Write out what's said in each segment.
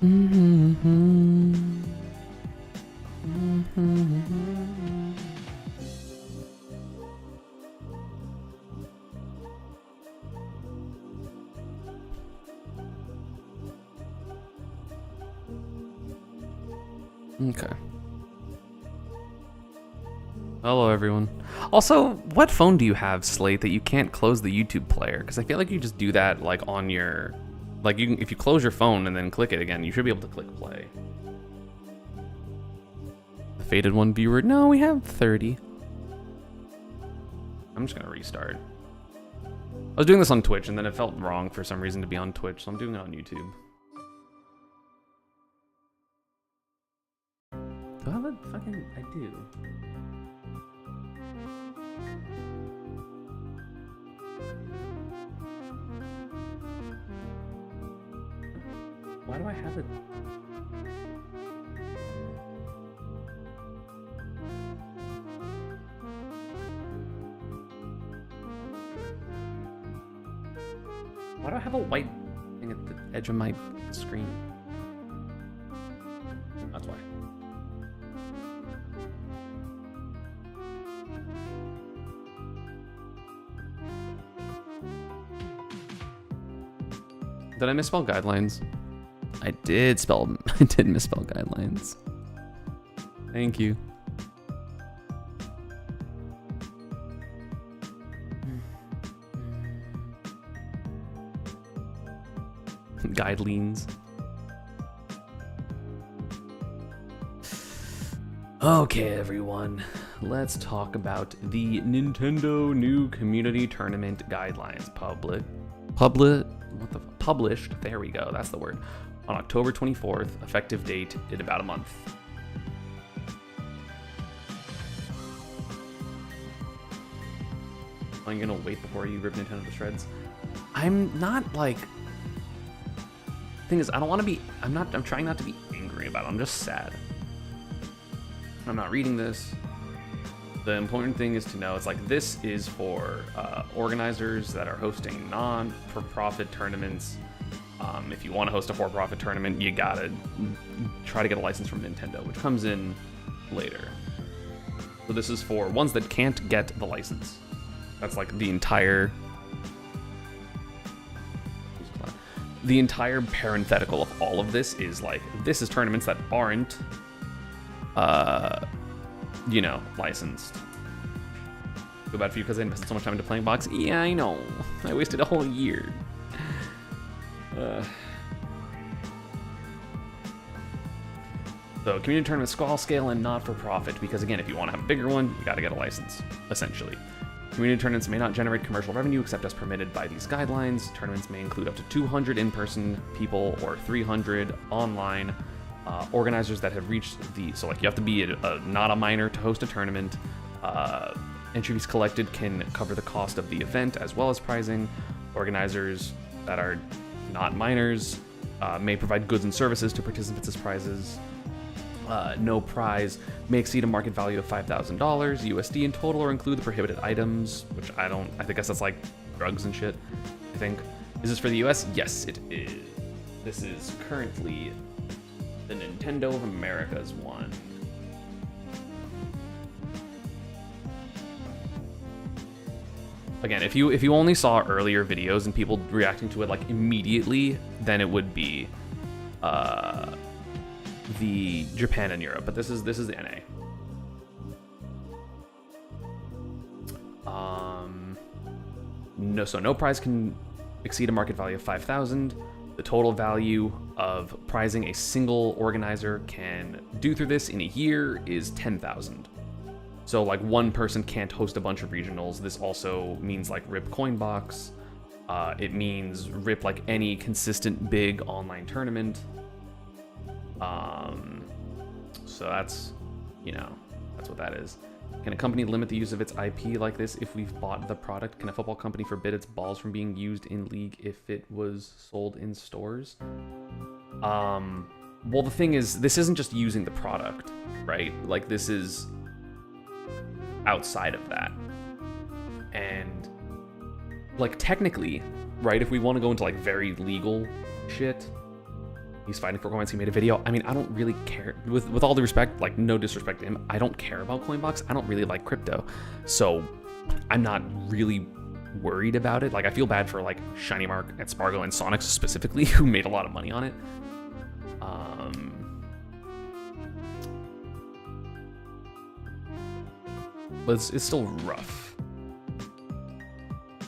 Okay. Hello, everyone. Also, what phone do you have, Slate, that you can't close the YouTube player? Because I feel like you just do that like on your, like you can, if you close your phone and then click it again, you should be able to click play. The Faded One viewer. No, we have 30. I'm just gonna restart. I was doing this on Twitch and then it felt wrong for some reason to be on Twitch, so I'm doing it on YouTube. Do I have a fucking... I do. Why do I have it? Why do I have a white thing at the edge of my screen? That's why. Did I misspell guidelines? I did spell. I did misspell guidelines. Thank you. Guidelines. Okay, everyone. Let's talk about the Nintendo new community tournament guidelines. Published, there we go, that's the word, on October 24th, effective date in about a month. Are you gonna wait before you rip Nintendo to shreds? I'm not like, thing is, I don't want to be, I'm trying not to be angry about it, I'm just sad. I'm not reading this. The important thing is to know, it's like, this is for organizers that are hosting non-for-profit tournaments. If you want to host a for-profit tournament, you gotta try to get a license from Nintendo, which comes in later. So this is for ones that can't get the license. That's like the entire parenthetical of all of this is like, this is tournaments that aren't you know, licensed. Feel bad for you because I invested so much time into playing box. Yeah, I know. I wasted a whole year. So, community tournament, small scale, and not for profit. Because again, if you want to have a bigger one, you got to get a license, essentially. Community tournaments may not generate commercial revenue except as permitted by these guidelines. Tournaments may include up to 200 in-person people or 300 online. Organizers that have reached the, so like you have to be not a minor to host a tournament. Entries collected can cover the cost of the event as well as prizing. Organizers that are not minors may provide goods and services to participants as prizes. No prize may exceed a market value of $5,000 USD in total or include the prohibited items, which I guess that's like drugs and shit, I think. Is this for the US? Yes, it is. This is currently the Nintendo of America's one. Again, if you only saw earlier videos and people reacting to it like immediately, then it would be the Japan and Europe, but this is the NA. No prize can exceed a market value of 5,000. The total value of prizing a single organizer can do through this in a year is 10,000. So like one person can't host a bunch of regionals. This also means like rip Coinbox. It means rip like any consistent big online tournament. So that's, you know, that's what that is. Can a company limit the use of its IP like this if we've bought the product? Can a football company forbid its balls from being used in league if it was sold in stores? Well, the thing is, this isn't just using the product, right? Like, this is outside of that. And, like, technically, right, if we want to go into, like, very legal shit, He's fighting for coins. He made a video. I mean, I don't really care. With all due respect, like no disrespect to him, I don't care about Coinbox. I don't really like crypto, so I'm not really worried about it. Like I feel bad for like Shiny Mark and Spargo and Sonics specifically, who made a lot of money on it. But it's still rough.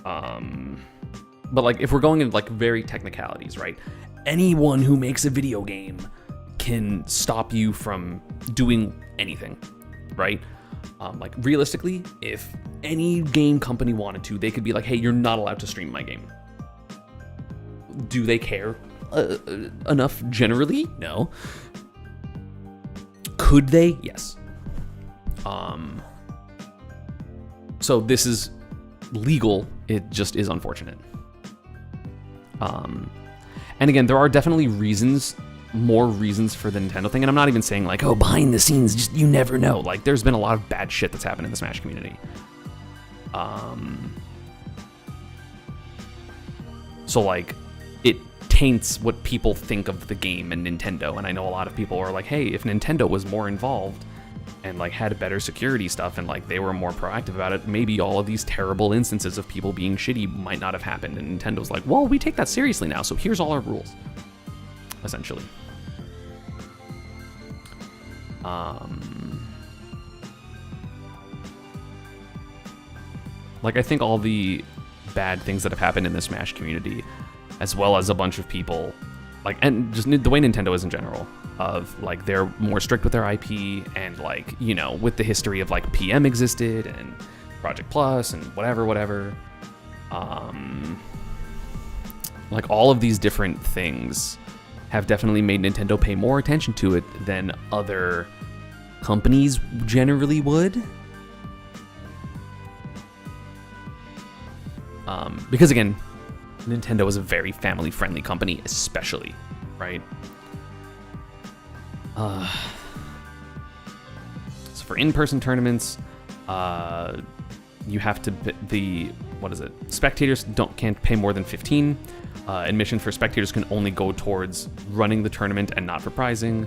But like if we're going into like very technicalities, right? Anyone who makes a video game can stop you from doing anything, right? Like realistically, if any game company wanted to, they could be like, hey, you're not allowed to stream my game. Do they care enough generally? No. Could they? Yes. So this is legal, it just is unfortunate. And again, there are definitely more reasons for the Nintendo thing, and I'm not even saying like, oh, behind the scenes, just you never know. Like, there's been a lot of bad shit that's happened in the Smash community. So like, it taints what people think of the game and Nintendo, and I know a lot of people are like, hey, if Nintendo was more involved and like had better security stuff and like they were more proactive about it, maybe all of these terrible instances of people being shitty might not have happened. And Nintendo's like, well, we take that seriously now, so here's all our rules, essentially. Like I think all the bad things that have happened in the Smash community, as well as a bunch of people, like, and just the way Nintendo is in general, of like they're more strict with their IP, and like, you know, with the history of like PM existed and Project Plus and whatever, like all of these different things have definitely made Nintendo pay more attention to it than other companies generally would. Because again, Nintendo is a very family-friendly company, especially, right? So for in-person tournaments, you have to spectators can't pay more than 15. Admission for spectators can only go towards running the tournament and not for prizing.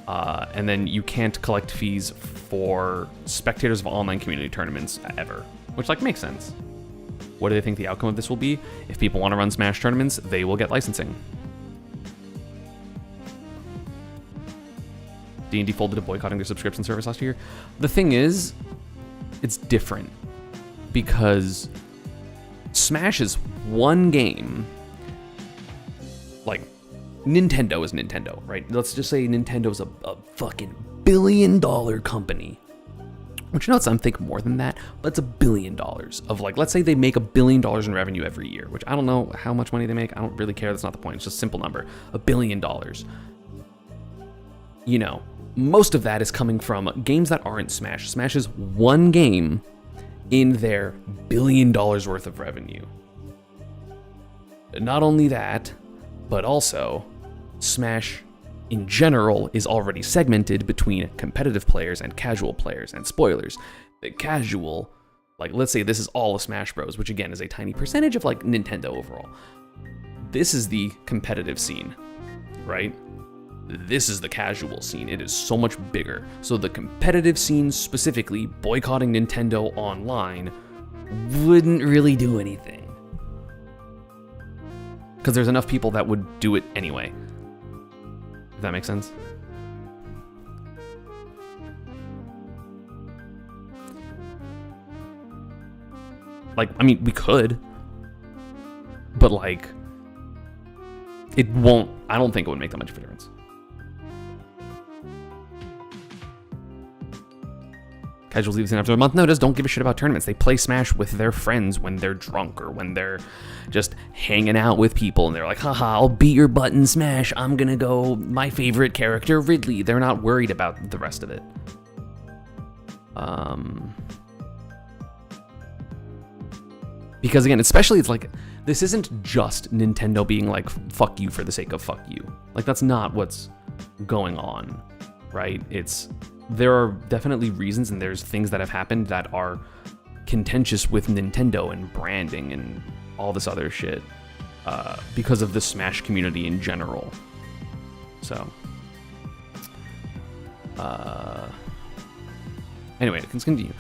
And then you can't collect fees for spectators of online community tournaments ever, which like makes sense. What do they think the outcome of this will be? If people want to run Smash tournaments, they will get licensing. D&D folded to boycotting their subscription service last year. The thing is, it's different because Smash is one game. Like, Nintendo is Nintendo, right? Let's just say Nintendo's a fucking billion-dollar company. Which, you know, I think more than that, but it's $1 billion of like, let's say they make $1 billion in revenue every year, which I don't know how much money they make. I don't really care. That's not the point. It's just a simple number, $1 billion. You know, most of that is coming from games that aren't Smash. Smash is one game in their $1 billion worth of revenue. Not only that, but also Smash in general is already segmented between competitive players and casual players. And spoilers, the casual, like let's say this is all of Smash Bros, which again is a tiny percentage of like Nintendo overall. This is the competitive scene, right? This is the casual scene. It is so much bigger. So the competitive scene specifically, boycotting Nintendo online wouldn't really do anything. Because there's enough people that would do it anyway. If that makes sense. Like, I mean, we could, but like, it won't, I don't think it would make that much of a difference. Casuals leave after a month notice, don't give a shit about tournaments. They play Smash with their friends when they're drunk or when they're just hanging out with people and they're like, haha, I'll beat your butt in Smash. I'm gonna go my favorite character, Ridley. They're not worried about the rest of it. Because again, especially it's like, this isn't just Nintendo being like, fuck you for the sake of fuck you. Like, that's not what's going on, right? There are definitely reasons and there's things that have happened that are contentious with Nintendo and branding and all this other shit because of the Smash community in general. So, anyway, let's continue.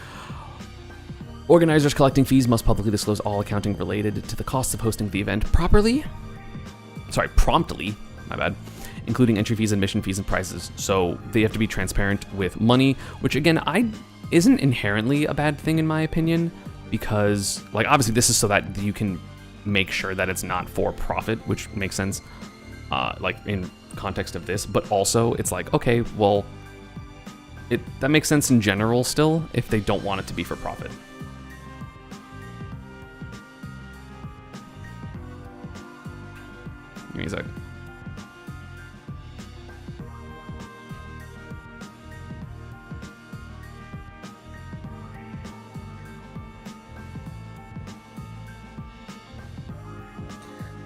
Organizers collecting fees must publicly disclose all accounting related to the costs of hosting the event promptly, my bad, including entry fees, admission fees, and prizes. So they have to be transparent with money, which again, isn't inherently a bad thing in my opinion, because like obviously this is so that you can make sure that it's not for profit, which makes sense, like in context of this, but also it's like, okay, well, that makes sense in general still if they don't want it to be for profit. Give me a sec.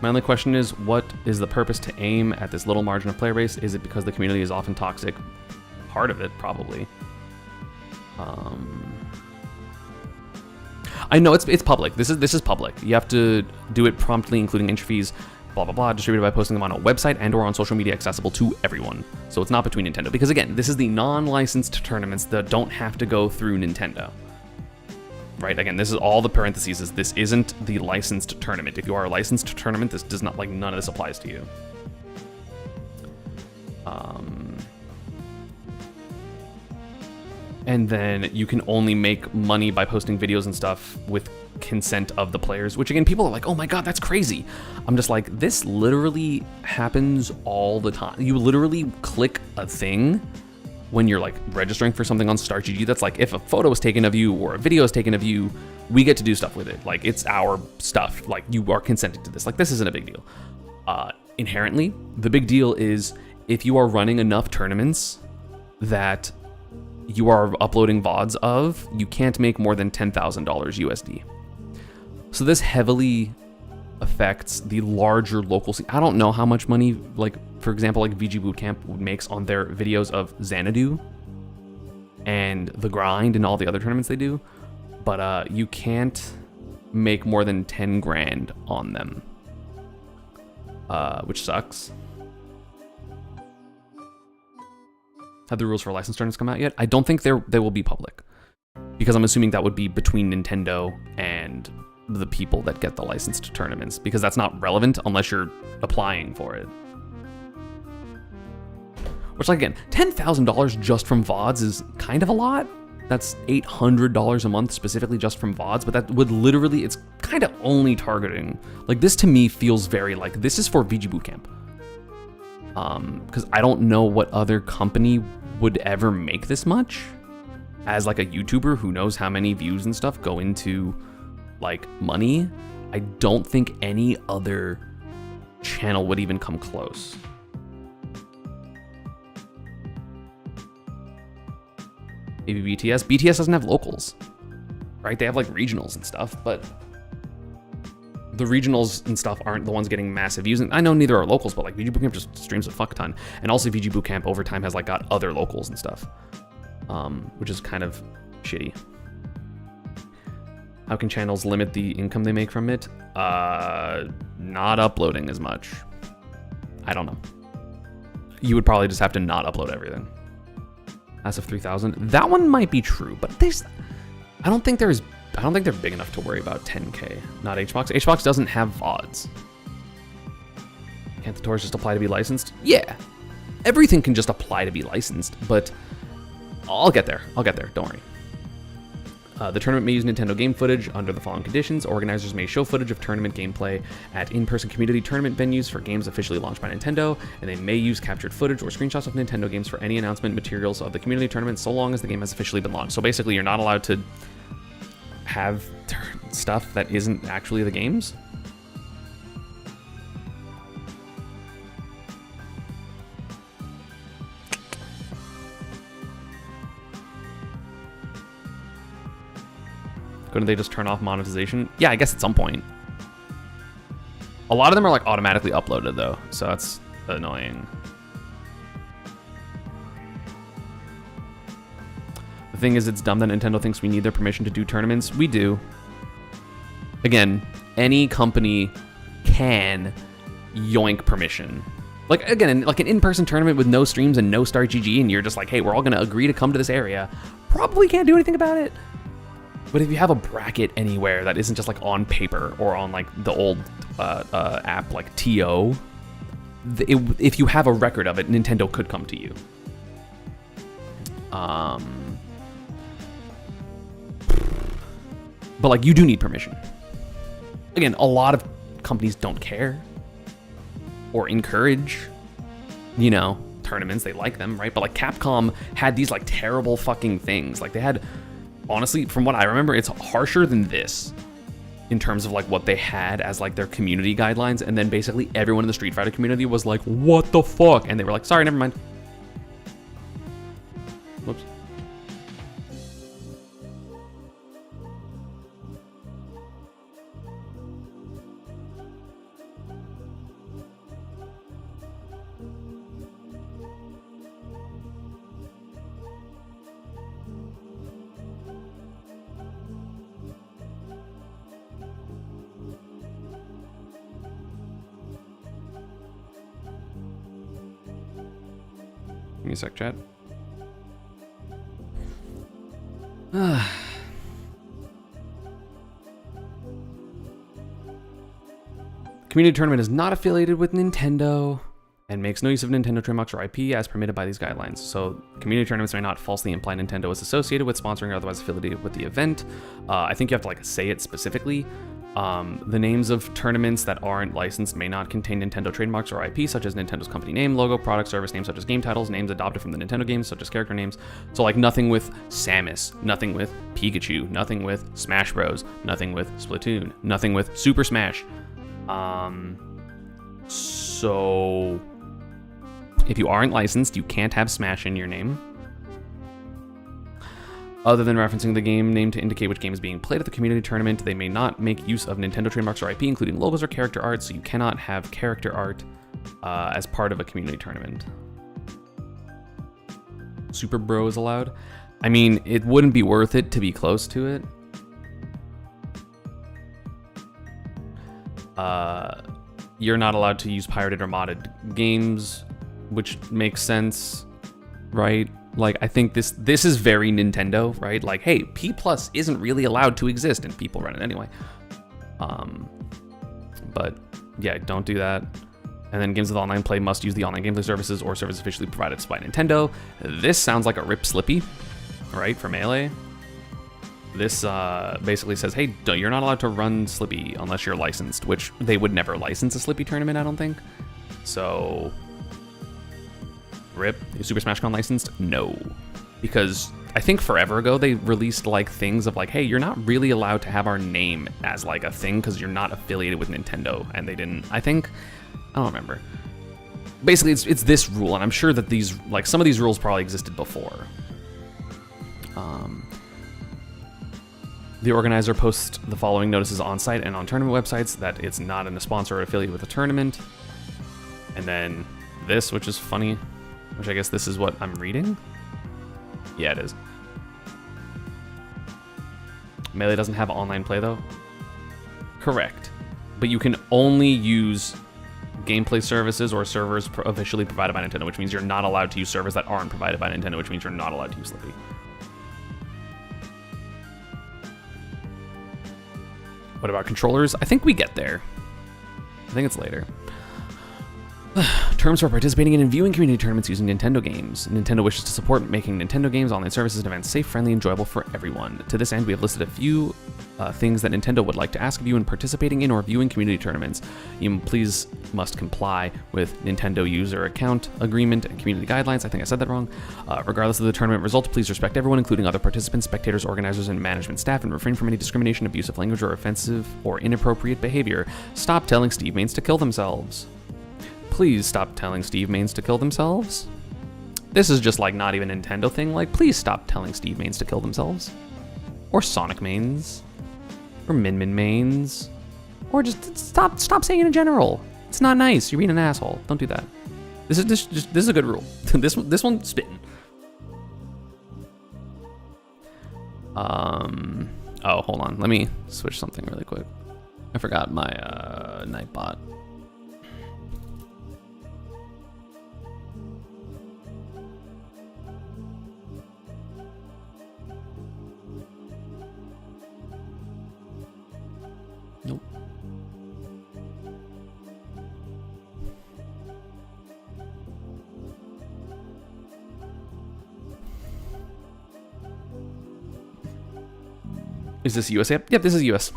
My only question is, what is the purpose to aim at this little margin of player base? Is it because the community is often toxic? Part of it, probably. I know it's public. This is public. You have to do it promptly, including entry fees, blah blah blah, distributed by posting them on a website and/or on social media, accessible to everyone. So it's not between Nintendo, because again, this is the non-licensed tournaments that don't have to go through Nintendo. Right, again, this is all the parentheses, this isn't the licensed tournament. If you are a licensed tournament, this does not, like, none of this applies to you. And then you can only make money by posting videos and stuff with consent of the players, which again, people are like, oh my god, that's crazy. I'm just like, this literally happens all the time. You literally click a thing when you're like registering for something on StartGG, that's like, if a photo is taken of you or a video is taken of you, we get to do stuff with it. Like, it's our stuff. Like, you are consenting to this. Like, this isn't a big deal. Inherently, the big deal is if you are running enough tournaments that you are uploading VODs of, you can't make more than $10,000 USD. So this heavily affects the larger local scene. I don't know how much money, like, for example, like VG Bootcamp makes on their videos of Xanadu and The Grind and all the other tournaments they do, but you can't make more than 10 grand on them, which sucks. Have the rules for licensed tournaments come out yet? I don't think they will be public, because I'm assuming that would be between Nintendo and the people that get the licensed tournaments, because that's not relevant unless you're applying for it. Which, like, again, $10,000 just from VODs is kind of a lot. That's $800 a month specifically just from VODs, but that would literally, it's kind of only targeting, like, this to me feels very like, this is for VG Bootcamp. Because I don't know what other company would ever make this much as like a YouTuber who knows how many views and stuff go into like money. I don't think any other channel would even come close. Maybe BTS. BTS doesn't have locals, right? They have like regionals and stuff, but the regionals and stuff aren't the ones getting massive views. And I know neither are locals, but like VG Bootcamp just streams a fuck ton. And also VG Bootcamp over time has like got other locals and stuff, which is kind of shitty. How can channels limit the income they make from it? Not uploading as much. I don't know. You would probably just have to not upload everything. As of 3,000, that one might be true, but I don't think they're big enough to worry about 10K. Not HBox. HBox doesn't have VODs. Can't the tours just apply to be licensed? Yeah, everything can just apply to be licensed, but I'll get there. Don't worry. The tournament may use Nintendo game footage under the following conditions. Organizers may show footage of tournament gameplay at in-person community tournament venues for games officially launched by Nintendo, and they may use captured footage or screenshots of Nintendo games for any announcement materials of the community tournament so long as the game has officially been launched. So basically, you're not allowed to have stuff that isn't actually the games. Couldn't they just turn off monetization? Yeah, I guess at some point. A lot of them are like automatically uploaded though, so that's annoying. The thing is, it's dumb that Nintendo thinks we need their permission to do tournaments. We do. Again, any company can yoink permission. Like, again, like an in-person tournament with no streams and no Start GG, and you're just like, hey, we're all going to agree to come to this area. Probably can't do anything about it. But if you have a bracket anywhere that isn't just like on paper or on like the old app like TO, if you have a record of it, Nintendo could come to you. But like you do need permission. Again, a lot of companies don't care or encourage, tournaments. They like them, right? But like Capcom had these like terrible fucking things. Like they had, honestly, from what I remember, it's harsher than this in terms of like what they had as like their community guidelines. And then basically everyone in the Street Fighter community was like, what the fuck? And they were like, sorry, never mind. Whoops. Give me a sec, chat. Community tournament is not affiliated with Nintendo and makes no use of Nintendo trademarks or IP as permitted by these guidelines. So community tournaments may not falsely imply Nintendo is associated with, sponsoring, or otherwise affiliated with the event. I think you have to like say it specifically. The names of tournaments that aren't licensed may not contain Nintendo trademarks or IP, such as Nintendo's company name, logo, product, service names, such as game titles, names adopted from the Nintendo games, such as character names. So like nothing with Samus, nothing with Pikachu, nothing with Smash Bros, nothing with Splatoon, nothing with Super Smash. So if you aren't licensed, you can't have Smash in your name, other than referencing the game name to indicate which game is being played at the community tournament. They may not make use of Nintendo trademarks or IP, including logos or character art, so you cannot have character art as part of a community tournament. Super Bro is allowed. I mean, it wouldn't be worth it to be close to it. You're not allowed to use pirated or modded games, which makes sense, right? Like, I think this is very Nintendo, right? Like, hey, P+ isn't really allowed to exist, and people run it anyway. But yeah, don't do that. And then games with online play must use the online gameplay services or services officially provided by Nintendo. This sounds like a Rip Slippy, right, for Melee. This basically says, hey, you're not allowed to run Slippy unless you're licensed, which they would never license a Slippy tournament, I don't think. So, Rip, is Super Smash Con licensed? No. Because I think forever ago they released like things of like, hey, you're not really allowed to have our name as like a thing because you're not affiliated with Nintendo. And they didn't, I think, I don't remember. Basically, it's this rule, and I'm sure that these, like, some of these rules probably existed before. The organizer posts the following notices on site and on tournament websites that it's not a sponsor or affiliate with a tournament. And then this, which is funny, which I guess this is what I'm reading. Yeah, it is. Melee doesn't have online play though. Correct. But you can only use gameplay services or servers officially provided by Nintendo, which means you're not allowed to use servers that aren't provided by Nintendo, which means you're not allowed to use Slippy. What about controllers? I think we get there. I think it's later. Terms for participating in and viewing community tournaments using Nintendo games. Nintendo wishes to support making Nintendo games, online services, and events safe, friendly, and enjoyable for everyone. To this end, we have listed a few things that Nintendo would like to ask of you in participating in or viewing community tournaments. You please must comply with Nintendo user account agreement and community guidelines. I think I said that wrong. Regardless of the tournament result, please respect everyone, including other participants, spectators, organizers, and management staff, and refrain from any discrimination, abusive language, or offensive or inappropriate behavior. Stop telling Steve Mains to kill themselves. Please stop telling Steve Mains to kill themselves. This is just like not even a Nintendo thing. Like, please stop telling Steve Mains to kill themselves. Or Sonic Mains. Or Min Mains. Or just stop saying it in general. It's not nice. You're being an asshole. Don't do that. This is a good rule. this one's spitting. Oh, hold on. Let me switch something really quick. I forgot my Nightbot. Is this US? Yep, this is US.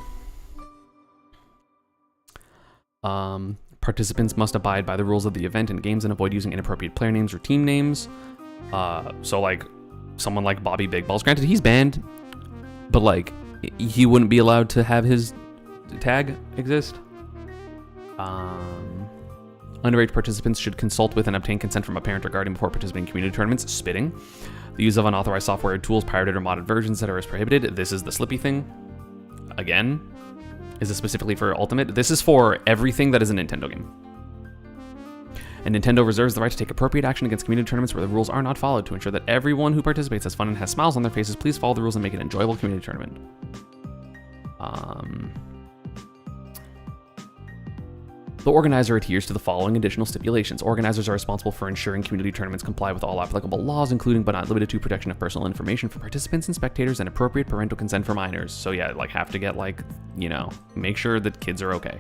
Participants must abide by the rules of the event and games and avoid using inappropriate player names or team names. So like someone like Bobby Big Balls, granted he's banned, but like he wouldn't be allowed to have his tag exist. Underage participants should consult with and obtain consent from a parent or guardian before participating in community tournaments. Spitting. The use of unauthorized software, tools, pirated or modded versions, etc. is prohibited. This is the Slippy thing. Again, is this specifically for Ultimate? This is for everything that is a Nintendo game. And Nintendo reserves the right to take appropriate action against community tournaments where the rules are not followed to ensure that everyone who participates has fun and has smiles on their faces. Please follow the rules and make it an enjoyable community tournament. The organizer adheres to the following additional stipulations. Organizers are responsible for ensuring community tournaments comply with all applicable laws, including but not limited to protection of personal information for participants and spectators and appropriate parental consent for minors. So yeah, like have to get like, you know, make sure that kids are okay.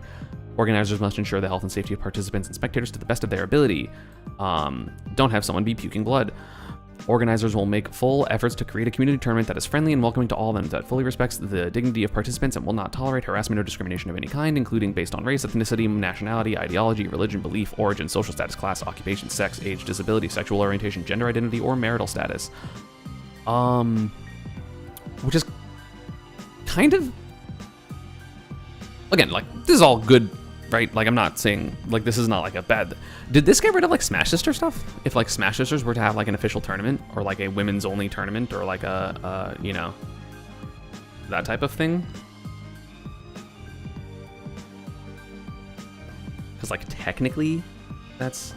Organizers must ensure the health and safety of participants and spectators to the best of their ability. Don't have someone be puking blood. Organizers will make full efforts to create a community tournament that is friendly and welcoming to all of them, that fully respects the dignity of participants and will not tolerate harassment or discrimination of any kind, including based on race, ethnicity, nationality, ideology, religion, belief, origin, social status, class, occupation, sex, age, disability, sexual orientation, gender identity, or marital status. Which is kind of, again, like, this is all good, right? Like, I'm not saying, like, this is not like a bad. Did this get rid of like Smash Sister stuff? If like Smash Sisters were to have like an official tournament or like a women's only tournament or like a you know, that type of thing? Because like technically that's,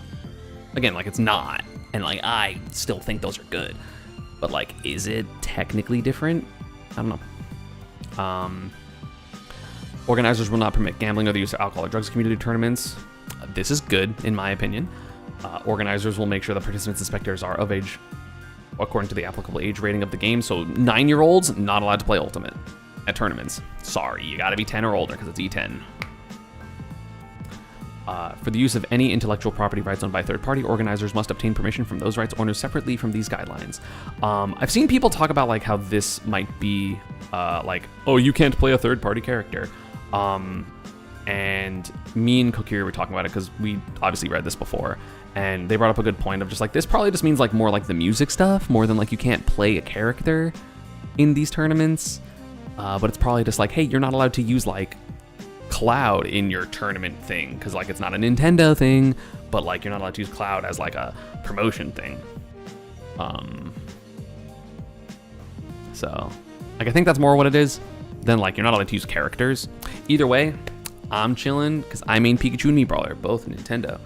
again, like it's not, and like I still think those are good, but like is it technically different? I don't know. Organizers will not permit gambling or the use of alcohol or drugs in community tournaments. This is good, in my opinion. Organizers will make sure the participants and spectators are of age according to the applicable age rating of the game. So 9-year-olds not allowed to play Ultimate at tournaments. Sorry, you gotta be 10 or older because it's E10. For the use of any intellectual property rights owned by third party, organizers must obtain permission from those rights owners separately from these guidelines. I've seen people talk about like how this might be like, oh, you can't play a third party character. And me and Kokiri were talking about it because we obviously read this before, and they brought up a good point of just like, this probably just means like more like the music stuff, more than like you can't play a character in these tournaments. But it's probably just like, hey, you're not allowed to use like Cloud in your tournament thing because like it's not a Nintendo thing, but like you're not allowed to use Cloud as like a promotion thing. So like I think that's more what it is than like you're not allowed to use characters. Either way, I'm chilling because I main Pikachu and Mii Brawler, both Nintendo.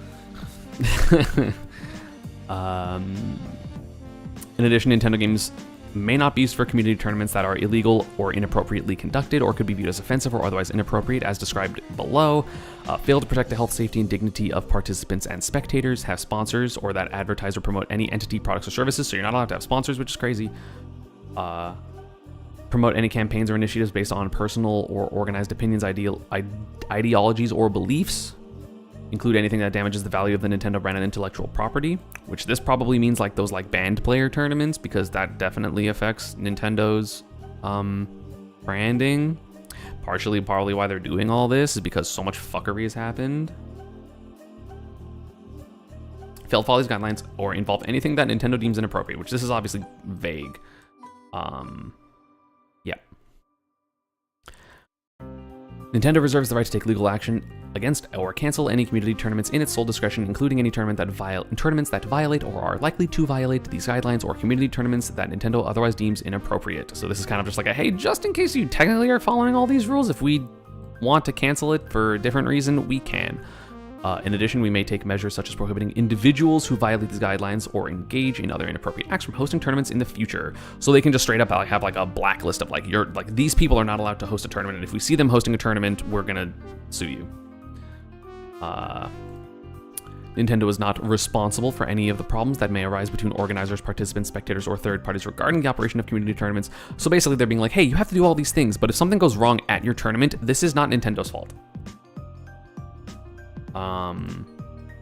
In addition, Nintendo games may not be used for community tournaments that are illegal or inappropriately conducted or could be viewed as offensive or otherwise inappropriate as described below. Fail to protect the health, safety, and dignity of participants and spectators. Have sponsors or that advertise or promote any entity, products, or services. So you're not allowed to have sponsors, which is crazy. Promote any campaigns or initiatives based on personal or organized opinions, ideologies, or beliefs. Include anything that damages the value of the Nintendo brand and intellectual property, which this probably means like those like band player tournaments, because that definitely affects Nintendo's branding. Probably why they're doing all this is because so much fuckery has happened. Fail to follow these guidelines or involve anything that Nintendo deems inappropriate, which this is obviously vague. Yeah. Nintendo reserves the right to take legal action against or cancel any community tournaments in its sole discretion, including any tournaments that violate or are likely to violate these guidelines, or community tournaments that Nintendo otherwise deems inappropriate. So this is kind of just like a, hey, just in case you technically are following all these rules, if we want to cancel it for a different reason, we can. In addition, we may take measures such as prohibiting individuals who violate these guidelines or engage in other inappropriate acts from hosting tournaments in the future. So they can just straight up have like a blacklist of like, these people are not allowed to host a tournament, and if we see them hosting a tournament, we're gonna sue you. Nintendo is not responsible for any of the problems that may arise between organizers, participants, spectators, or third parties regarding the operation of community tournaments. So basically they're being like, hey, you have to do all these things, but if something goes wrong at your tournament, this is not Nintendo's fault.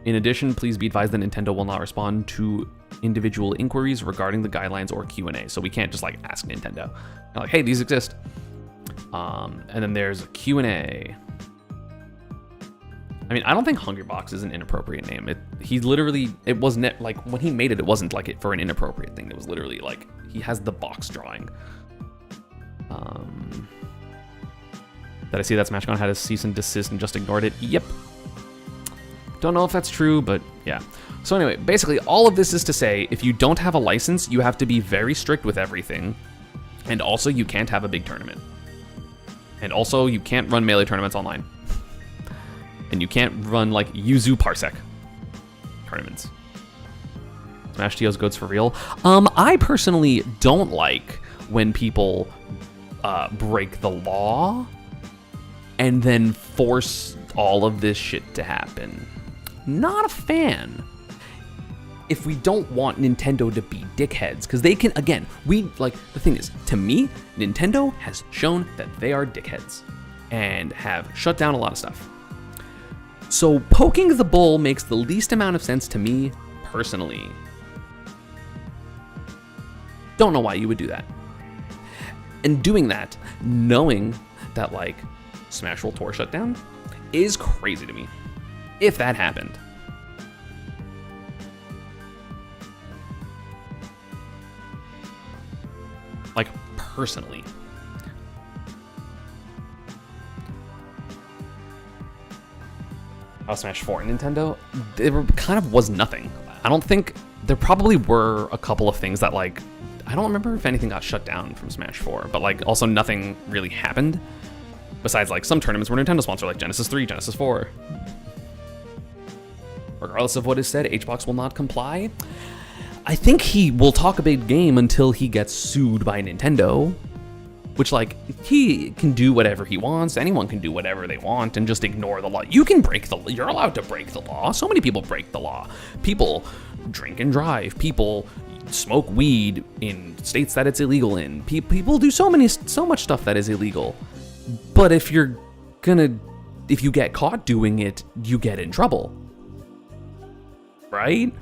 In addition, please be advised that Nintendo will not respond to individual inquiries regarding the guidelines or Q&A. So we can't just like ask Nintendo, like, hey, these exist. And then there's a Q&A. I mean, I don't think Hungrybox is an inappropriate name. It wasn't like when he made it, it wasn't like it for an inappropriate thing. It was literally like he has the box drawing. Did I see that SmashCon had a cease and desist and just ignored it? Yep. Don't know if that's true, but yeah. So anyway, basically all of this is to say, if you don't have a license, you have to be very strict with everything. And also you can't have a big tournament. And also you can't run Melee tournaments online. And you can't run like Yuzu Parsec tournaments. Smash TO's goats for real. I personally don't like when people break the law and then force all of this shit to happen. Not a fan. If we don't want Nintendo to be dickheads, because they can, again, the thing is, to me, Nintendo has shown that they are dickheads and have shut down a lot of stuff. So poking the bull makes the least amount of sense to me, personally. Don't know why you would do that. And doing that, knowing that, like, Smash World Tour shut down, is crazy to me. If that happened. Like, personally. Smash 4 Nintendo, there kind of was nothing. I don't think, there probably were a couple of things that, like, I don't remember if anything got shut down from Smash 4, but, like, also nothing really happened. Besides, like, some tournaments were Nintendo sponsored, like Genesis 3, Genesis 4. Regardless of what is said, HBox will not comply. I think he will talk a big game until he gets sued by Nintendo. Which, like, he can do whatever he wants. Anyone can do whatever they want and just ignore the law. You can break the law. You're allowed to break the law. So many people break the law. People drink and drive. People smoke weed in states that it's illegal in. People do so much stuff that is illegal. But if you get caught doing it, you get in trouble. Right?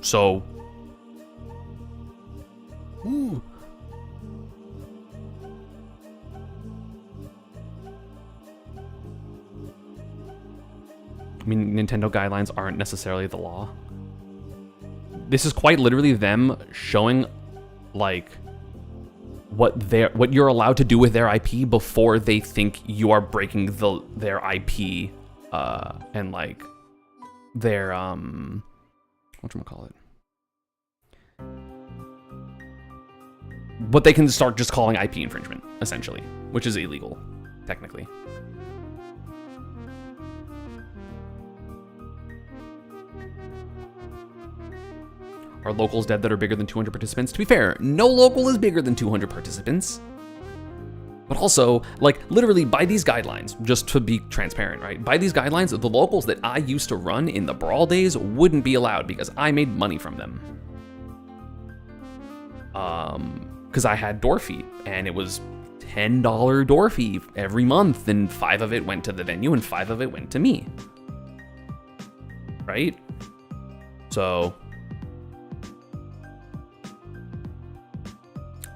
So... Ooh. I mean, Nintendo guidelines aren't necessarily the law. This is quite literally them showing, like, what you're allowed to do with their IP before they think you are breaking their IP, and like their whatchamacallit. What they can start just calling IP infringement, essentially, which is illegal, technically. Are locals dead that are bigger than 200 participants? To be fair, no local is bigger than 200 participants. But also, like, literally by these guidelines, just to be transparent, right? By these guidelines, the locals that I used to run in the Brawl days wouldn't be allowed because I made money from them. Because I had door fee, and it was $10 door fee every month, and 5 of it went to the venue, and 5 of it went to me. Right? So...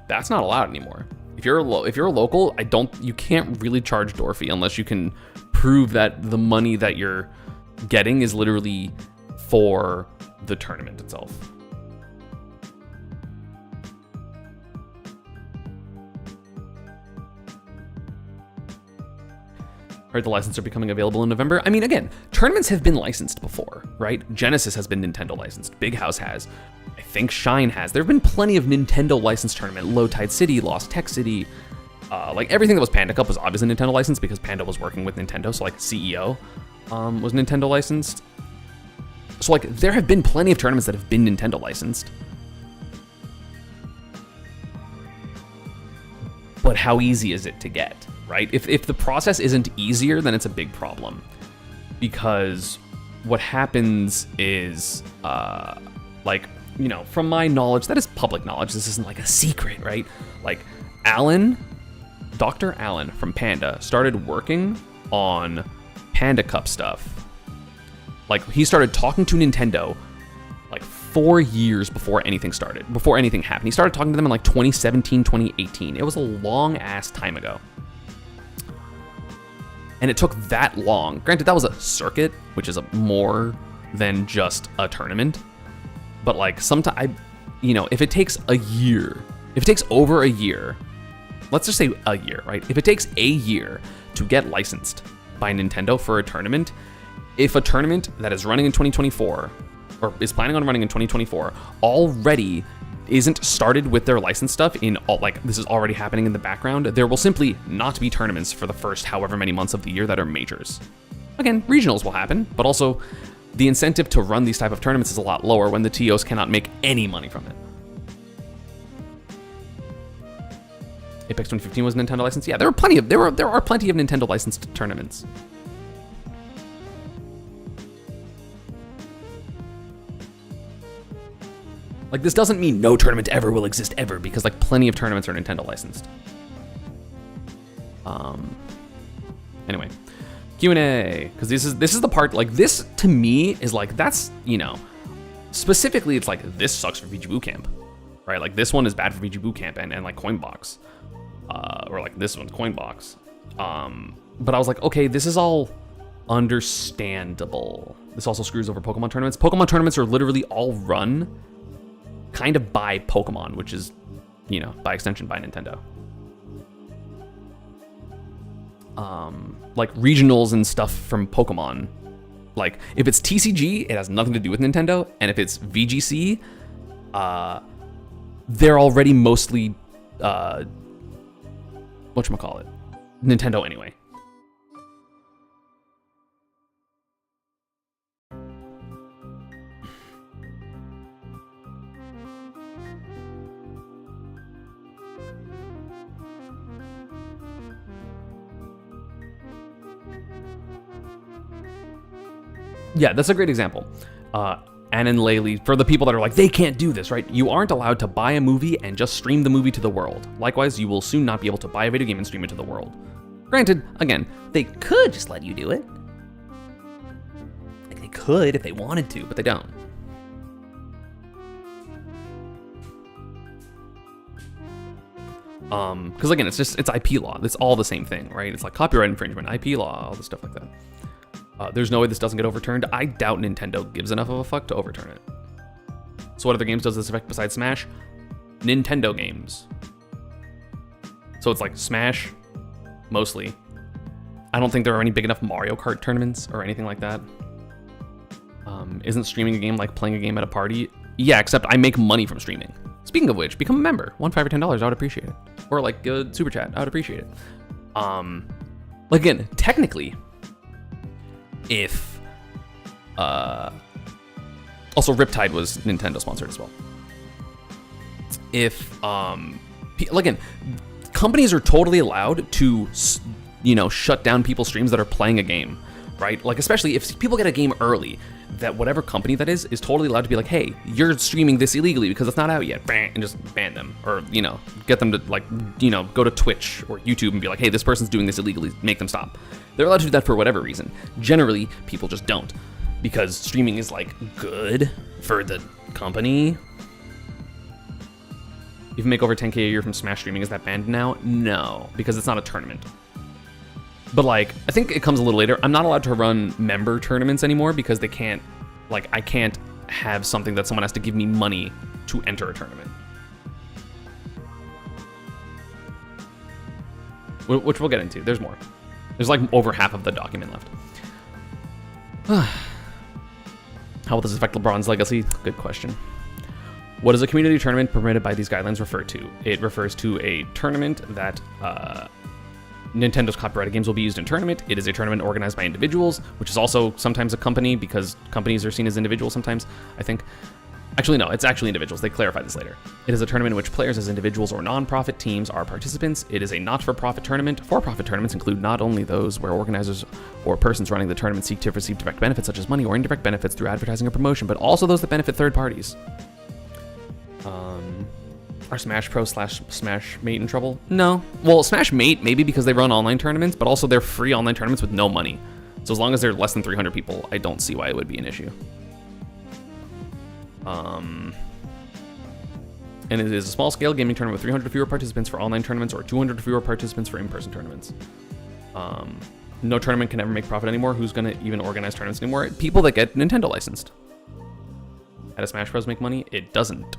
that's not allowed anymore. If you're a local, you can't really charge door fee unless you can prove that the money that you're getting is literally for the tournament itself. Heard the licenses are becoming available in November. I mean, again, tournaments have been licensed before, right? Genesis has been Nintendo licensed. Big House has. I think Shine has. There have been plenty of Nintendo licensed tournament. Low Tide City, Lost Tech City. Like everything that was Panda Cup was obviously Nintendo licensed because Panda was working with Nintendo. So like CEO was Nintendo licensed. So like there have been plenty of tournaments that have been Nintendo licensed. But how easy is it to get, right? If the process isn't easier, then it's a big problem. Because what happens is, like, you know, from my knowledge, that is public knowledge, this isn't like a secret, right? Like, Dr. Allen from Panda started working on Panda Cup stuff. Like, he started talking to Nintendo like 4 years before anything started, before anything happened. He started talking to them in like 2017, 2018. It was a long ass time ago. And it took that long. Granted, that was a circuit, which is more than just a tournament. But like sometimes, if it takes a year, if it takes over a year, let's just say a year, right? If it takes a year to get licensed by Nintendo for a tournament, if a tournament that is running in 2024 or is planning on running in 2024 already isn't started with their license stuff in all, like this is already happening in the background, there will simply not be tournaments for the first however many months of the year that are majors. Again, regionals will happen, but also the incentive to run these type of tournaments is a lot lower when the TOs cannot make any money from it. Apex 2015 was Nintendo licensed. Yeah, there are plenty of Nintendo licensed tournaments. Like, this doesn't mean no tournament ever will exist ever, because like plenty of tournaments are Nintendo licensed. Anyway, Q&A, because this is the part, like, this to me is like, that's, specifically it's like, this sucks for VG Bootcamp, right? Like, this one is bad for VG Bootcamp and like Coinbox, or like this one's Coinbox. But I was like, okay, this is all understandable. This also screws over Pokemon tournaments. Pokemon tournaments are literally all run kind of by Pokemon, which is, by extension by Nintendo. Like regionals and stuff from Pokemon. Like if it's TCG, it has nothing to do with Nintendo, and if it's VGC, they're already mostly whatchamacallit, Nintendo anyway. Yeah, that's a great example. Anon Laley, for the people that are like, they can't do this, right? You aren't allowed to buy a movie and just stream the movie to the world. Likewise, you will soon not be able to buy a video game and stream it to the world. Granted, again, they could just let you do it. Like, they could if they wanted to, but they don't. Because again, it's IP law. It's all the same thing, right? It's like copyright infringement, IP law, all this stuff like that. There's no way this doesn't get overturned. I doubt Nintendo gives enough of a fuck to overturn it. So what other games does this affect besides Smash? Nintendo games. So it's like Smash, mostly. I don't think there are any big enough Mario Kart tournaments or anything like that. Isn't streaming a game like playing a game at a party? Yeah, except I make money from streaming. Speaking of which, become a member. $1, $5, or $10, I would appreciate it. Or like a super chat, I would appreciate it. Again, technically, if also Riptide was Nintendo sponsored as well. If again, companies are totally allowed to shut down people's streams that are playing a game, right? Like, especially if people get a game early, that whatever company that is totally allowed to be like, hey, you're streaming this illegally because it's not out yet, and just ban them, or get them to go to Twitch or YouTube and be like, hey, this person's doing this illegally, make them stop. They're allowed to do that for whatever reason. Generally, people just don't, because streaming is like good for the company. If you make over 10K a year from Smash streaming, is that banned now? No, because it's not a tournament. But like, I think it comes a little later. I'm not allowed to run member tournaments anymore because they can't, like, I can't have something that someone has to give me money to enter a tournament. Which we'll get into. There's more. There's like over half of the document left. How will this affect LeBron's legacy? Good question. What does a community tournament permitted by these guidelines refer to? It refers to a tournament that Nintendo's copyrighted games will be used in tournament. It is a tournament organized by individuals, which is also sometimes a company, because companies are seen as individuals sometimes, I think. Actually, no, it's actually individuals. They clarify this later. It is a tournament in which players as individuals or non-profit teams are participants. It is a not-for-profit tournament. For-profit tournaments include not only those where organizers or persons running the tournament seek to receive direct benefits such as money or indirect benefits through advertising or promotion, but also those that benefit third parties. Are Smash Pro / Smash Mate in trouble? No. Well, Smash Mate, maybe because they run online tournaments, but also they're free online tournaments with no money. So as long as they're less than 300 people, I don't see why it would be an issue. And it is a small-scale gaming tournament with 300 or fewer participants for online tournaments or 200 or fewer participants for in-person tournaments. No tournament can ever make profit anymore. Who's going to even organize tournaments anymore? People that get Nintendo licensed. How does Smash Bros. Make money? It doesn't.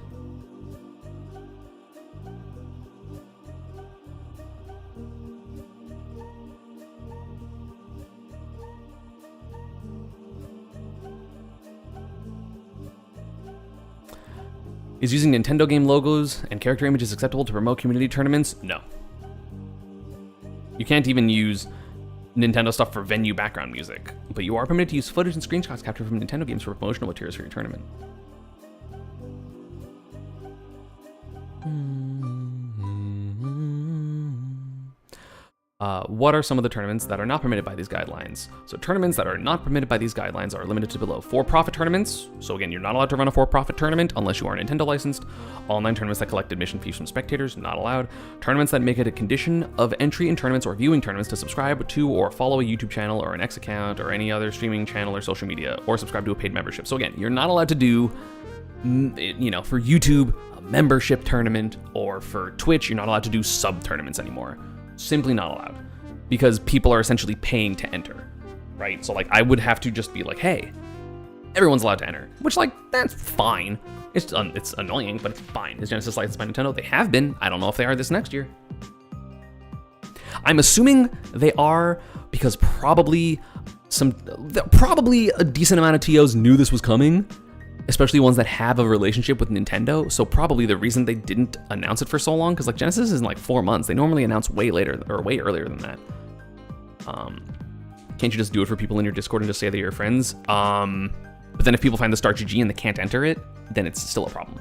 Is using Nintendo game logos and character images acceptable to promote community tournaments? No. You can't even use Nintendo stuff for venue background music, but you are permitted to use footage and screenshots captured from Nintendo games for promotional materials for your tournament. What are some of the tournaments that are not permitted by these guidelines? So tournaments that are not permitted by these guidelines are limited to below for-profit tournaments. So again, you're not allowed to run a for-profit tournament unless you are Nintendo licensed. Online tournaments that collect admission fees from spectators, not allowed. Tournaments that make it a condition of entry in tournaments or viewing tournaments to subscribe to or follow a YouTube channel or an X account or any other streaming channel or social media, or subscribe to a paid membership. So again, you're not allowed to do, for YouTube, a membership tournament, or for Twitch, you're not allowed to do sub-tournaments anymore. Simply not allowed. Because people are essentially paying to enter, right? So like I would have to just be like, hey, everyone's allowed to enter, which like that's fine. It's annoying, but it's fine. Is Genesis licensed by Nintendo? They have been. I don't know if they are this next year. I'm assuming they are because probably a decent amount of TOs knew this was coming, especially ones that have a relationship with Nintendo. So probably the reason they didn't announce it for so long, because like Genesis is in like 4 months. They normally announce way later or way earlier than that. Can't you just do it for people in your Discord and just say they're your friends? But then if people find the Start GG and they can't enter it, then it's still a problem.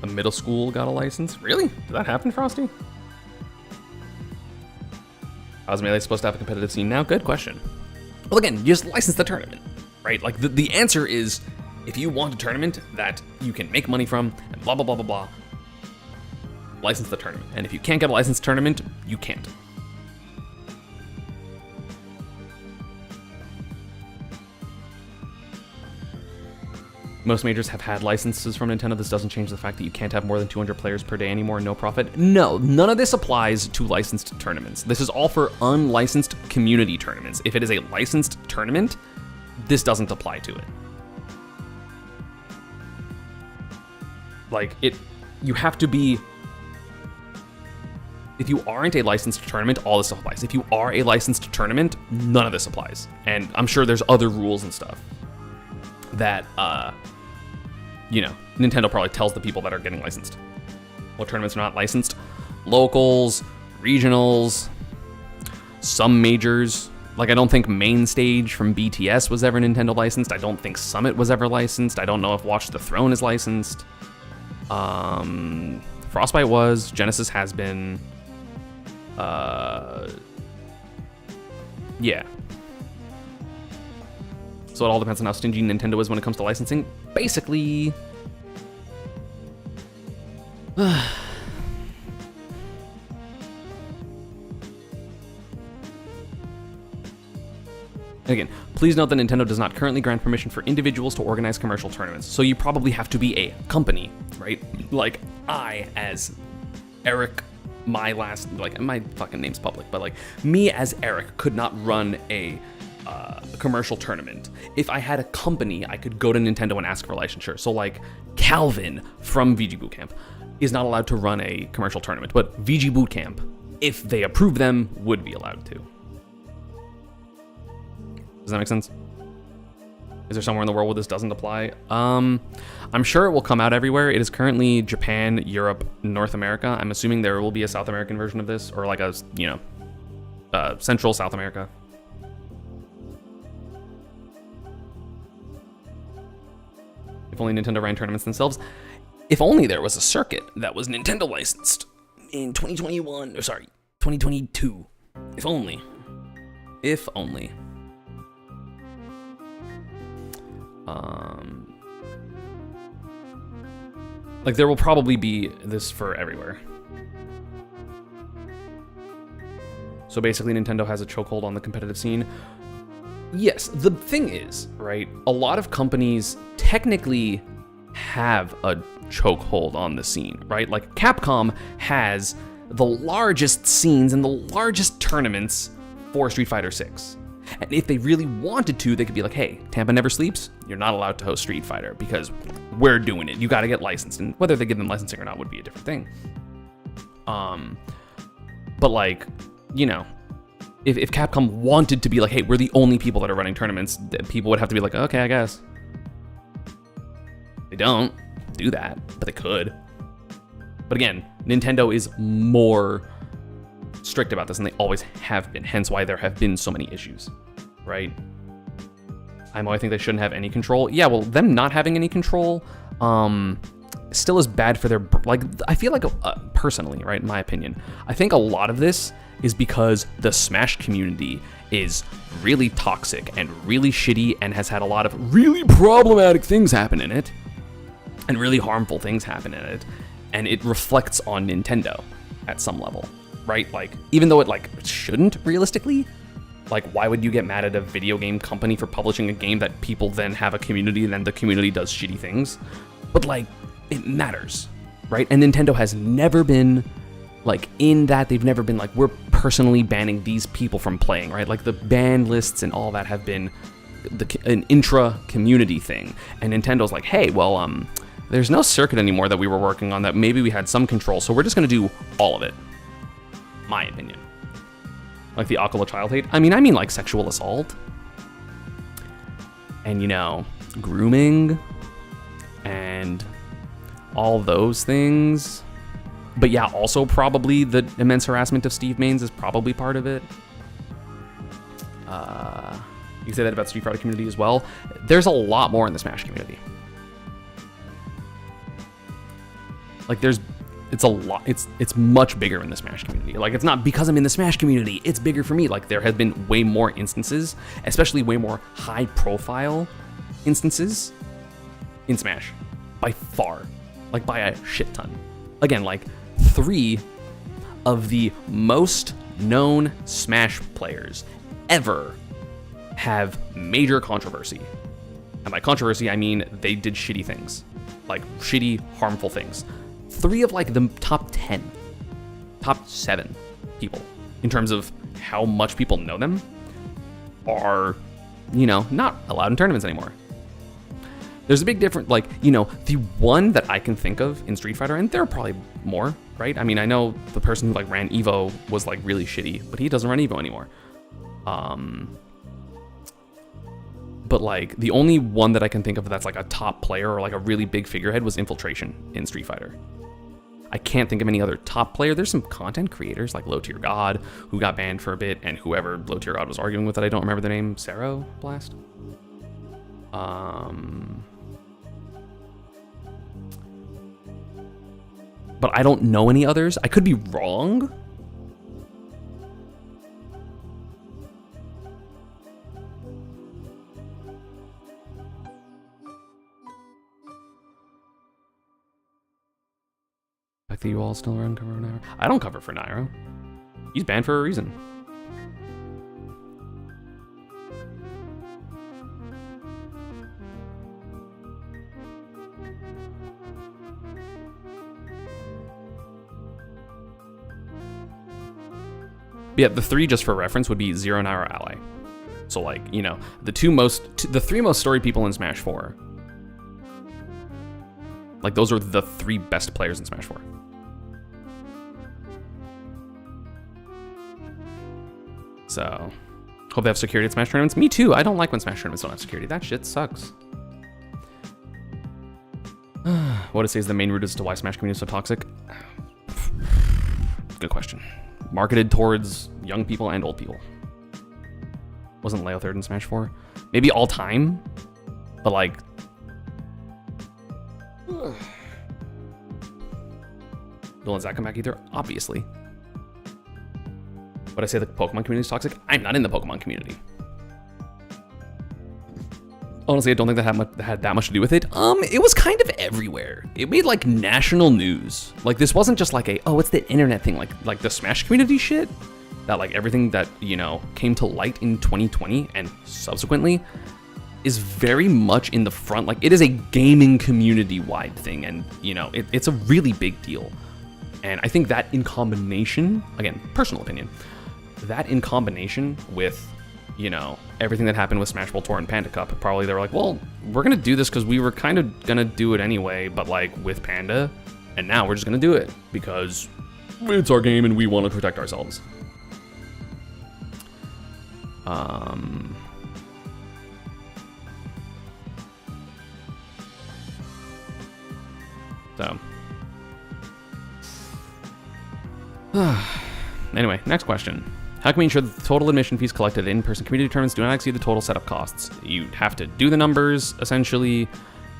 A middle school got a license? Really? Did that happen, Frosty? How's Melee supposed to have a competitive scene now? Good question. Well, again, you just license the tournament, right? Like, the answer is, if you want a tournament that you can make money from, and blah, blah, blah, blah, blah, license the tournament. And if you can't get a licensed tournament, you can't. Most majors have had licenses from Nintendo. This doesn't change the fact that you can't have more than 200 players per day anymore, no profit. No, none of this applies to licensed tournaments. This is all for unlicensed community tournaments. If it is a licensed tournament, this doesn't apply to it. Like, you have to be... If you aren't a licensed tournament, all this stuff applies. If you are a licensed tournament, none of this applies. And I'm sure there's other rules and stuff that, Nintendo probably tells the people that are getting licensed. What tournaments are not licensed? Locals, regionals, some majors. Like, I don't think Main Stage from BTS was ever Nintendo licensed. I don't think Summit was ever licensed. I don't know if Watch the Throne is licensed. Frostbite was. Genesis has been. Yeah. So it all depends on how stingy Nintendo is when it comes to licensing. Basically... Again, please note that Nintendo does not currently grant permission for individuals to organize commercial tournaments. So you probably have to be a company, right? Like, I, as Eric, my fucking name's public, but like, me as Eric could not run a commercial tournament. If I had a company, I could go to Nintendo and ask for licensure. So like Calvin from VG Bootcamp is not allowed to run a commercial tournament, but VG Bootcamp, if they approve them, would be allowed to. Does that make sense? Is there somewhere in the world where this doesn't apply? I'm sure it will come out everywhere. It is currently Japan, Europe, North America. I'm assuming there will be a South American version of this, or like a, Central South America. If only Nintendo ran tournaments themselves. If only there was a circuit that was Nintendo licensed in 2022. If only. If only. Like, there will probably be this for everywhere. So basically, Nintendo has a chokehold on the competitive scene. Yes, the thing is, right, a lot of companies technically have a chokehold on the scene, right? Like, Capcom has the largest scenes and the largest tournaments for Street Fighter 6. And if they really wanted to, they could be like, hey, Tampa Never Sleeps, you're not allowed to host Street Fighter because we're doing it. You got to get licensed. And whether they give them licensing or not would be a different thing. But like, you know, if Capcom wanted to be like, hey, we're the only people that are running tournaments, people would have to be like, okay, I guess. They don't do that, but they could. But again, Nintendo is more strict about this, and they always have been, hence why there have been so many issues, right? I think they shouldn't have any control. Yeah, well, them not having any control still is bad for their, like, I feel like, personally, right, in my opinion, I think a lot of this is because the Smash community is really toxic and really shitty and has had a lot of really problematic things happen in it, and really harmful things happen in it, and it reflects on Nintendo at some level. Right? Like, even though it, like, shouldn't realistically, like, why would you get mad at a video game company for publishing a game that people then have a community and then the community does shitty things? But, like, it matters, right? And Nintendo has never been, like, in that, they've never been like, we're personally banning these people from playing, right? Like, the ban lists and all that have been an intra-community thing. And Nintendo's like, hey, well, there's no circuit anymore that we were working on that maybe we had some control, so we're just gonna do all of it. My opinion. Like the Aquila child hate. I mean like sexual assault. And, you know, grooming. And all those things. But yeah, also probably the immense harassment of Steve Maines is probably part of it. You can say that about Street Fighter community as well. There's a lot more in the Smash community. Like, it's a lot. It's much bigger in the Smash community. Like, it's not because I'm in the Smash community, it's bigger for me. Like, there have been way more instances, especially way more high profile instances in Smash by far, like by a shit ton. Again, like 3 of the most known Smash players ever have major controversy. And by controversy, I mean they did shitty things, like shitty, harmful things. 3 of like the top 10, top 7 people in terms of how much people know them are, you know, not allowed in tournaments anymore. There's a big difference, like, you know, the one that I can think of in Street Fighter, and there are probably more, right? I mean, I know the person who like ran Evo was like really shitty, but he doesn't run Evo anymore. But like the only one that I can think of that's like a top player or like a really big figurehead was Infiltration in Street Fighter. I can't think of any other top player. There's some content creators like Low Tier God who got banned for a bit, and whoever Low Tier God was arguing with that I don't remember the name, Saro Blast. But I don't know any others. I could be wrong. Like that you all still run cover for Nairo? I don't cover for Nairo. He's banned for a reason. Yeah, the 3, just for reference, would be Zero Nairo Ally. So like, you know, the 3 most storied people in Smash 4. Like, those are the 3 best players in Smash 4. So, hope they have security at Smash tournaments. Me too. I don't like when Smash tournaments don't have security. That shit sucks. What it says the main root as to why Smash community is so toxic? Good question. Marketed towards young people and old people. Wasn't Leo 3rd in Smash 4? Maybe all time? But like... Don't let Zach come back either, obviously. Would I say the Pokemon community is toxic? I'm not in the Pokemon community. Honestly, I don't think that had that much to do with it. It was kind of everywhere. It made like national news. Like this wasn't just like it's the internet thing, like the Smash community shit. That like everything that, came to light in 2020 and subsequently is very much in the front. Like it is a gaming community wide thing, and it's a really big deal. And I think that in combination, again, personal opinion, that in combination with everything that happened with Smash Bros. Tour and Panda Cup, probably they were like, well, we're gonna do this because we were kind of gonna do it anyway, but like with Panda, and now we're just gonna do it because it's our game and we want to protect ourselves. So anyway, next question. How can we ensure that the total admission fees collected at in-person community tournaments do not exceed the total setup costs? You have to do the numbers, essentially,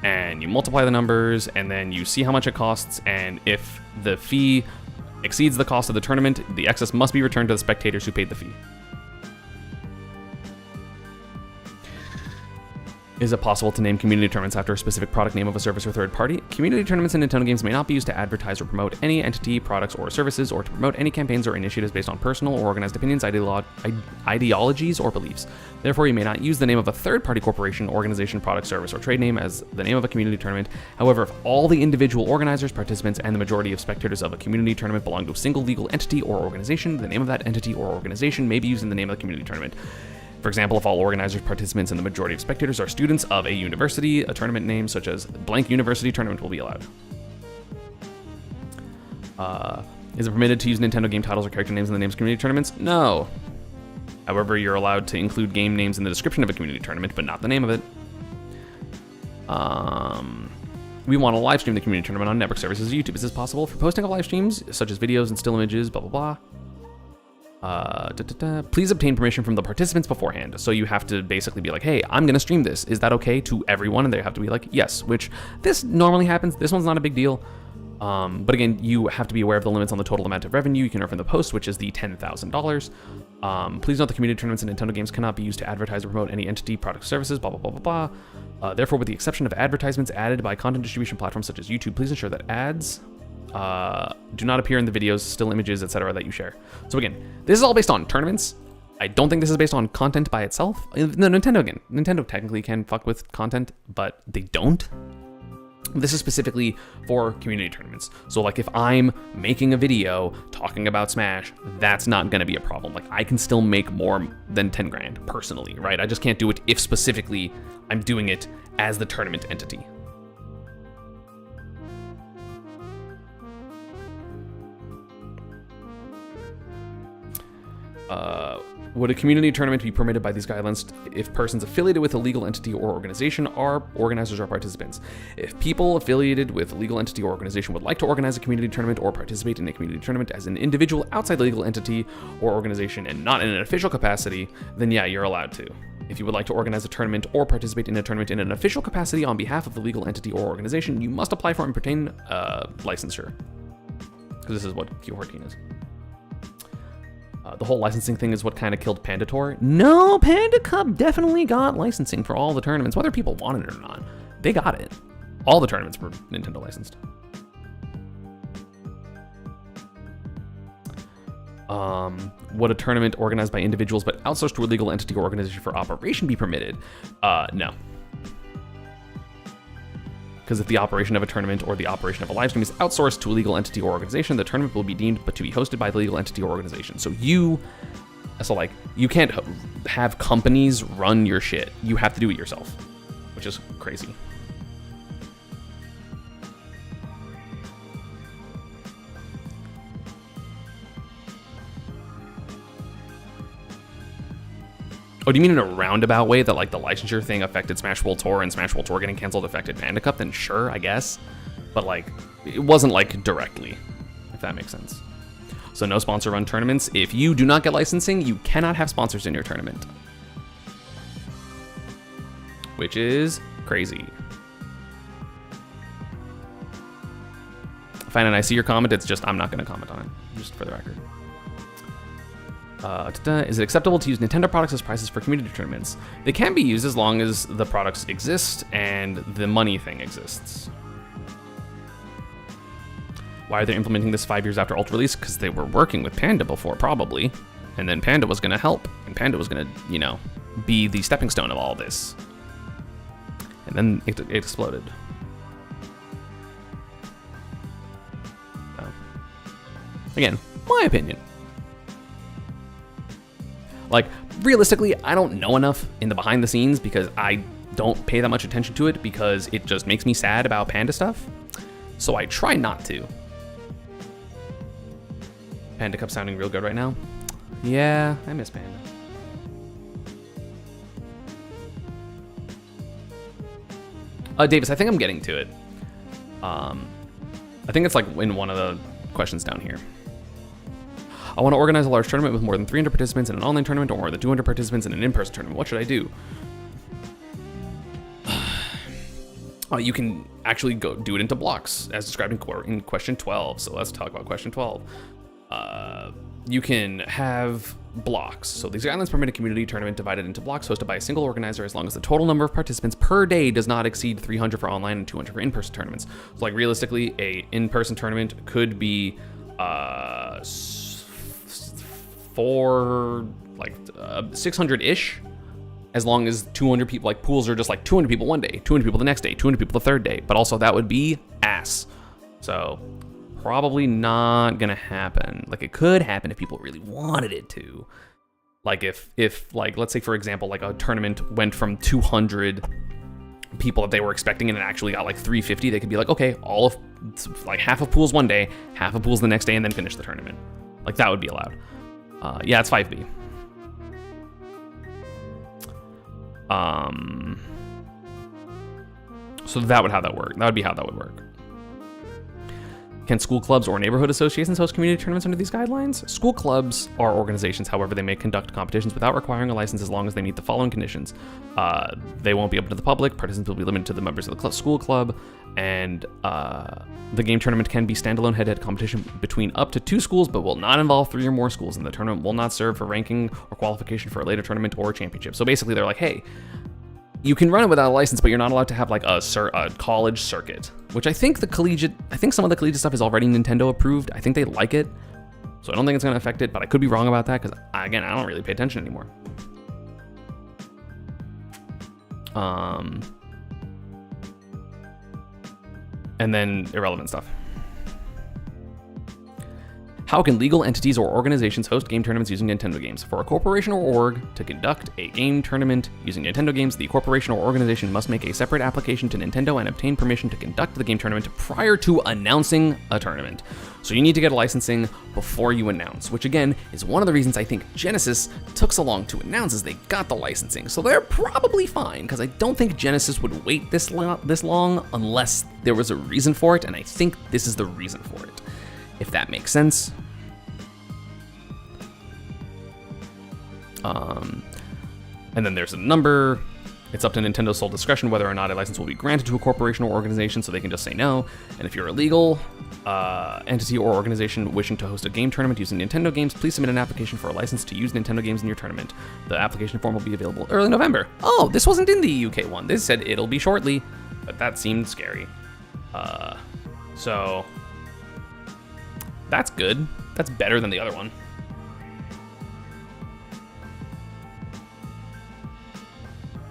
and you multiply the numbers, and then you see how much it costs, and if the fee exceeds the cost of the tournament, the excess must be returned to the spectators who paid the fee. Is it possible to name community tournaments after a specific product name of a service or third party? Community tournaments in Nintendo games may not be used to advertise or promote any entity, products, or services, or to promote any campaigns or initiatives based on personal or organized opinions, ideologies, or beliefs. Therefore, you may not use the name of a third-party corporation, organization, product, service, or trade name as the name of a community tournament. However, if all the individual organizers, participants, and the majority of spectators of a community tournament belong to a single legal entity or organization, the name of that entity or organization may be used in the name of the community tournament. For example, if all organizers, participants, and the majority of spectators are students of a university, a tournament name such as blank university tournament will be allowed. Is it permitted to use Nintendo game titles or character names in the names of community tournaments? No. However, you're allowed to include game names in the description of a community tournament, but not the name of it. We want to live stream the community tournament on network services YouTube. Is this possible? For posting of live streams, such as videos and still images, blah, blah, blah. Please obtain permission from the participants beforehand. So you have to basically be like, hey, I'm going to stream this. Is that okay to everyone? And they have to be like, yes, which this normally happens. This one's not a big deal. But again, you have to be aware of the limits on the total amount of revenue you can earn from the post, which is the $10,000. Please note the community tournaments in Nintendo games cannot be used to advertise or promote any entity, product, services, blah, blah, blah, blah, blah. Therefore, with the exception of advertisements added by content distribution platforms such as YouTube, please ensure that ads do not appear in the videos, still images, etc. that you share. So again, this is all based on tournaments. I don't think this is based on content by itself. Nintendo technically can fuck with content, but they don't. This is specifically for community tournaments. So like if I'm making a video talking about Smash, that's not gonna be a problem. Like I can still make more than 10 grand personally, right? I just can't do it if specifically I'm doing it as the tournament entity. Would a community tournament be permitted by these guidelines if persons affiliated with a legal entity or organization are organizers or participants? If people affiliated with a legal entity or organization would like to organize a community tournament or participate in a community tournament as an individual outside the legal entity or organization and not in an official capacity, then yeah, you're allowed to. If you would like to organize a tournament or participate in a tournament in an official capacity on behalf of the legal entity or organization, you must apply for and obtain licensure. Because this is what Q14 is. The whole licensing thing is what kind of killed Panda Tour. No, Panda Cup definitely got licensing for all the tournaments, whether people wanted it or not. They got it. All the tournaments were Nintendo licensed. Would a tournament organized by individuals but outsourced to a legal entity or organization for operation be permitted? No. Because if the operation of a tournament or the operation of a live stream is outsourced to a legal entity or organization, the tournament will be deemed but to be hosted by the legal entity or organization. So you can't have companies run your shit. You have to do it yourself, which is crazy. Oh, do you mean in a roundabout way that like the licensure thing affected Smash World Tour and Smash World Tour getting canceled affected Panda Cup? Then sure, I guess. But like, it wasn't like directly, if that makes sense. So no sponsor run tournaments. If you do not get licensing, you cannot have sponsors in your tournament. Which is crazy. Fine, and I see your comment. It's just, I'm not going to comment on it, just for the record. Is it acceptable to use Nintendo products as prizes for community tournaments? They can be used as long as the products exist and the money thing exists. Why are they implementing this 5 years after Ultra release? Because they were working with Panda before, probably. And then Panda was going to help. And Panda was going to, you know, be the stepping stone of all this. And then it exploded. So, again, my opinion. Like, realistically, I don't know enough in the behind the scenes because I don't pay that much attention to it because it just makes me sad about Panda stuff. So I try not to. Panda Cup sounding real good right now. Yeah, I miss Panda. Davis, I think I'm getting to it. I think it's like in one of the questions down here. I want to organize a large tournament with more than 300 participants in an online tournament or more than 200 participants in an in-person tournament. What should I do? You can actually go do it into blocks as described in question 12. So let's talk about question 12. You can have blocks. So these guidelines permit a community tournament divided into blocks hosted by a single organizer as long as the total number of participants per day does not exceed 300 for online and 200 for in-person tournaments. So like realistically, a in-person tournament could be 600-ish, as long as 200 people, like pools are just like 200 people one day, 200 people the next day, 200 people the third day, but also that would be ass. So probably not gonna happen. Like it could happen if people really wanted it to. Like if like, let's say for example, like a tournament went from 200 people that they were expecting and it actually got like 350, they could be like, okay, all of like half of pools one day, half of pools the next day, and then finish the tournament. Like that would be allowed. Yeah, it's 5B. So that would how that work. That would be how that would work. Can school clubs or neighborhood associations host community tournaments under these guidelines? School clubs are organizations, however, they may conduct competitions without requiring a license as long as they meet the following conditions. They won't be open to the public, participants will be limited to the members of the school club, and the game tournament can be standalone head-to-head competition between up to 2 schools, but will not involve 3 or more schools, and the tournament will not serve for ranking or qualification for a later tournament or championship. So basically they're like, hey, you can run it without a license, but you're not allowed to have like a college circuit, which I think some of the collegiate stuff is already Nintendo approved. I think they like it. So I don't think it's gonna affect it, but I could be wrong about that because again, I don't really pay attention anymore. And then irrelevant stuff. How can legal entities or organizations host game tournaments using Nintendo games? For a corporation or org to conduct a game tournament using Nintendo games, the corporation or organization must make a separate application to Nintendo and obtain permission to conduct the game tournament prior to announcing a tournament. So you need to get a licensing before you announce, which again is one of the reasons I think Genesis took so long to announce is they got the licensing. So they're probably fine, because I don't think Genesis would wait this long unless there was a reason for it, and I think this is the reason for it, if that makes sense. And then there's a number. It's up to Nintendo's sole discretion whether or not a license will be granted to a corporation or organization, so they can just say no. And if you're a legal entity or organization wishing to host a game tournament using Nintendo games, please submit an application for a license to use Nintendo games in your tournament. The application form will be available early November. Oh, this wasn't in the UK one. This said it'll be shortly, but that seemed scary. So that's good. That's better than the other one.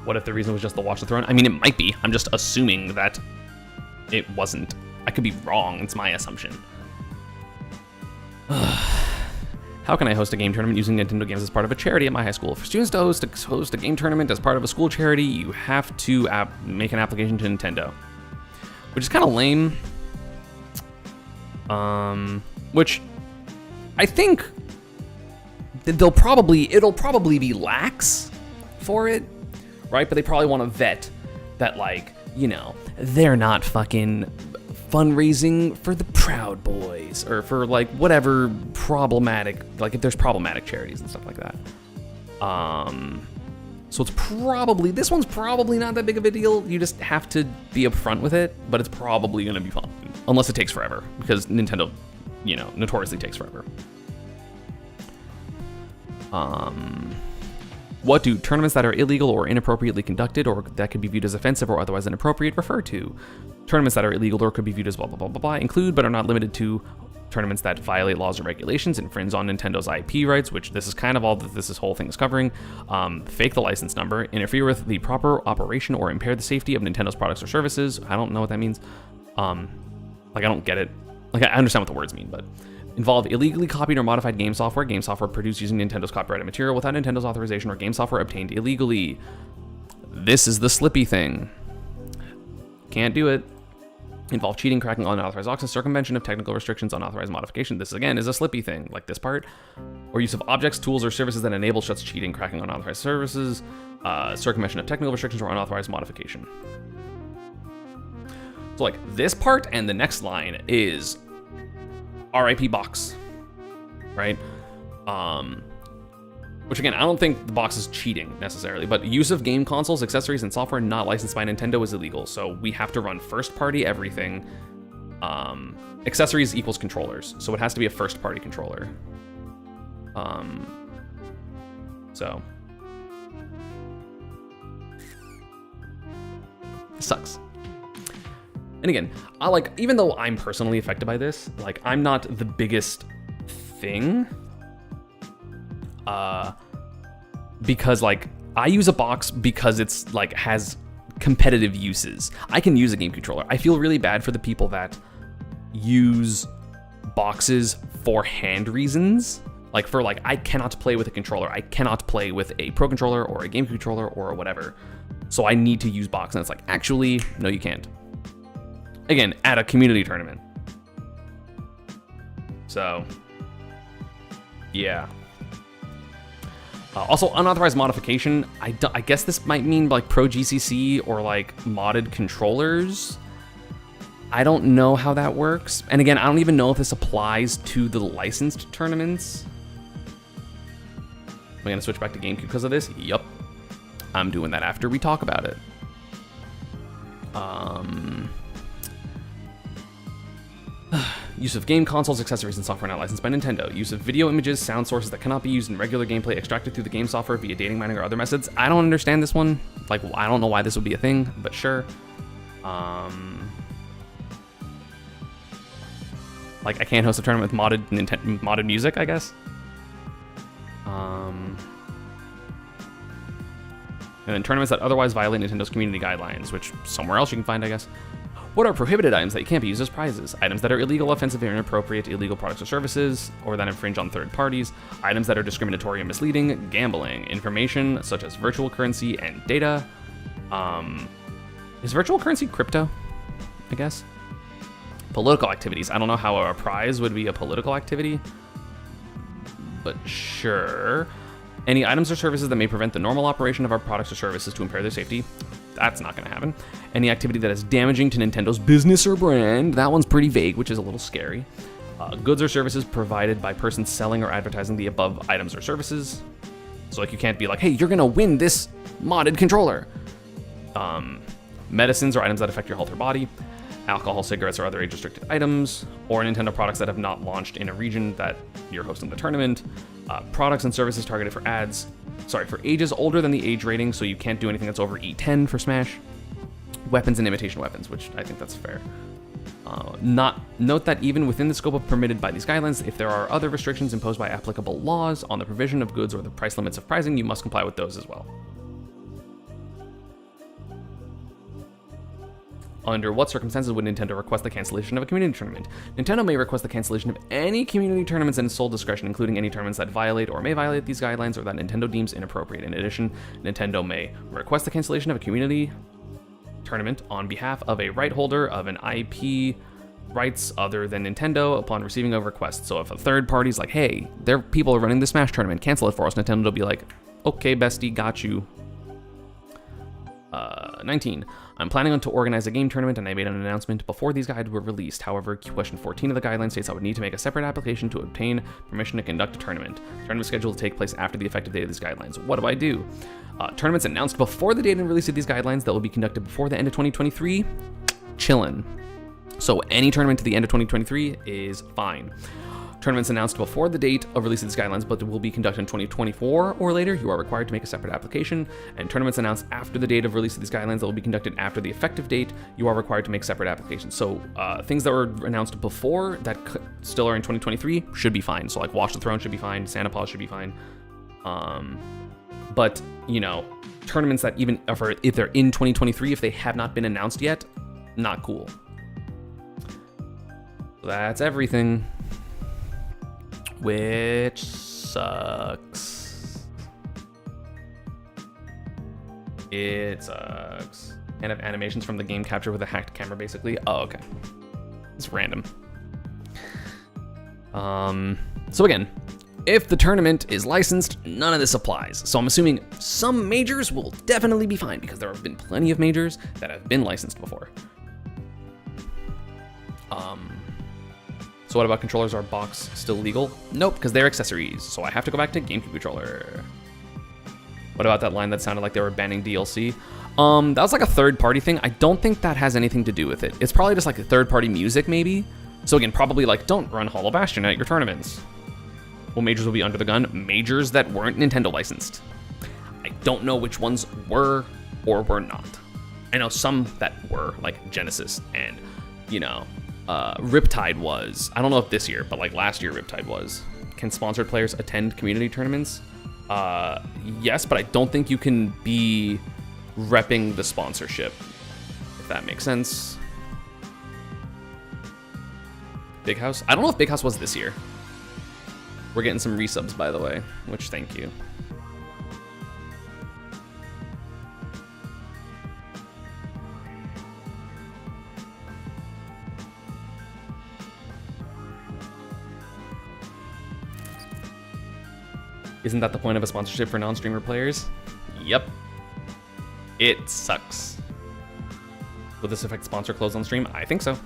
What if the reason was just the Watch the Throne? I mean, it might be. I'm just assuming that it wasn't. I could be wrong. It's my assumption. How can I host a game tournament using Nintendo games as part of a charity at my high school? For students to host a game tournament as part of a school charity, you have to make an application to Nintendo, which is kind of lame. Which I think it'll probably be lax for it. Right? But they probably want to vet that, like, you know, they're not fucking fundraising for the Proud Boys or for, like, whatever problematic, like, if there's problematic charities and stuff like that. So it's probably, this one's probably not that big of a deal. You just have to be upfront with it, but it's probably going to be fun. Unless it takes forever, because Nintendo, you know, notoriously takes forever. What do tournaments that are illegal or inappropriately conducted or that could be viewed as offensive or otherwise inappropriate refer to? Tournaments that are illegal or could be viewed as blah, blah, blah, blah, blah include but are not limited to tournaments that violate laws or regulations, infringe on Nintendo's IP rights, which this is kind of all that this whole thing is covering, fake the license number, interfere with the proper operation or impair the safety of Nintendo's products or services. I don't know what that means. I don't get it. I understand what the words mean, but involve illegally copied or modified game software produced using Nintendo's copyrighted material without Nintendo's authorization, or game software obtained illegally. This is the slippy thing. Can't do it. Involve cheating, cracking unauthorized access, circumvention of technical restrictions, unauthorized modification. This again is a slippy thing, like this part. Or use of objects, tools, or services that enable such cheating, cracking, unauthorized services, circumvention of technical restrictions, or unauthorized modification. So like this part and the next line is RIP box, right? Which again, I don't think the box is cheating necessarily, but use of game consoles, accessories, and software not licensed by Nintendo is illegal. So we have to run first party everything. Accessories equals controllers, so it has to be a first party controller. So it sucks. And again, even though I'm personally affected by this, I'm not the biggest thing. Because I use a box because it's has competitive uses. I can use a game controller. I feel really bad for the people that use boxes for hand reasons. I cannot play with a controller. I cannot play with a Pro Controller or a game controller or whatever. So I need to use box, and it's actually, no, you can't. Again, at a community tournament. So, yeah. Also, unauthorized modification. I guess this might mean Pro GCC or modded controllers. I don't know how that works. And again, I don't even know if this applies to the licensed tournaments. Am I gonna switch back to GameCube because of this? Yup. I'm doing that after we talk about it. Use of game consoles, accessories, and software not licensed by Nintendo. Use of video images, sound sources that cannot be used in regular gameplay extracted through the game software via dating mining or other methods. I don't understand this one. I don't know why this would be a thing, but sure. I can't host a tournament with modded music, I guess. And then tournaments that otherwise violate Nintendo's community guidelines, which somewhere else you can find, I guess. What are prohibited items that you can't be used as prizes? Items that are illegal, offensive, or inappropriate, illegal products or services, or that infringe on third parties. Items that are discriminatory and misleading, gambling, information such as virtual currency and data. Is virtual currency crypto? I guess. Political activities. I don't know how a prize would be a political activity, but sure. Any items or services that may prevent the normal operation of our products or services to impair their safety. That's not going to happen. Any activity that is damaging to Nintendo's business or brand. That one's pretty vague, which is a little scary. Goods or services provided by persons selling or advertising the above items or services. So you can't be hey, you're going to win this modded controller. Medicines or items that affect your health or body. Alcohol, cigarettes, or other age-restricted items. Or Nintendo products that have not launched in a region that you're hosting the tournament. Products and services targeted for for ages older than the age rating, so you can't do anything that's over E10 for Smash. Weapons and imitation weapons, which I think that's fair. Note that even within the scope of permitted by these guidelines, if there are other restrictions imposed by applicable laws on the provision of goods or the price limits of pricing, you must comply with those as well. Under what circumstances would Nintendo request the cancellation of a community tournament? Nintendo may request the cancellation of any community tournaments in its sole discretion, including any tournaments that violate or may violate these guidelines or that Nintendo deems inappropriate. In addition, Nintendo may request the cancellation of a community tournament on behalf of a right holder of an IP rights other than Nintendo upon receiving a request. So if a third party's hey, people are running the Smash tournament, cancel it for us, Nintendo will be okay, bestie, got you. 19. I'm planning on to organize a game tournament, and I made an announcement before these guides were released. However, question 14 of the guidelines states I would need to make a separate application to obtain permission to conduct a tournament. Tournament scheduled to take place after the effective date of these guidelines. What do I do? Tournaments announced before the date and release of these guidelines that will be conducted before the end of 2023. Chillin'. So any tournament to the end of 2023 is fine. Tournaments announced before the date of release of these guidelines, but will be conducted in 2024 or later, you are required to make a separate application. And tournaments announced after the date of release of these guidelines that will be conducted after the effective date, you are required to make separate applications. So things that were announced before that still are in 2023 should be fine. So like Watch the Throne should be fine, Santa Paws should be fine. But, you know, tournaments that even if they're in 2023, if they have not been announced yet, not cool. So that's everything. Which sucks. It sucks. And have animations from the game capture with a hacked camera, basically. Oh, okay. It's random. So again, if the tournament is licensed, none of this applies. So I'm assuming some majors will definitely be fine because there have been plenty of majors that have been licensed before. So what about controllers? Are box still legal? Nope, because they're accessories. So I have to go back to GameCube controller. What about that line that sounded like they were banning DLC? That was like a third-party thing. I don't think that has anything to do with it. It's probably just like a third-party music, maybe. So again, probably like, don't run Hollow Bastion at your tournaments. Well, majors will be under the gun. Majors that weren't Nintendo licensed. I don't know which ones were or were not. I know some that were, like Genesis and, you know, Riptide was. I don't know if this year, but like last year Riptide was. Can sponsored players attend community tournaments? Yes, but I don't think you can be repping the sponsorship, if that makes sense. Big House? I don't know if Big House was this year. We're getting some resubs, by the way, which thank you. Isn't that the point of a sponsorship for non-streamer players? Yep. It sucks. Will this affect sponsor close on stream? I think so.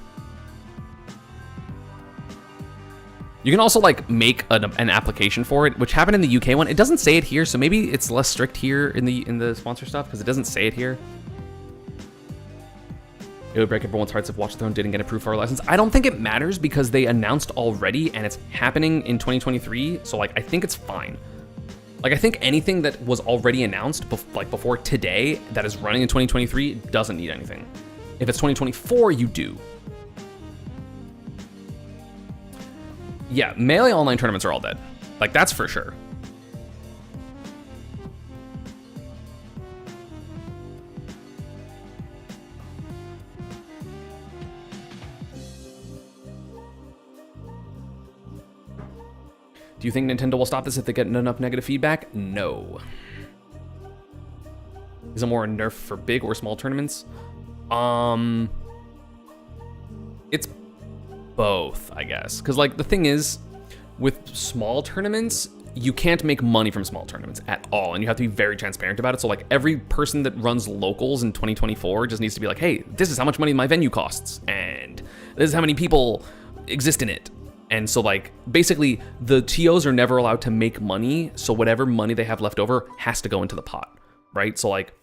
You can also like make an application for it, which happened in the UK one. It doesn't say it here, so maybe it's less strict here in the sponsor stuff because it doesn't say it here. It would break everyone's hearts if Watch the Throne didn't get approved for a license. I don't think it matters because they announced already and it's happening in 2023. So like I think it's fine. Like, I think anything that was already announced, before today, that is running in 2023, doesn't need anything. If it's 2024, you do. Yeah, Melee online tournaments are all dead. Like, that's for sure. Do you think Nintendo will stop this if they get enough negative feedback? No. Is it more a nerf for big or small tournaments? It's both, I guess. Because, like, the thing is, with small tournaments, you can't make money from small tournaments at all, and you have to be very transparent about it. So, like, every person that runs locals in 2024 just needs to be like, hey, this is how much money my venue costs, and this is how many people exist in it. And so, like, basically, the TOs are never allowed to make money, so whatever money they have left over has to go into the pot, right? So, like,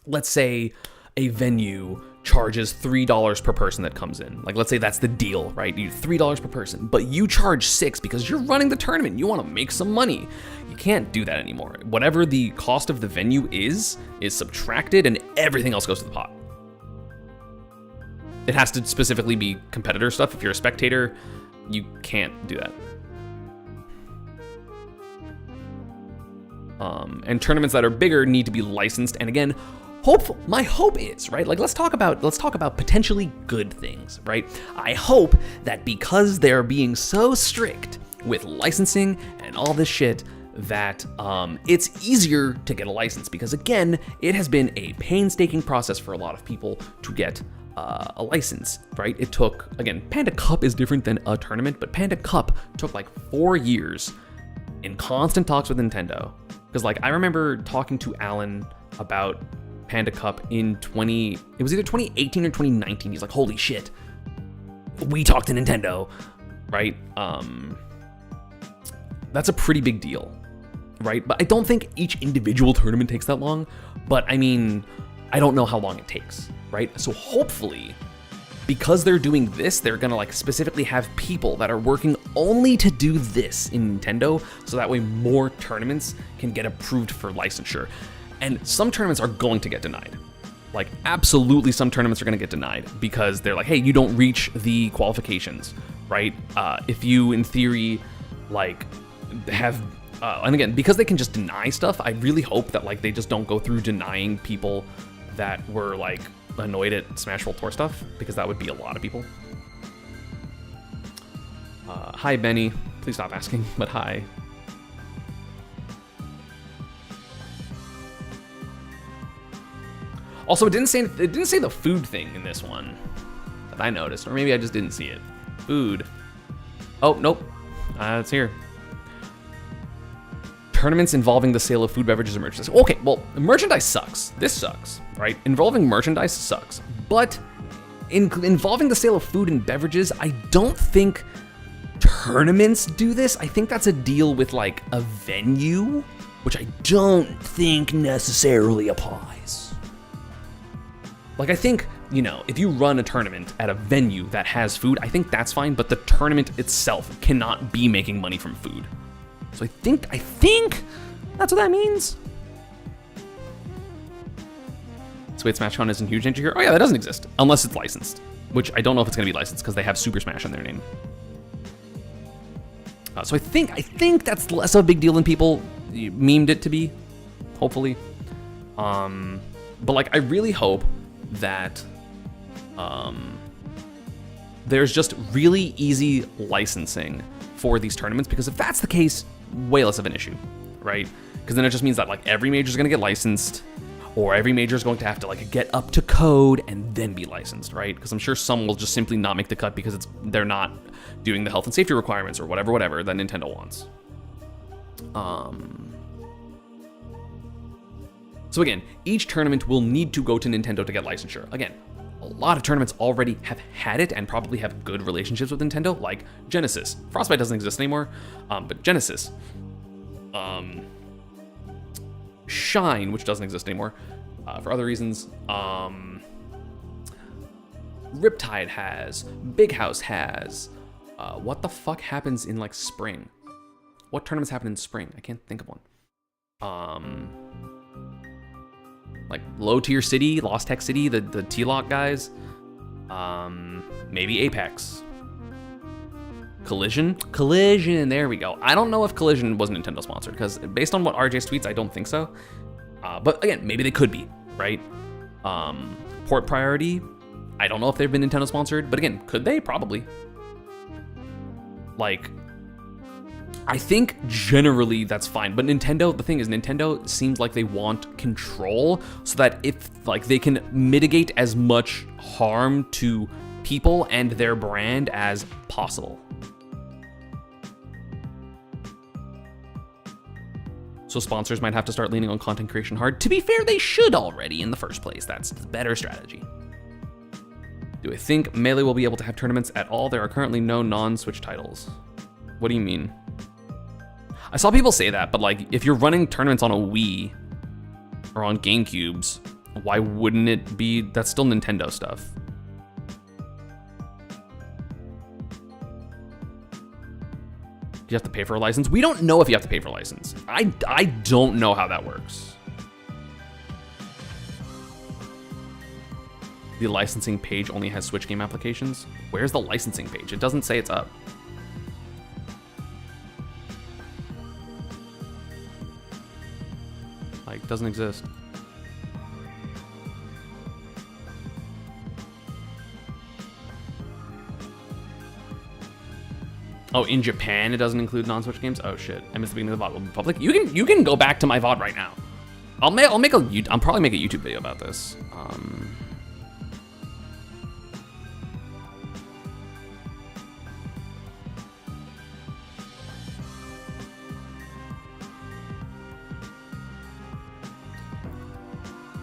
let's say a venue charges $3 per person that comes in. Like, let's say that's the deal, right? You $3 per person, but you charge $6 because you're running the tournament. You want to make some money. You can't do that anymore. Whatever the cost of the venue is subtracted and everything else goes to the pot. It has to specifically be competitor stuff. If you're a spectator, you can't do that. And tournaments that are bigger need to be licensed. And again, my hope is, right? Like, let's talk about potentially good things, right? I hope that because they're being so strict with licensing and all this shit, that it's easier to get a license. Because again, it has been a painstaking process for a lot of people to get a license, right? It took, again, Panda Cup is different than a tournament, but Panda Cup took like 4 years in constant talks with Nintendo. Because like, I remember talking to Alan about Panda Cup in it was either 2018 or 2019. He's like, holy shit, we talked to Nintendo, right? That's a pretty big deal, right? But I don't think each individual tournament takes that long, but I mean, I don't know how long it takes, right? So hopefully because they're doing this, they're gonna like specifically have people that are working only to do this in Nintendo, so that way more tournaments can get approved for licensure. And some tournaments are going to get denied. Like, absolutely some tournaments are gonna get denied because they're like, hey, you don't reach the qualifications, right? If you, in theory, like, have, and again, because they can just deny stuff, I really hope that, like, they just don't go through denying people that were, like, annoyed at Smash World Tour stuff, because that would be a lot of people. Hi, Benny. Please stop asking, but hi. Also, it didn't say the food thing in this one that I noticed, or maybe I just didn't see it. Food. Oh, nope. It's here. Tournaments involving the sale of food, beverages, and merchandise. Okay, well, merchandise sucks. This sucks, right? Involving merchandise sucks. But involving the sale of food and beverages, I don't think tournaments do this. I think that's a deal with like a venue, which I don't think necessarily applies. Like, I think, you know, if you run a tournament at a venue that has food, I think that's fine, but the tournament itself cannot be making money from food. So I think that's what that means. Sweet SmashCon isn't huge into here. Oh yeah, that doesn't exist unless it's licensed, which I don't know if it's gonna be licensed because they have Super Smash in their name. So I think that's less of a big deal than people memed it to be, hopefully. But like, I really hope that there's just really easy licensing for these tournaments, because if that's the case, way less of an issue, right? Because then it just means that like every major is going to get licensed, or every major is going to have to like get up to code and then be licensed, right? Because I'm sure some will just simply not make the cut because they're not doing the health and safety requirements or whatever that Nintendo wants. So again, each tournament will need to go to Nintendo to get licensure. Again, a lot of tournaments already have had it and probably have good relationships with Nintendo, like Genesis. Frostbite doesn't exist anymore, but Genesis. Shine, which doesn't exist anymore for other reasons. Riptide has. Big House has. What the fuck happens in like spring? What tournaments happen in spring? I can't think of one. Like Low Tier City, Lost Tech City, the T-Lock guys. Maybe Apex. Collision, there we go. I don't know if Collision was Nintendo sponsored, because based on what RJ's tweets, I don't think so. But again, maybe they could be, right? Port Priority, I don't know if they've been Nintendo sponsored, but again, could they? Probably. Like, I think generally that's fine, but Nintendo, the thing is, Nintendo seems like they want control so that if like they can mitigate as much harm to people and their brand as possible. So sponsors might have to start leaning on content creation hard. To be fair, they should already in the first place. That's the better strategy. Do I think Melee will be able to have tournaments at all? There are currently no non-Switch titles. What do you mean? I saw people say that, but like, if you're running tournaments on a Wii or on GameCubes, why wouldn't it be? That's still Nintendo stuff. Do you have to pay for a license? We don't know if you have to pay for a license. I don't know how that works. The licensing page only has Switch game applications. Where's the licensing page? It doesn't say it's up. Like, doesn't exist. Oh, in Japan it doesn't include non-Switch games? Oh shit, I missed the beginning of the VOD. Will be public? You can go back to my VOD right now. I'll probably make a YouTube video about this.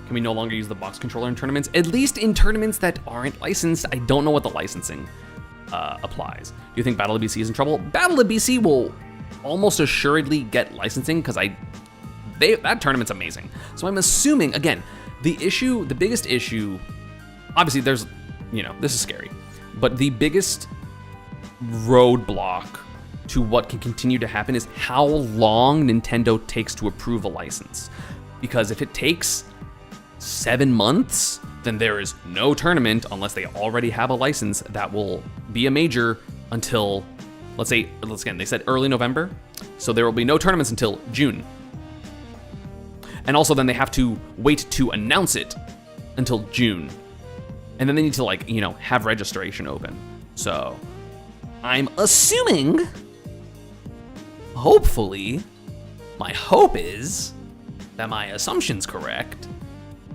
Can we no longer use the box controller in tournaments? At least in tournaments that aren't licensed. I don't know what the licensing applies. Do you think Battle of BC is in trouble? Battle of BC will almost assuredly get licensing because that tournament's amazing. So I'm assuming, again, the biggest issue, obviously there's, this is scary. But the biggest roadblock to what can continue to happen is how long Nintendo takes to approve a license. Because if it takes 7 months, then there is no tournament unless they already have a license that will be a major until, again, they said early November. So there will be no tournaments until June. And also then they have to wait to announce it until June. And then they need to have registration open. So I'm assuming, hopefully, my hope is that my assumption's correct,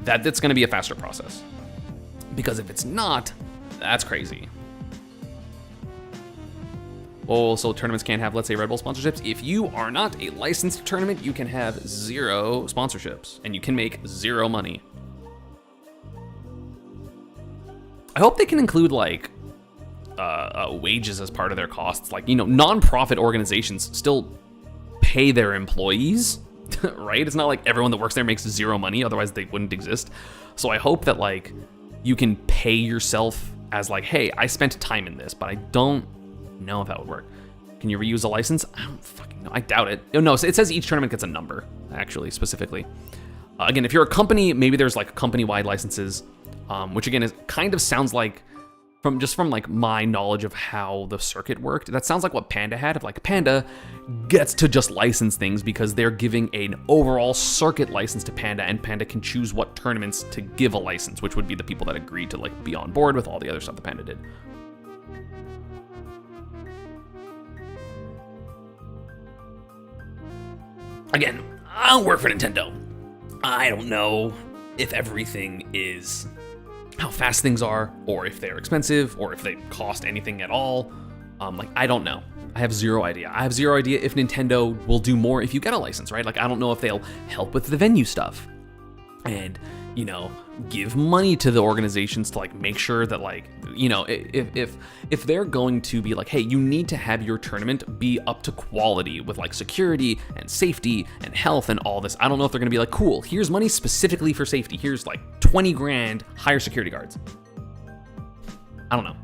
that it's going to be a faster process. Because if it's not, that's crazy. Also, tournaments can't have, let's say, Red Bull sponsorships. If you are not a licensed tournament, you can have 0 sponsorships, and you can make 0 money. I hope they can include, wages as part of their costs. Non-profit organizations still pay their employees, right? It's not like everyone that works there makes 0 money, otherwise they wouldn't exist. So I hope that, you can pay yourself as, hey, I spent time in this, but I don't know if that would work. Can you reuse a license? I don't fucking know. I doubt it. Oh, no, it says each tournament gets a number, actually, specifically. Again, if you're a company, maybe there's company-wide licenses, which again kind of sounds like, from my knowledge of how the circuit worked, that sounds like what Panda had. If Panda gets to just license things because they're giving an overall circuit license to Panda, and Panda can choose what tournaments to give a license, which would be the people that agreed to be on board with all the other stuff that Panda did. Again, I don't work for Nintendo. I don't know if everything is how fast things are, or if they're expensive, or if they cost anything at all. I don't know. I have 0 idea. I have 0 idea if Nintendo will do more if you get a license, right? I don't know if they'll help with the venue stuff and, give money to the organizations to make sure that if they're going to be hey, you need to have your tournament be up to quality with security and safety and health and all this. I don't know if they're going to be cool, here's money specifically for safety. Here's 20 grand, hire security guards. I don't know.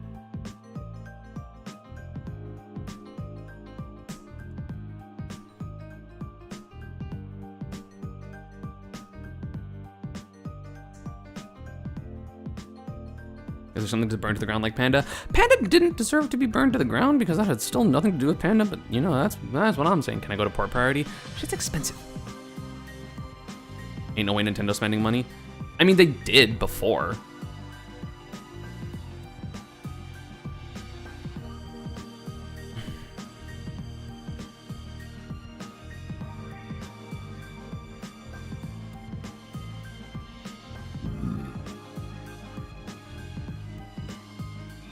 Is there something to burn to the ground like Panda? Panda didn't deserve to be burned to the ground because that had still nothing to do with Panda, but that's what I'm saying. Can I go to port priority? Shit's expensive. Ain't no way Nintendo's spending money. I mean, they did before.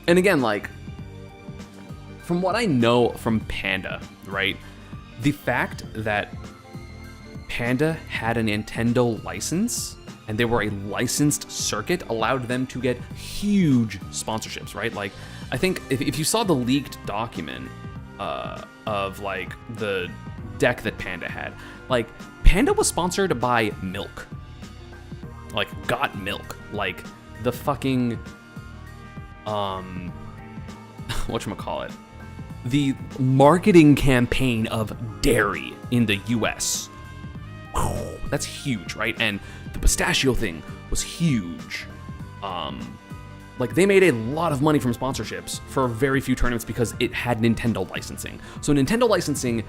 And again, from what I know from Panda, right? The fact that Panda had a Nintendo license and they were a licensed circuit allowed them to get huge sponsorships, right? I think if you saw the leaked document of the deck that Panda had, Panda was sponsored by milk. Got milk. The fucking whatchamacallit, the marketing campaign of dairy in the US. That's huge, right? And the pistachio thing was huge. They made a lot of money from sponsorships for very few tournaments because it had Nintendo licensing. So Nintendo licensing,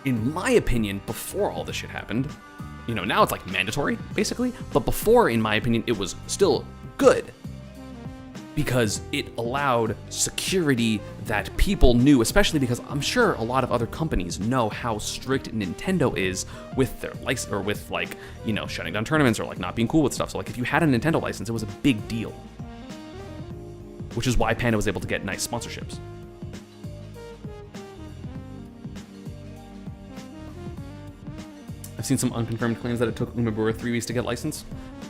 in my opinion, before all this shit happened, now it's mandatory, basically. But before, in my opinion, it was still good, because it allowed security that people knew, especially because I'm sure a lot of other companies know how strict Nintendo is with their license, or with shutting down tournaments, or not being cool with stuff. So if you had a Nintendo license, it was a big deal, which is why Panda was able to get nice sponsorships. I've seen some unconfirmed claims that it took Umebura 3 weeks to get licensed.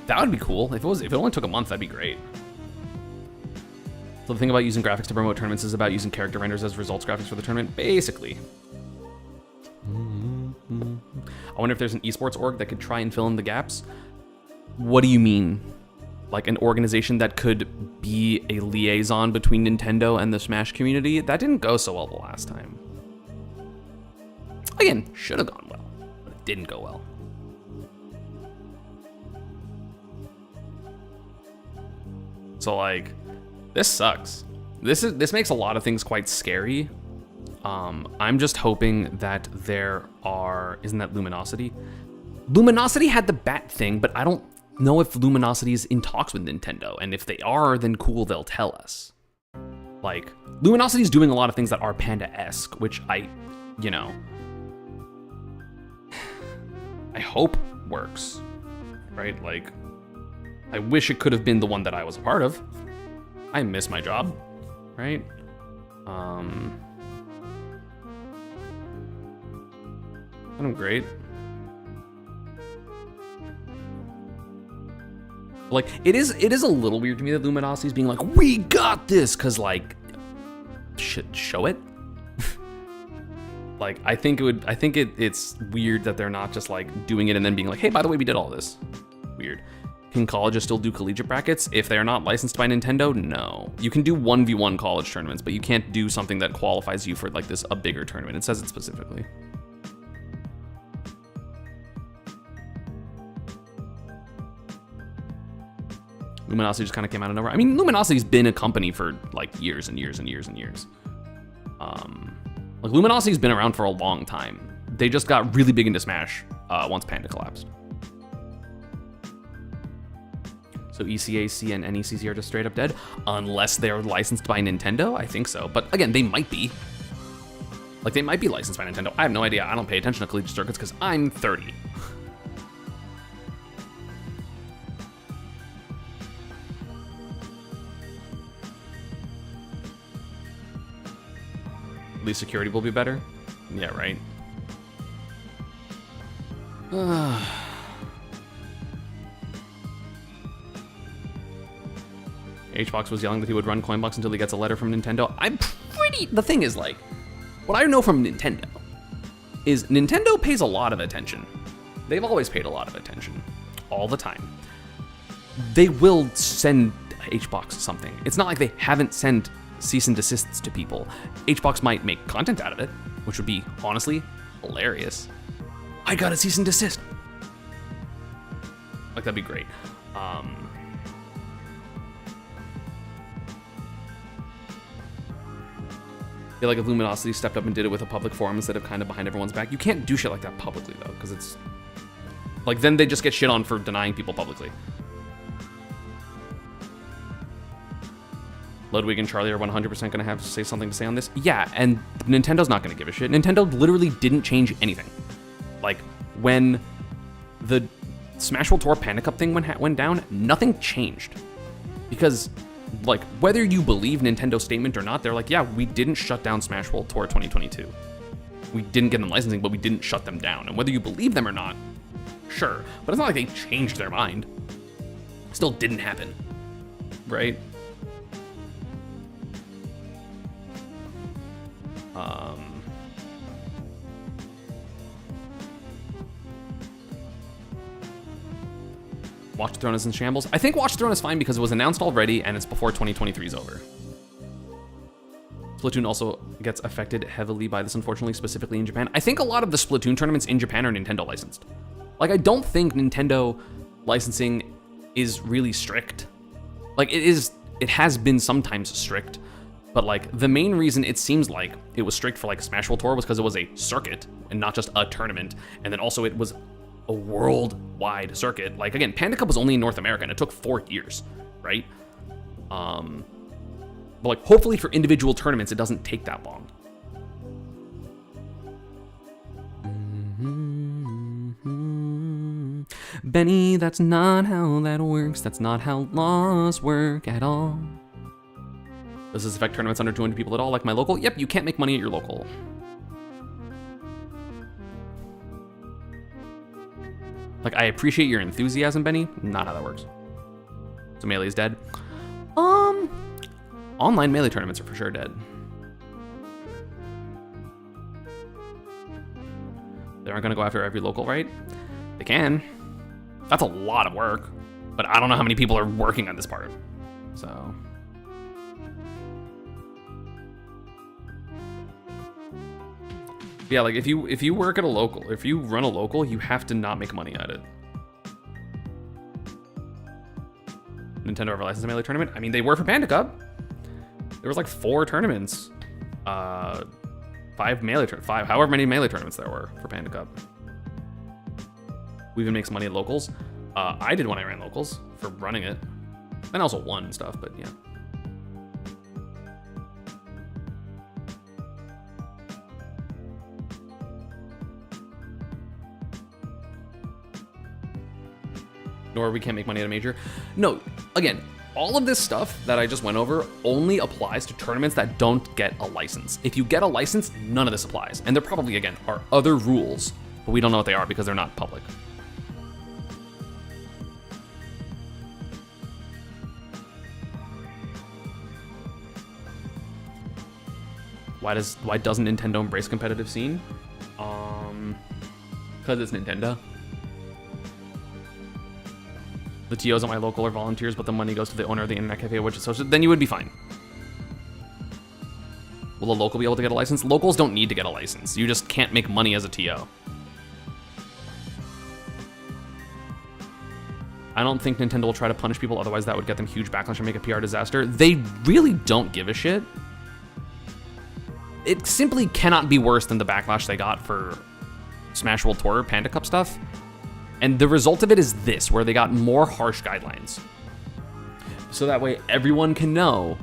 That would be cool. If it only took a month, that'd be great. So the thing about using graphics to promote tournaments is about using character renders as results graphics for the tournament, basically. I wonder if there's an esports org that could try and fill in the gaps. What do you mean? like an organization that could be a liaison between Nintendo and the Smash community. That didn't go so well the last time. Again, should have gone well, but it didn't go well. So like, this sucks. This makes a lot of things quite scary. I'm just hoping that there are, isn't that Luminosity? Luminosity had the bat thing, but I don't know if Luminosity is in talks with Nintendo, and if they are, then cool, they'll tell us. Like, Luminosity's doing a lot of things that are Panda-esque, which I hope works, right? Like, I wish it could have been the one that I was a part of. I miss my job, right? I'm great. Like, it is a little weird to me that Luminosity's being like, we got this, cause like, show it. Like, I think it's weird that they're not just like doing it and then being like, hey, by the way, we did all this. Weird. Can colleges still do collegiate brackets if they're not licensed by Nintendo? No. You can do 1v1 college tournaments, but you can't do something that qualifies you for like a bigger tournament. It says it specifically. Luminosity just kind of came out of nowhere. I mean, Luminosity's been a company for like years and years and years and years. Like, Luminosity's been around for a long time. They just got really big into Smash once Panda collapsed. So ECAC and NECC are just straight up dead, unless they're licensed by Nintendo. I think so, but again, they might be. Like, they might be licensed by Nintendo. I have no idea. I don't pay attention to collegiate circuits because I'm 30. At least security will be better. Yeah, right. Hbox was yelling that he would run Coinbox until he gets a letter from Nintendo. The thing is, like, what I know from Nintendo is Nintendo pays a lot of attention. They've always paid a lot of attention. All the time. They will send Hbox something. It's not like they haven't sent cease and desists to people. Hbox might make content out of it, which would be, honestly, hilarious. I got a cease and desist. Like, that'd be great. I feel like if Luminosity stepped up and did it with a public forum instead of kind of behind everyone's back. You can't do shit like that publicly, though, because it's... like, then they just get shit on for denying people publicly. Ludwig and Charlie are 100% going to have to say something to say on this. Yeah, and Nintendo's not going to give a shit. Nintendo literally didn't change anything. Like, when the Smash World Tour Panda Cup thing went down, nothing changed. Because, like, whether you believe Nintendo's statement or not, they're like, yeah, we didn't shut down Smash World Tour 2022. We didn't give them licensing, but we didn't shut them down. And whether you believe them or not, sure. But it's not like they changed their mind. It still didn't happen. Right? Watch the Throne is in shambles. I think Watch the Throne is fine because it was announced already and it's before 2023 is over. Splatoon also gets affected heavily by this, unfortunately, specifically in Japan. I think a lot of the Splatoon tournaments in Japan are Nintendo licensed. Like, I don't think Nintendo licensing is really strict. Like, it has been sometimes strict, but like the main reason it seems like it was strict for like Smash World Tour was because it was a circuit and not just a tournament. And then also it was a worldwide circuit. Like, again, Panda Cup was only in North America and it took 4 years, right? But like, hopefully for individual tournaments, it doesn't take that long. Benny, that's not how that works. That's not how laws work at all. Does this affect tournaments under 200 people at all, like my local? Yep, you can't make money at your local. Like, I appreciate your enthusiasm, Benny. Not how that works. So Melee's dead. Online Melee tournaments are for sure dead. They aren't gonna go after every local, right? They can. That's a lot of work. but I don't know how many people are working on this part. So yeah, like if you work at a local, if you run a local, you have to not make money at it. Nintendo ever licensed a Melee tournament? I mean, they were for Panda Cup. There was like 4 tournaments. 5 however many Melee tournaments there were for Panda Cup. Who even makes money at locals? I did when I ran locals for running it. And also won and stuff, but yeah. Nor we can't make money at a major. No, again, all of this stuff that I just went over only applies to tournaments that don't get a license. If you get a license, none of this applies. And there probably, again, are other rules, but we don't know what they are because they're not public. Why doesn't Nintendo embrace competitive scene? Because it's Nintendo. The TOs at my local are volunteers, but the money goes to the owner of the internet cafe, which is social. Then you would be fine. Will a local be able to get a license? Locals don't need to get a license. You just can't make money as a TO. I don't think Nintendo will try to punish people, otherwise that would get them huge backlash and make a PR disaster. They really don't give a shit. It simply cannot be worse than the backlash they got for Smash World Tour Panda Cup stuff. And the result of it is this, where they got more harsh guidelines. So that way everyone can know.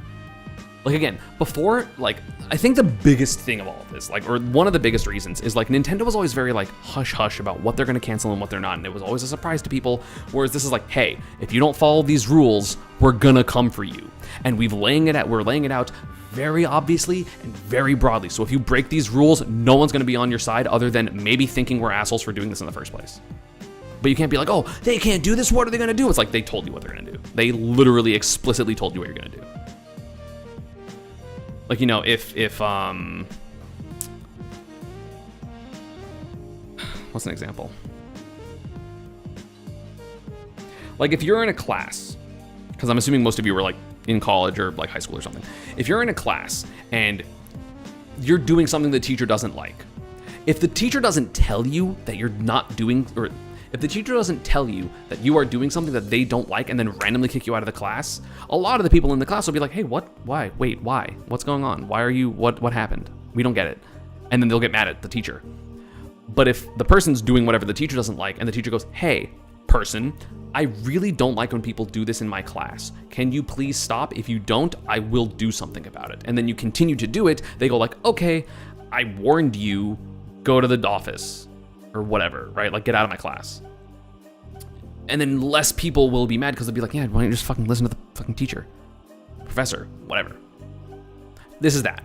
Like again, before, like, I think the biggest thing of all of this, like, or one of the biggest reasons is like Nintendo was always very like hush-hush about what they're gonna cancel and what they're not. And it was always a surprise to people. Whereas this is like, hey, if you don't follow these rules, we're gonna come for you. And we're laying it out very obviously and very broadly. So if you break these rules, no one's gonna be on your side other than maybe thinking we're assholes for doing this in the first place. But you can't be like, oh, they can't do this, what are they gonna do? It's like, they told you what they're gonna do. They literally explicitly told you what you're gonna do. Like, you know, if what's an example? Like if you're in a class, because I'm assuming most of you were like in college or like high school or something. If you're in a class and you're doing something the teacher doesn't like, if the teacher doesn't tell you that you're not doing, or if the teacher doesn't tell you that you are doing something that they don't like and then randomly kick you out of the class, a lot of the people in the class will be like, hey, what? Why? Wait, why? What's going on? Why are you, what happened? We don't get it. And then they'll get mad at the teacher. But if the person's doing whatever the teacher doesn't like and the teacher goes, hey, person, I really don't like when people do this in my class. Can you please stop? If you don't, I will do something about it. And then you continue to do it. They go like, okay, I warned you, go to the office. Or whatever, right? Like, get out of my class. And then less people will be mad because they'll be like, yeah, why don't you just fucking listen to the fucking teacher, professor, whatever. This is that.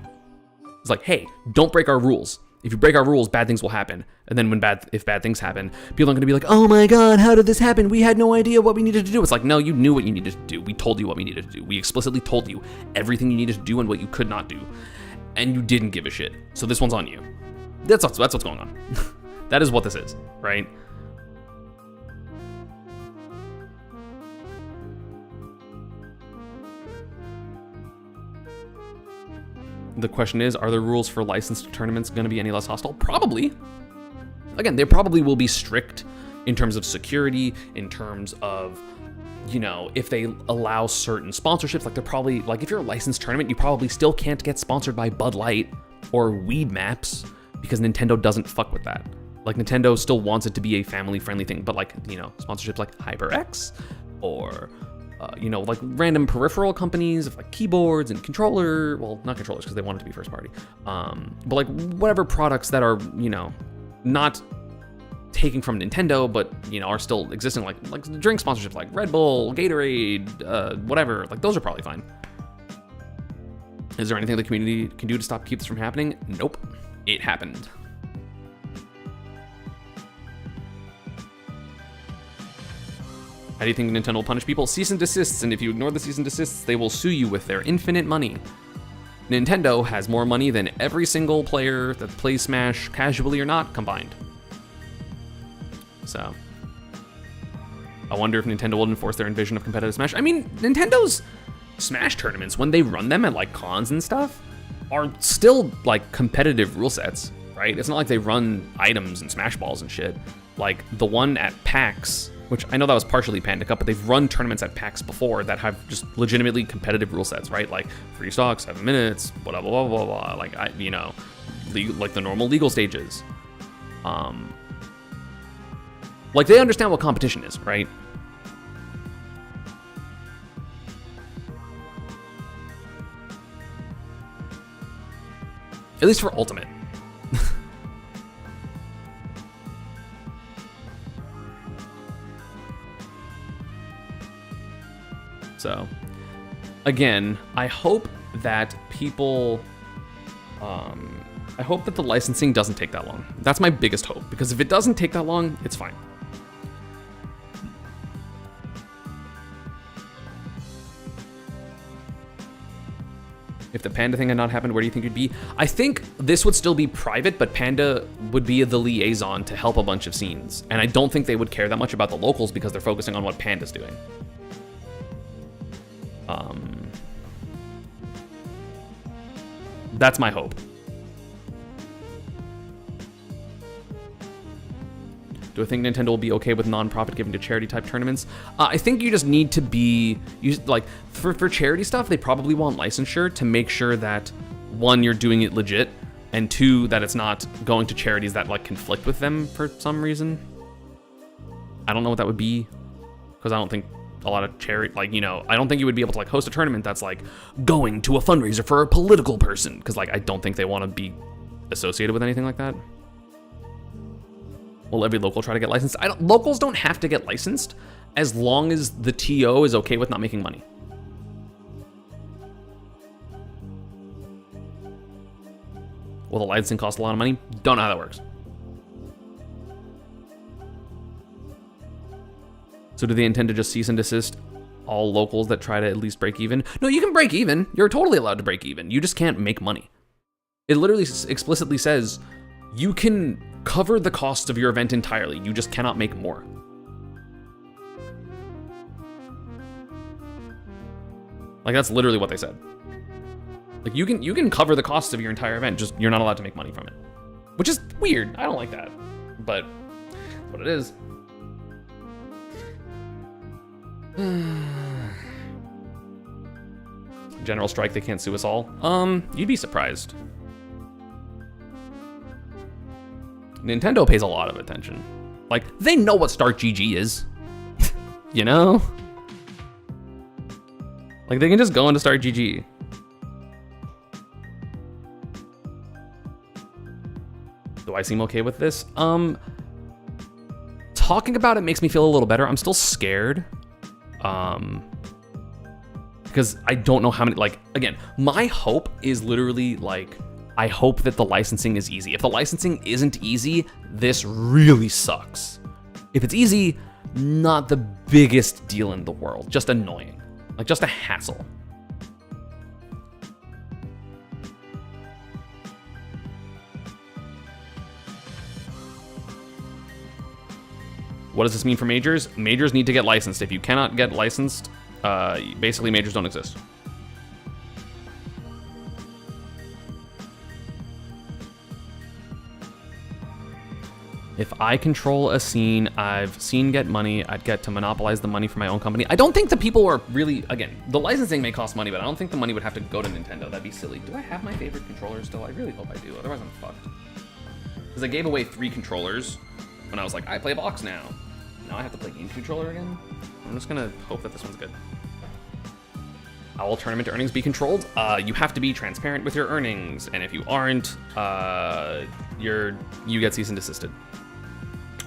It's like, hey, don't break our rules. If you break our rules, bad things will happen. And then if bad things happen, people are going to be like, oh my God, how did this happen? We had no idea what we needed to do. It's like, no, you knew what you needed to do. We told you what we needed to do. We explicitly told you everything you needed to do and what you could not do. And you didn't give a shit. So this one's on you. That's what's going on. That is what this is, right? The question is, are the rules for licensed tournaments going to be any less hostile? Probably. Again, they probably will be strict in terms of security, in terms of, you know, if they allow certain sponsorships, like they're probably, like if you're a licensed tournament, you probably still can't get sponsored by Bud Light or Weed Maps because Nintendo doesn't fuck with that. Like Nintendo still wants it to be a family-friendly thing, but like, you know, sponsorships like HyperX or, you know, like random peripheral companies of like keyboards and controller, well, not controllers because they want it to be first party, but like whatever products that are, you know, not taking from Nintendo, but, you know, are still existing, like drink sponsorships like Red Bull, Gatorade, whatever, like those are probably fine. Is there anything the community can do to keep this from happening? Nope. It happened. How do you think Nintendo will punish people? Cease and desists, and if you ignore the cease and desists, they will sue you with their infinite money. Nintendo has more money than every single player that plays Smash, casually or not, combined. So. I wonder if Nintendo will enforce their vision of competitive Smash. I mean, Nintendo's Smash tournaments, when they run them at like cons and stuff, are still like competitive rule sets, right? It's not like they run items and Smash Balls and shit. Like the one at PAX, which I know that was partially Panda Cup, but they've run tournaments at PAX before that have just legitimately competitive rule sets, right? Like 3 stocks, 7 minutes, blah, blah, blah, blah, blah. Like, like the normal legal stages. Like they understand what competition is, right? At least for Ultimate. So, again, I hope that people, I hope that the licensing doesn't take that long. That's my biggest hope, because if it doesn't take that long, it's fine. If the Panda thing had not happened, where do you think you'd be? I think this would still be private, but Panda would be the liaison to help a bunch of scenes. And I don't think they would care that much about the locals because they're focusing on what Panda's doing. That's my hope. Do I think Nintendo will be okay with non-profit giving to charity type tournaments? I think you just need to be, like, for charity stuff, they probably want licensure to make sure that, one, you're doing it legit, and two, that it's not going to charities that, like, conflict with them for some reason. I don't know what that would be, because I don't think a lot of charity, like, I don't think you would be able to, like, host a tournament that's, like, going to a fundraiser for a political person, because, like, I don't think they want to be associated with anything like that. Will every local try to get licensed? Locals don't have to get licensed as long as the TO is okay with not making money. Will the licensing cost a lot of money? Don't know how that works. So do they intend to just cease and desist all locals that try to at least break even? No, you can break even. You're totally allowed to break even. You just can't make money. It literally explicitly says you can cover the costs of your event entirely. You just cannot make more. Like, that's literally what they said. Like, you can cover the costs of your entire event, just you're not allowed to make money from it. Which is weird. I don't like that. But that's what it is. General strike, they can't sue us all. You'd be surprised. Nintendo pays a lot of attention. Like, they know what Start GG is. You know? Like, they can just go into Start GG. Do I seem okay with this? Talking about it makes me feel a little better. I'm still scared. Because I don't know how many, like, again, my hope is literally, like, I hope that the licensing is easy. If the licensing isn't easy, this really sucks. If it's easy, not the biggest deal in the world, just annoying. Like, just a hassle. What does this mean for majors? Majors need to get licensed. If you cannot get licensed, basically majors don't exist. If I control a scene I've seen get money, I'd get to monopolize the money for my own company. I don't think the people are really, again, the licensing may cost money, but I don't think the money would have to go to Nintendo. That'd be silly. Do I have my favorite controller still? I really hope I do, otherwise I'm fucked. Because I gave away 3 controllers when I was like, I play box now. Now I have to play game controller again? I'm just gonna hope that this one's good. How will tournament earnings be controlled? You have to be transparent with your earnings, and if you aren't, you get cease and desisted.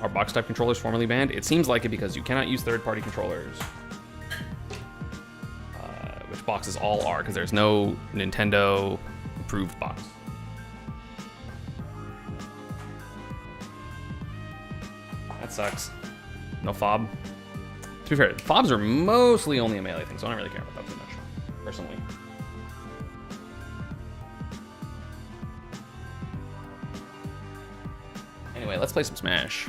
Are box type controllers formally banned? It seems like it because you cannot use third-party controllers. Which boxes all are, because there's no Nintendo approved box. That sucks. No fob. To be fair, fobs are mostly only a melee thing, so I don't really care about that too much, personally. Anyway, let's play some Smash.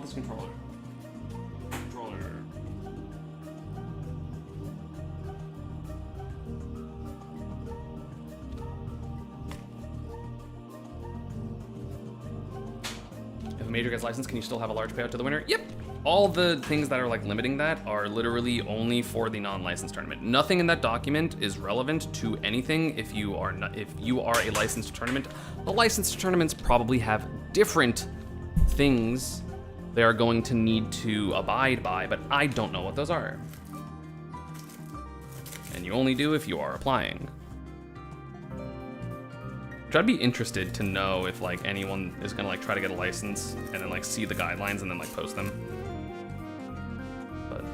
this controller. Controller. If a major gets licensed, can you still have a large payout to the winner? Yep. All the things that are like limiting that are literally only for the non-licensed tournament. Nothing in that document is relevant to anything if you are a licensed tournament. The licensed tournaments probably have different things they are going to need to abide by, but I don't know what those are. And you only do if you are applying. Which I'd be interested to know if like anyone is gonna like try to get a license and then like see the guidelines and then like post them. But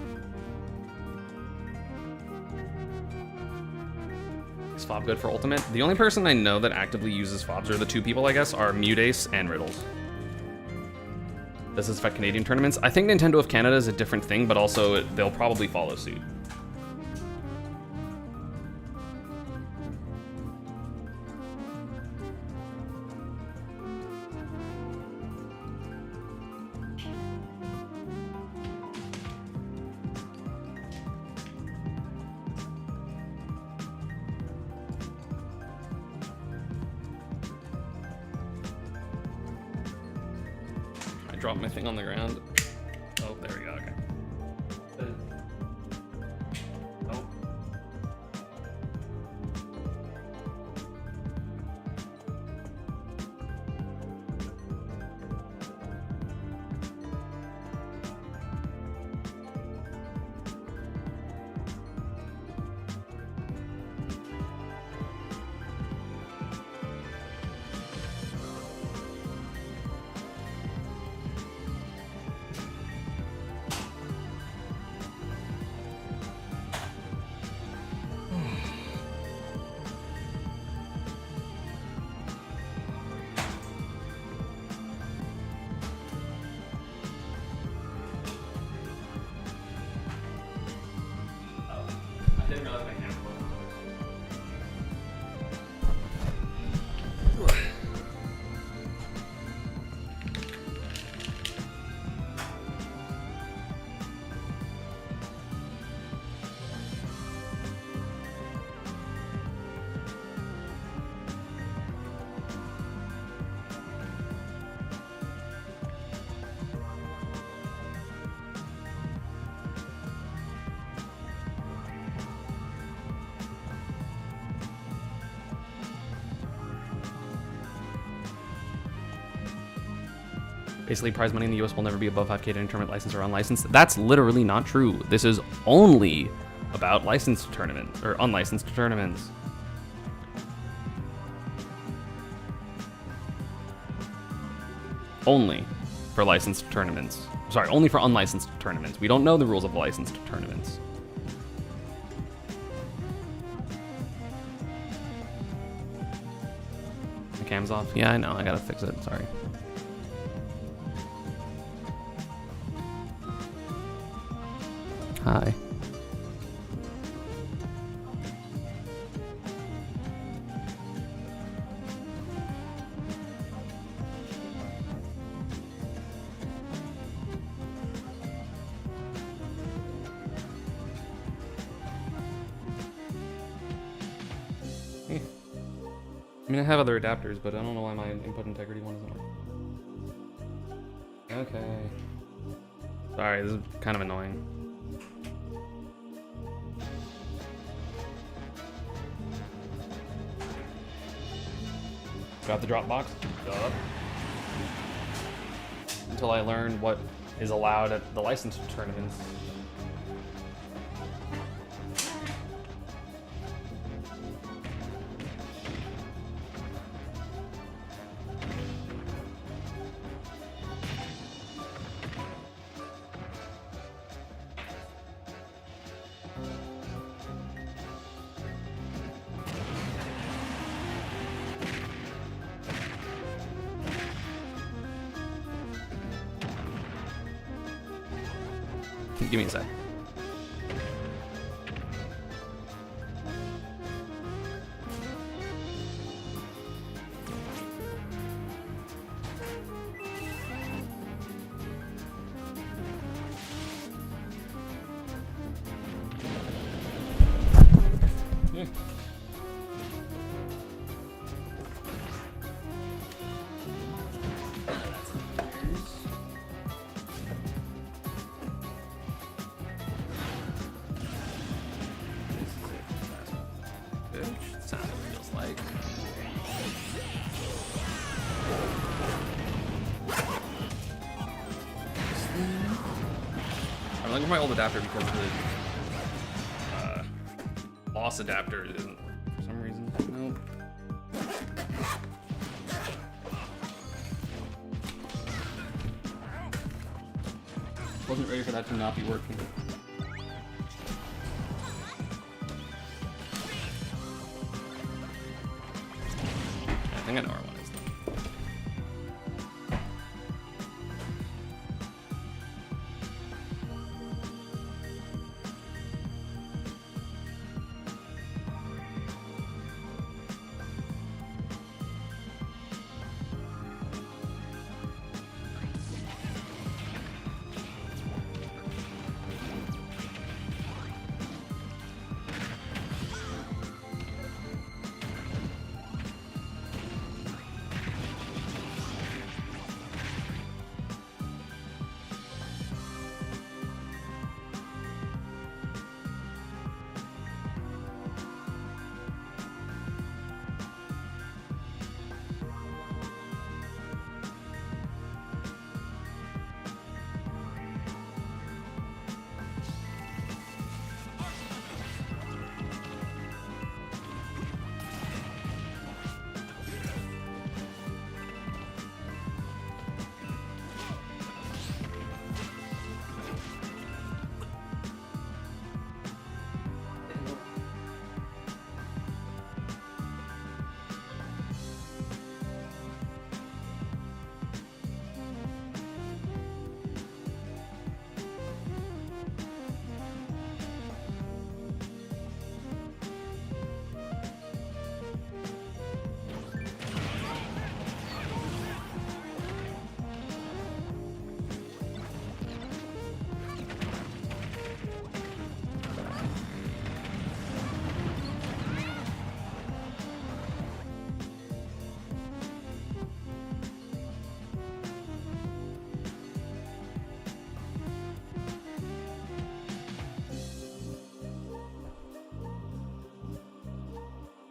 is Fob good for Ultimate? The only person I know that actively uses Fobs, or the two people I guess, are Mudace and Riddles. Does this affect Canadian tournaments? I think Nintendo of Canada is a different thing, but also they'll probably follow suit. Drop my thing on the ground. Oh, there we go, okay. Oh. Basically, prize money in the US will never be above 5K to tournament license or unlicensed. That's literally not true. This is only about licensed tournaments or unlicensed tournaments. Only for licensed tournaments. Sorry, only for unlicensed tournaments. We don't know the rules of licensed tournaments. The cam's off? Yeah, I know. I gotta fix it. Sorry. Hi. I mean, I have other adapters, but I don't know why my input integrity one isn't working. Okay. Sorry, this is kind of annoying. Got the Dropbox? Duh. Until I learn what is allowed at the licensed tournaments. Give me a sec. I'm looking for my old adapter because the boss adapter isn't for some reason. Nope. Wasn't ready for that to not be working. I think I know where one is.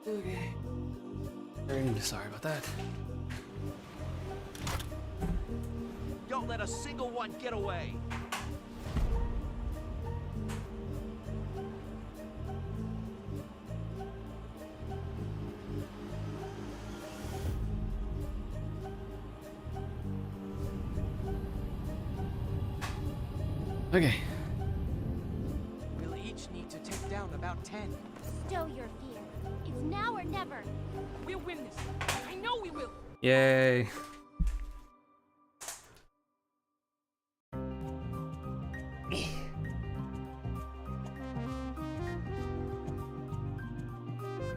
Okay. Very sorry about that. Don't let a single one get away. Okay. We'll each need to take down about 10. Stow your fear. It's now or never. We'll win this. I know we will. Yay.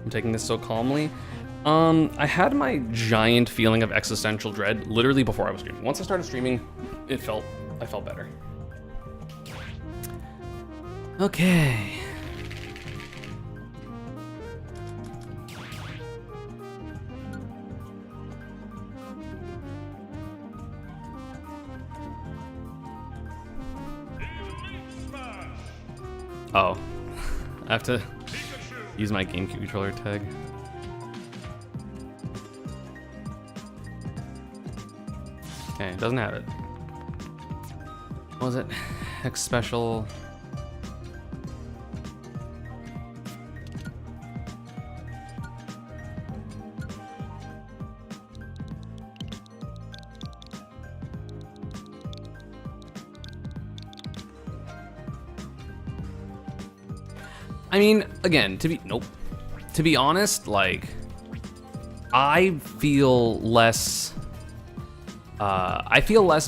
I'm taking this so calmly. I had my giant feeling of existential dread literally before I was streaming. Once I started streaming, I felt better. Okay. Oh, I have to use my GameCube controller tag. Okay, it doesn't have it. What was it? X special. I mean, again, to be honest, like, I feel less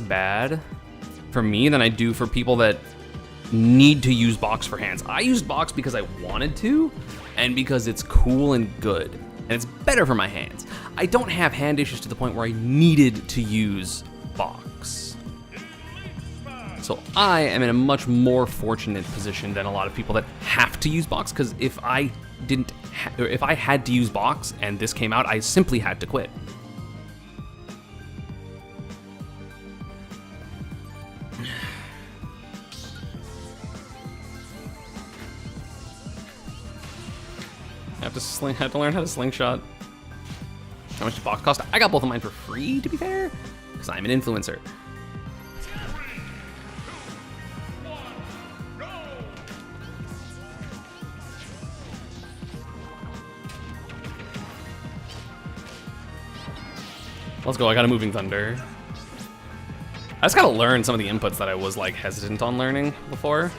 bad for me than I do for people that need to use box for hands. I used box because I wanted to, and because it's cool and good, and it's better for my hands. I don't have hand issues to the point where I needed to use box. So I am in a much more fortunate position than a lot of people that have to use box, because if I had to use box and this came out, I simply had to quit. I have to learn how to slingshot. How much did box cost? I got both of mine for free, to be fair, because I'm an influencer. Let's go. I got a moving thunder. I just gotta learn some of the inputs that I was like hesitant on learning before.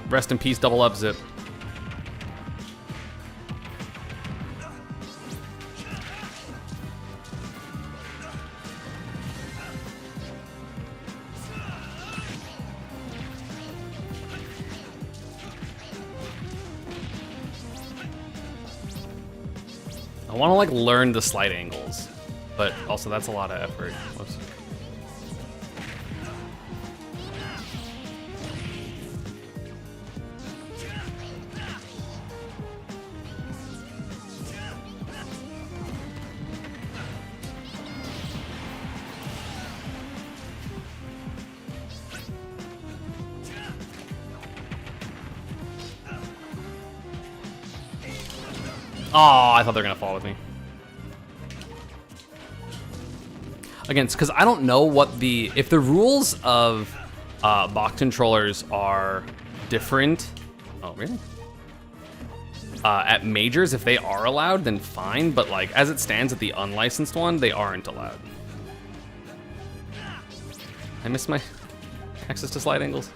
Rest in peace, double up zip. I want to like learn the slide angles, but also that's a lot of effort. Whoops. Oh, I thought they were gonna fall with me. Again, it's because I don't know what if the rules of box controllers are different. Oh, really? At majors, if they are allowed, then fine. But like as it stands at the unlicensed one, they aren't allowed. I missed my access to slide angles.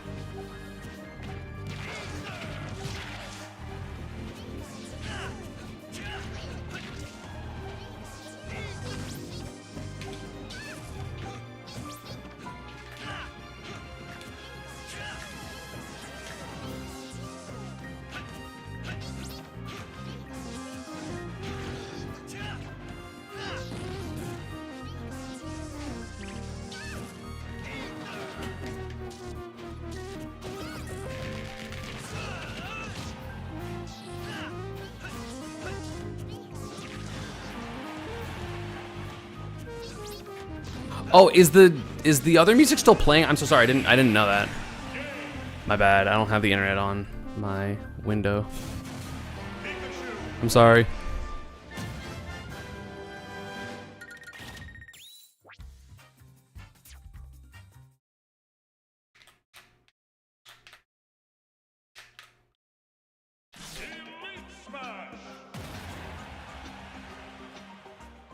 Oh, is the other music still playing? I'm so sorry. I didn't know that. My bad. I don't have the internet on my window. I'm sorry.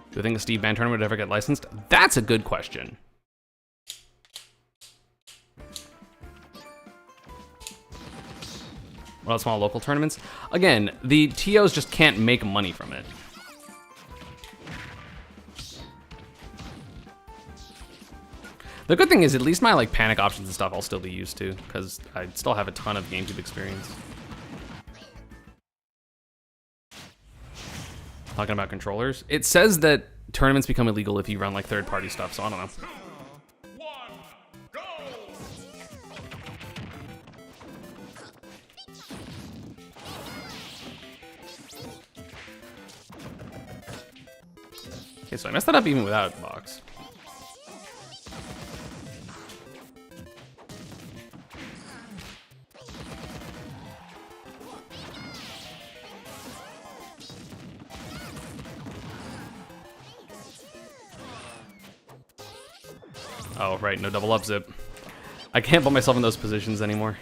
Do you think a Steve Band tournament would ever get licensed? That's a good question. What about small local tournaments? Again, the TOs just can't make money from it. The good thing is, at least my like panic options and stuff I'll still be used to, because I still have a ton of GameCube experience. Talking about controllers. It says that tournaments become illegal if you run like third-party stuff, so I don't know. Okay, so I messed that up even without box. Oh, right, no double up zip. I can't put myself in those positions anymore.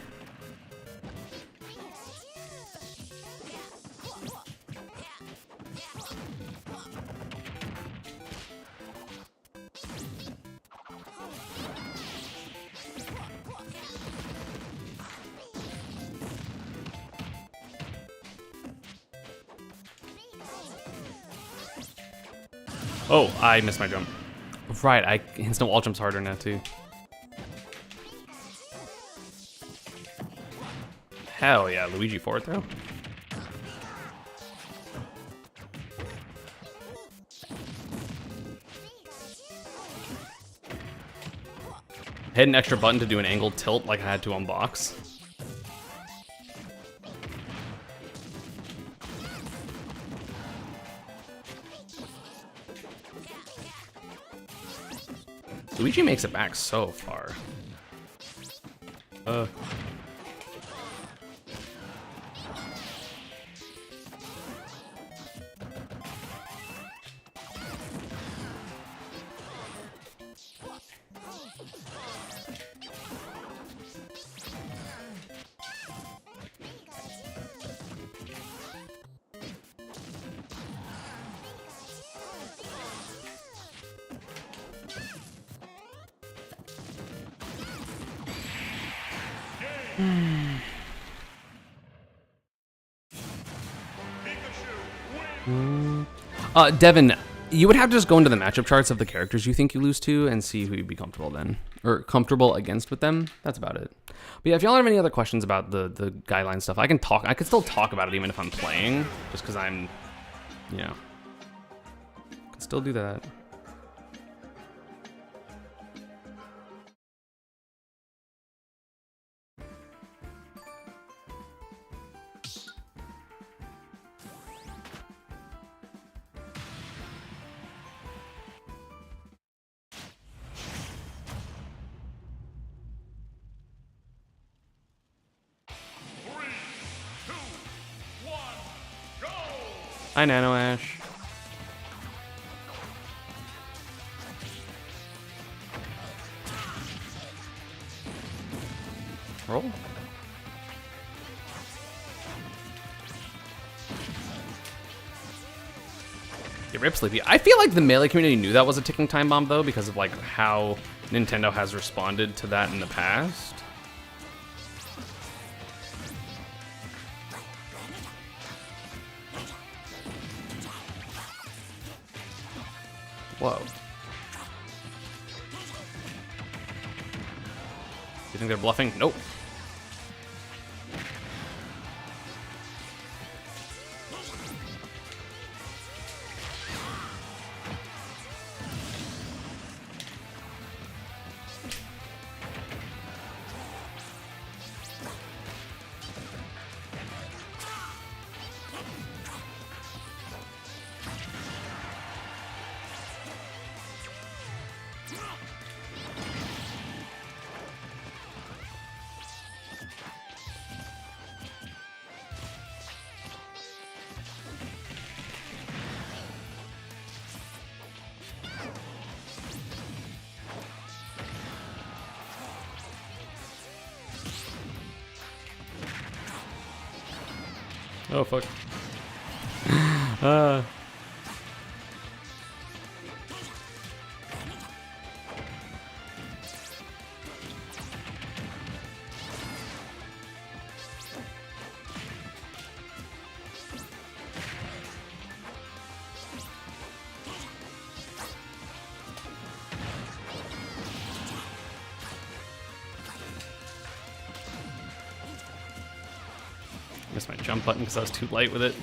Oh, I missed my jump. Right, instant wall jumps harder now too. Hell yeah, Luigi forward throw. Hit an extra button to do an angled tilt like I had to on box. Luigi makes it back so far. Devin, you would have to just go into the matchup charts of the characters you think you lose to and see who you'd be comfortable then, or comfortable against with them. That's about it. But yeah, if y'all have any other questions about the guideline stuff, I can still talk about it even if I'm playing, just because I'm, you know, can still do that. Hi, Nano Ash. Roll. Get rip sleepy. I feel like the Melee community knew that was a ticking time bomb though, because of like how Nintendo has responded to that in the past. Whoa. You think they're bluffing? Nope. Oh, fuck. Missed my jump button because I was too light with it.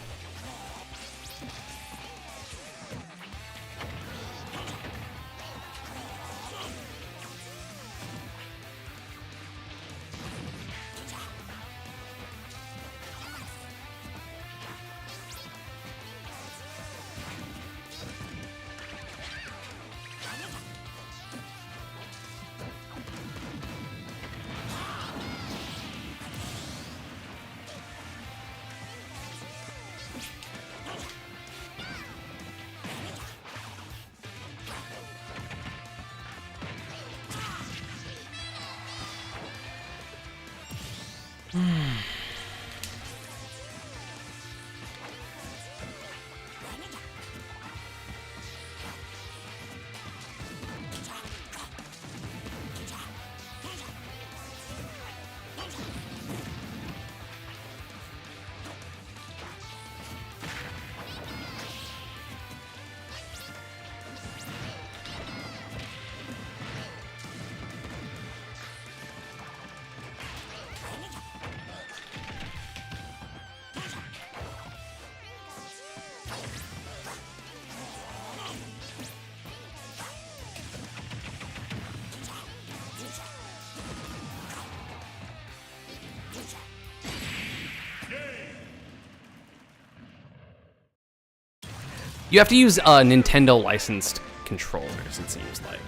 You have to use Nintendo licensed controllers, it seems like.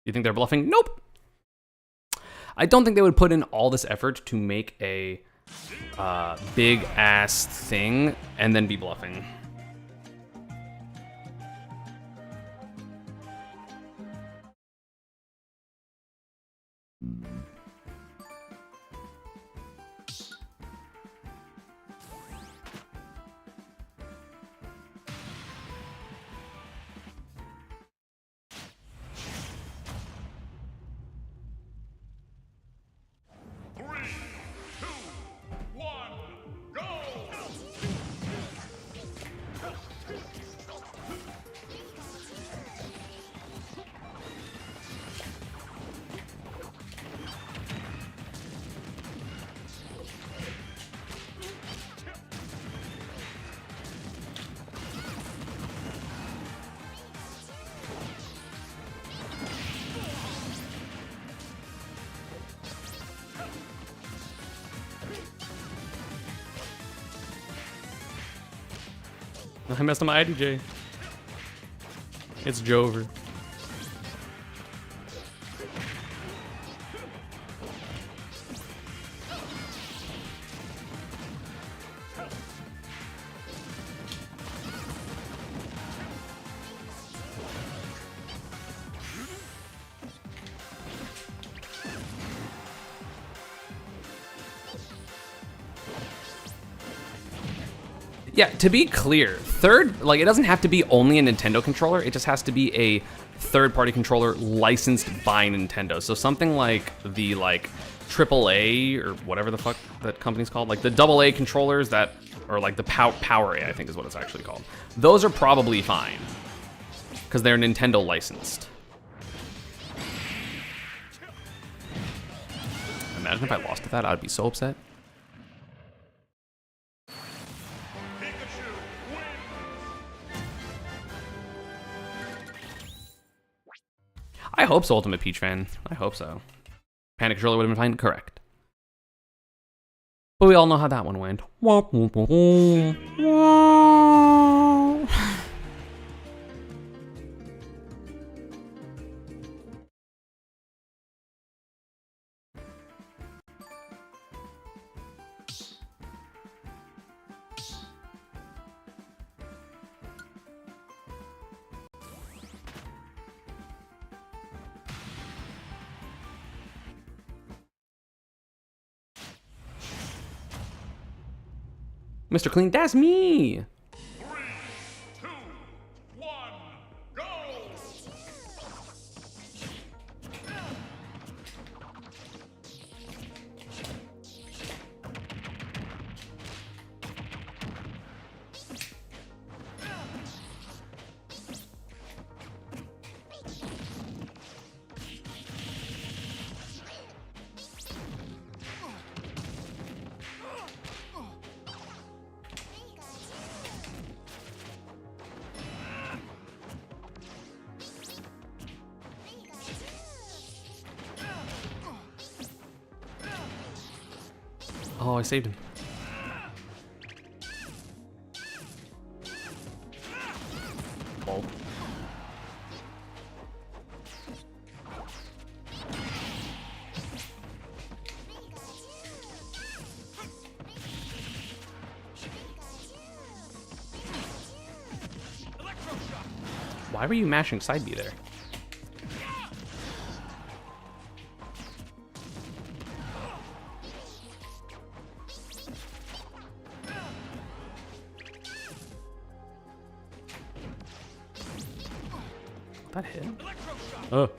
You think they're bluffing? Nope. I don't think they would put in all this effort to make a big ass thing and then be bluffing. I messed up my IDJ. It's Jover. Yeah, to be clear, like it doesn't have to be only a Nintendo controller, it just has to be a third-party controller licensed by Nintendo. So something like the AAA or whatever the fuck that company's called, like the AA controllers that, or like the Power A, I think is what it's actually called. Those are probably fine because they're Nintendo licensed. Imagine if I lost to that, I'd be so upset. I hope so, Ultimate Peach fan. I hope so. Panic Controller would have been fine, correct. But we all know how that one went. Mr. Clean, that's me! 3, 2, 1, go! Oh, I saved him. Oh. Why were you mashing side B there? That hit? Oh.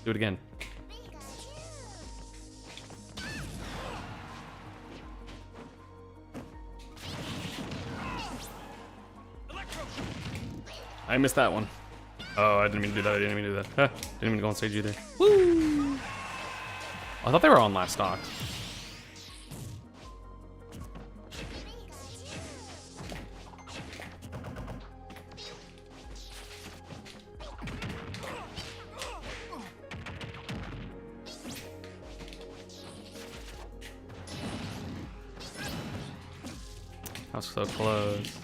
Do it again. I missed that one. Oh, I didn't mean to do that. I didn't mean to do that. Huh. Didn't mean to go on stage either. Woo! I thought they were on last stock. I was so close.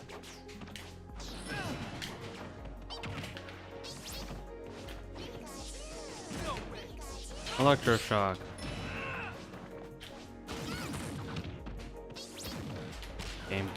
Electroshock. Game.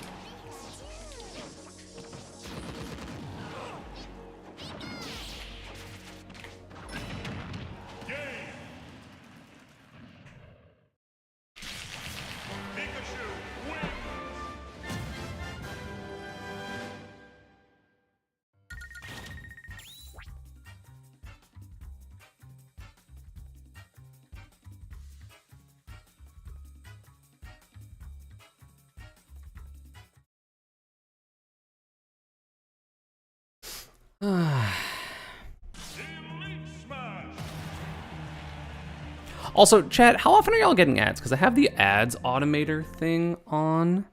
Also, chat, how often are y'all getting ads? Because I have the ads automator thing on,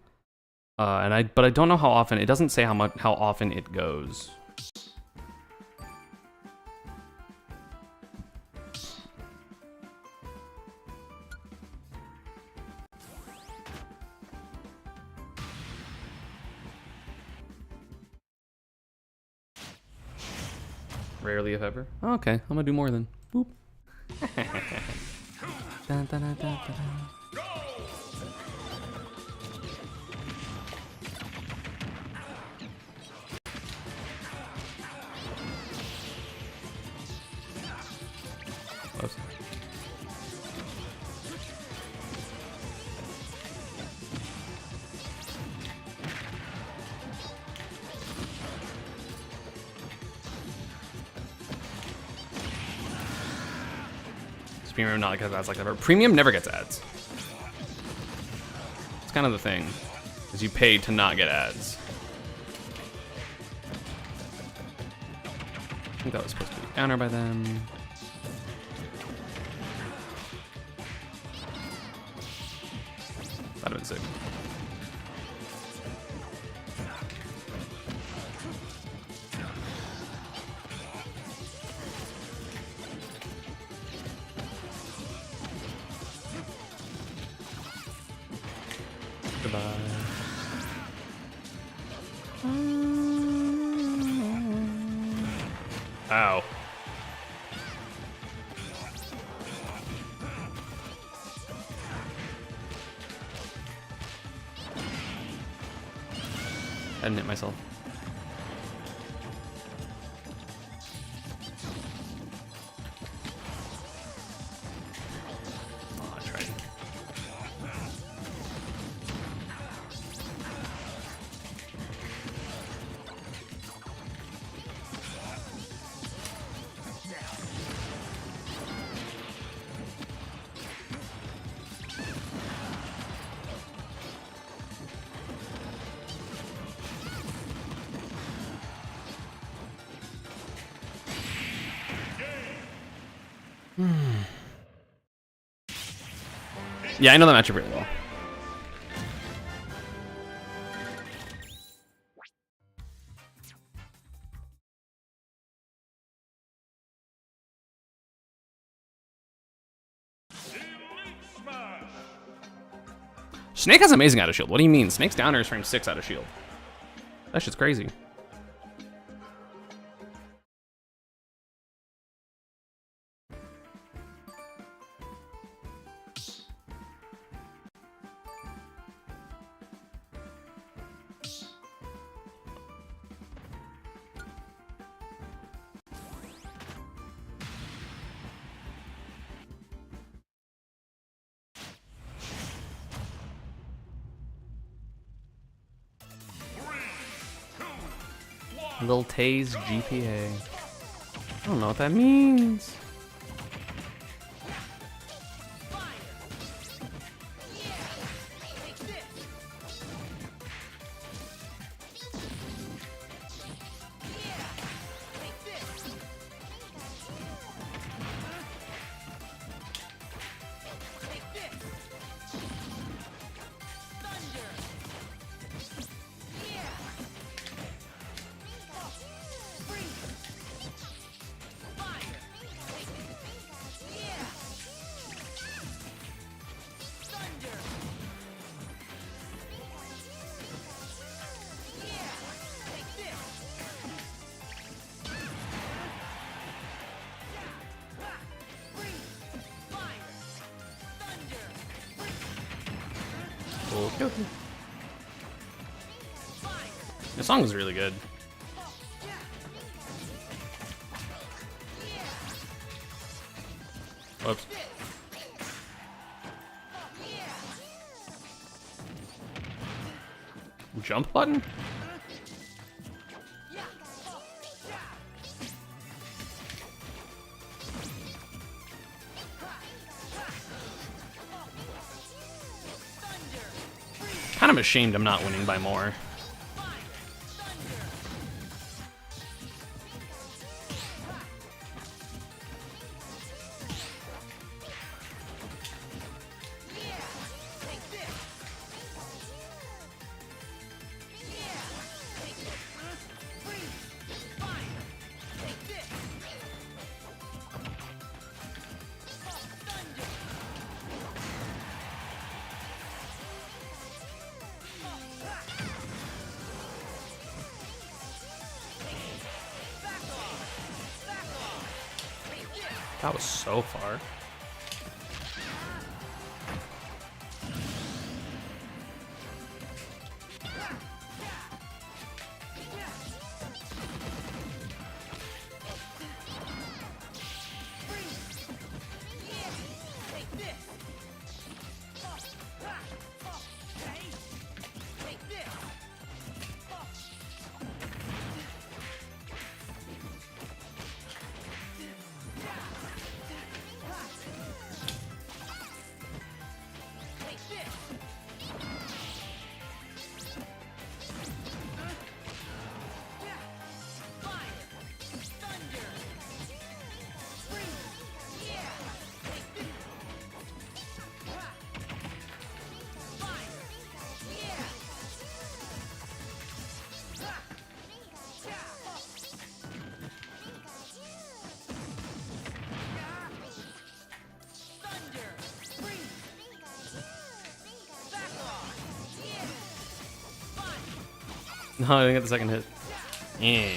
but I don't know how often. It doesn't say how often it goes. Rarely, if ever. Oh, okay, I'm gonna do more then. Boop. Dun, dun, dun, dun, dun, dun. Whoops. Premium not because ads like that. Premium never gets ads. It's kind of the thing, is you pay to not get ads. I think that was supposed to be a counter by them. That'd have been sick. Goodbye. Ow. I didn't hit myself. Oh, I tried. Yeah, I know that matchup really well. Snake has amazing out of shield. What do you mean? Snake's downer is frame 6 out of shield. That shit's crazy. Lil Tay's GPA. I don't know what that means. Okay. The song was really good. Whoops. Jump button? Kind of ashamed I'm not winning by more. That was so far. No, I didn't get the second hit. Yeah.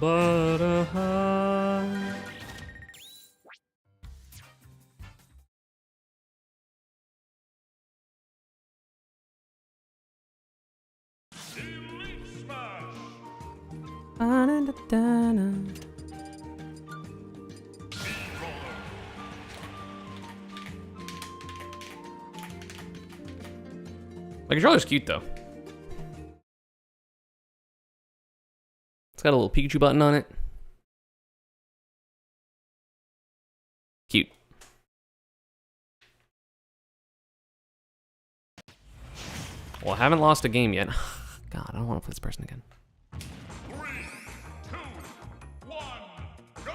But a high. Elite Smash. The controller's cute though. It's got a little Pikachu button on it. Cute. Well, I haven't lost a game yet. God, I don't want to play this person again. 3, 2, 1, go!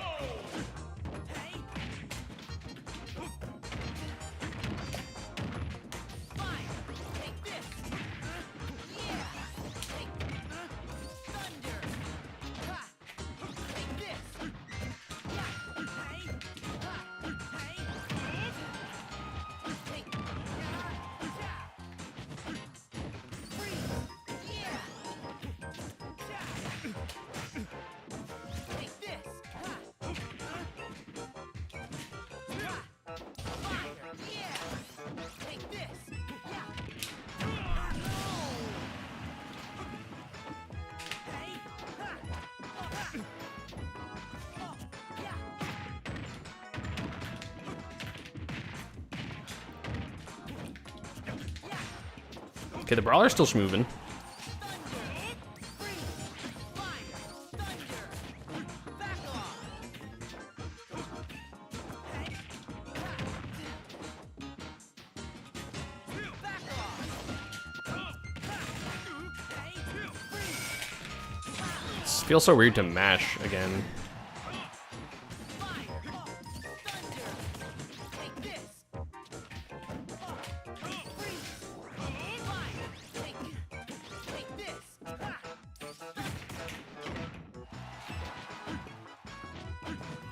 Okay, the brawler's still moving. It feels so weird to mash again.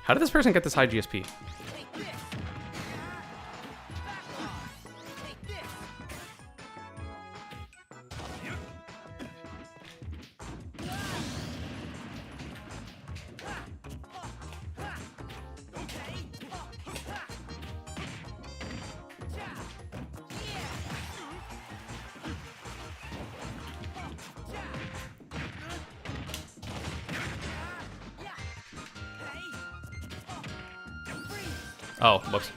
How did this person get this high GSP? Oh, whoops.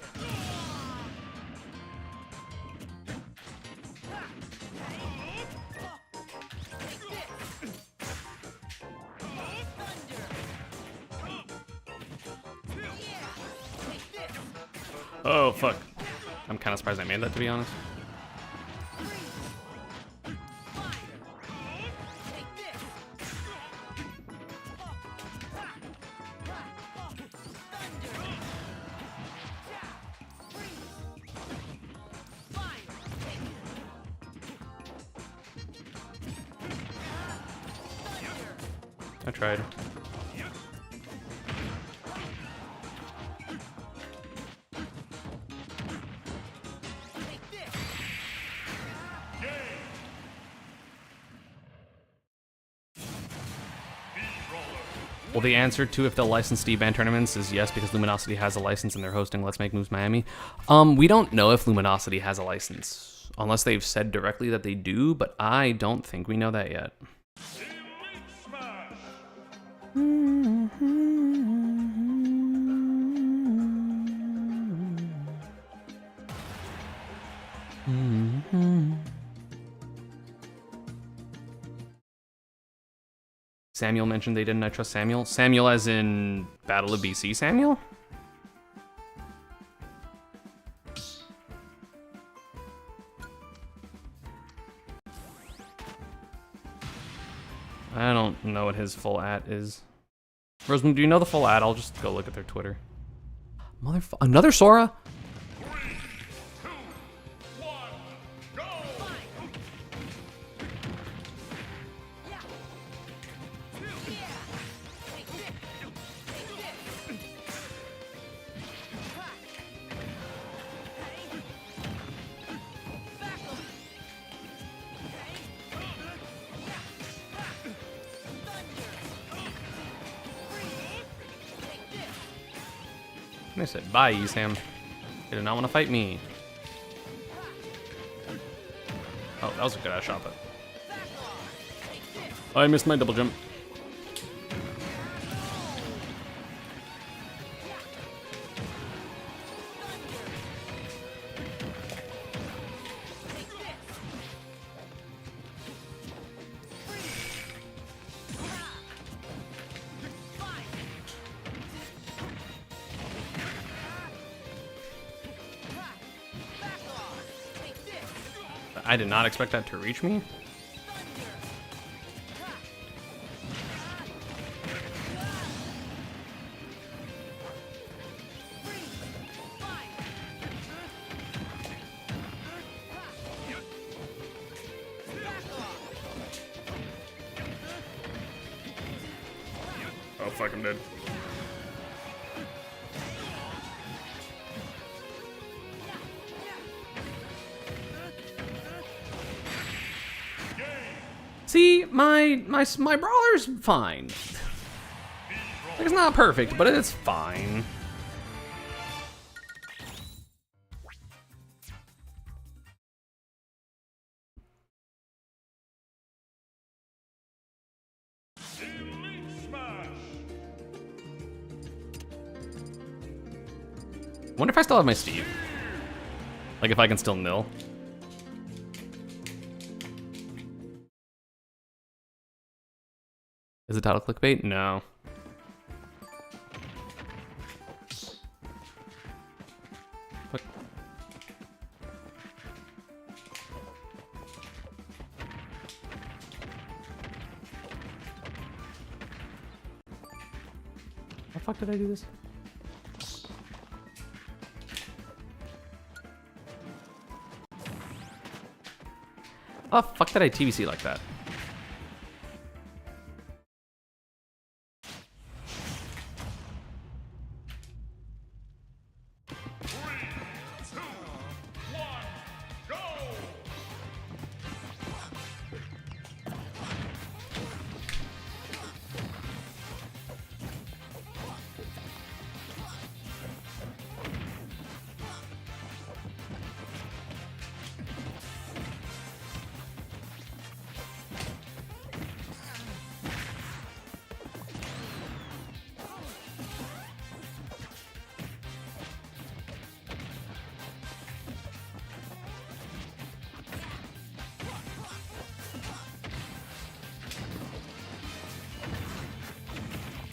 Oh, fuck. I'm kind of surprised I made that, to be honest. I tried. Well, the answer to if they'll license D-band tournaments is yes, because Luminosity has a license and they're hosting Let's Make Moves Miami. We don't know if Luminosity has a license, unless they've said directly that they do, but I don't think we know that yet. Elite Smash. Samuel mentioned they didn't. I trust Samuel. Samuel as in Battle of BC Samuel? I don't know what his full at is. Roseman, do you know the full at? I'll just go look at their Twitter. Another Sora? 3, 2, 1, go! And I said, bye, ESAM. They did not want to fight me. Oh, that was a good ass shot, but... Oh, I missed my double jump. I did not expect that to reach me. Oh fuck, I'm dead. See, my brawler's fine. Like, it's not perfect, but it's fine. Elite Smash. Wonder if I still have my Steve. Like if I can still nil. Is the title clickbait? No. What? How the fuck did I do this? Oh, fuck did I TBC like that?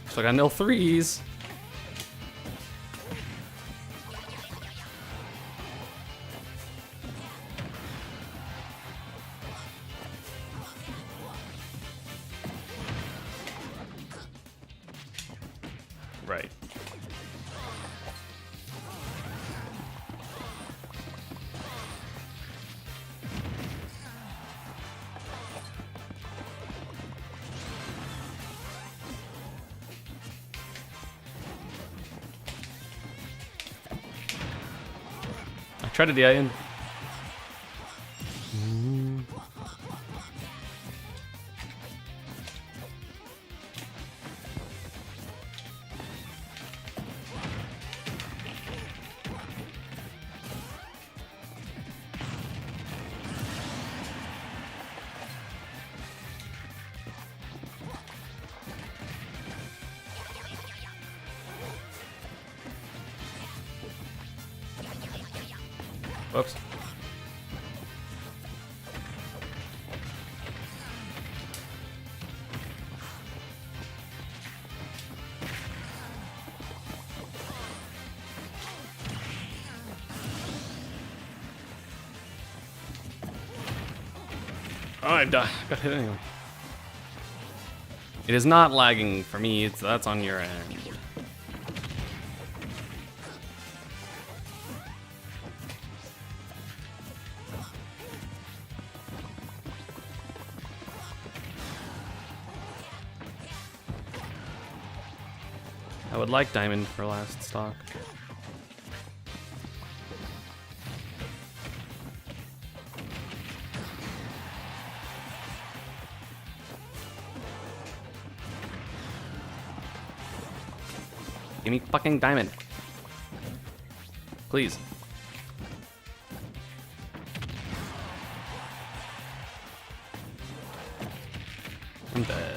So I got nil threes. Right. Try to DI in. Whoops. Oh, I got hit anyway. It is not lagging for me, that's on your end. I would like diamond for last stock. Give me fucking diamond. Please. I'm dead.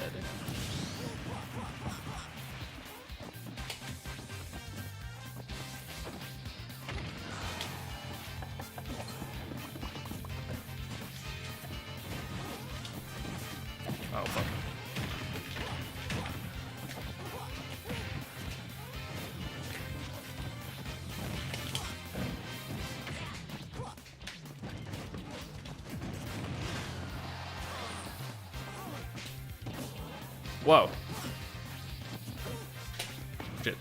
Oh, fuck. Whoa. Shit.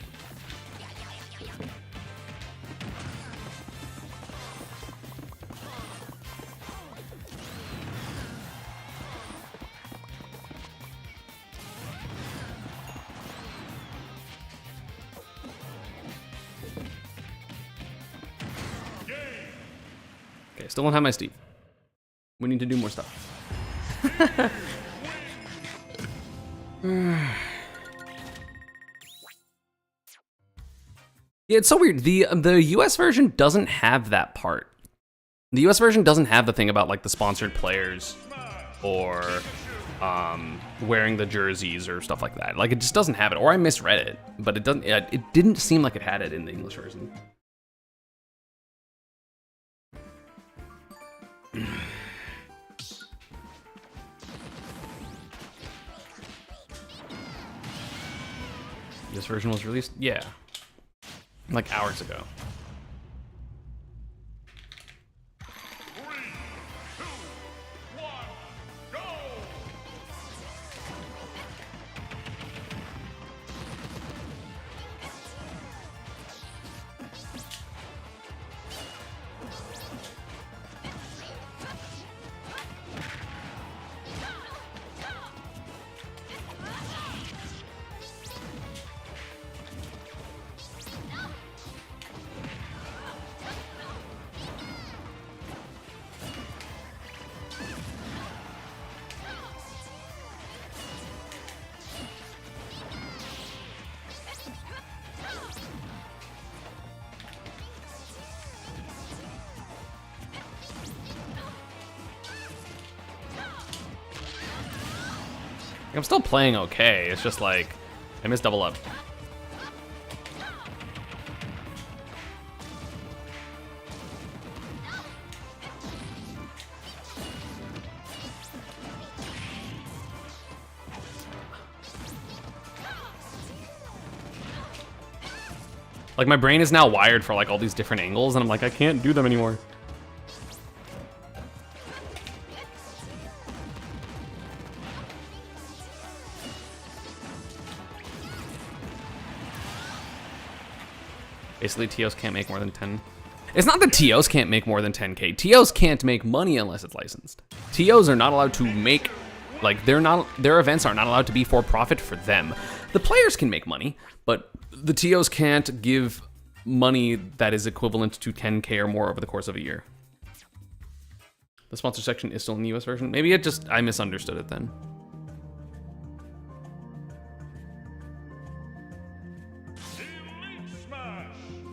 Okay, still don't have my Steve. We need to do more stuff. Yeah, it's so weird. The US version doesn't have that part. The US version doesn't have the thing about like the sponsored players or wearing the jerseys or stuff like that. Like it just doesn't have it, or I misread it. But it doesn't. It didn't seem like it had it in the English version. This version was released? Yeah. Like hours ago. I'm still playing okay. It's just like I missed double up. Like my brain is now wired for like all these different angles, and I'm like, I can't do them anymore. Basically, TOs can't make more than 10. It's not that TOs can't make more than 10K. TOs can't make money unless it's licensed. TOs are not allowed to make, like, their events are not allowed to be for profit for them. The players can make money, but the TOs can't give money that is equivalent to 10K or more over the course of a year. The sponsor section is still in the US version. Maybe I misunderstood it then.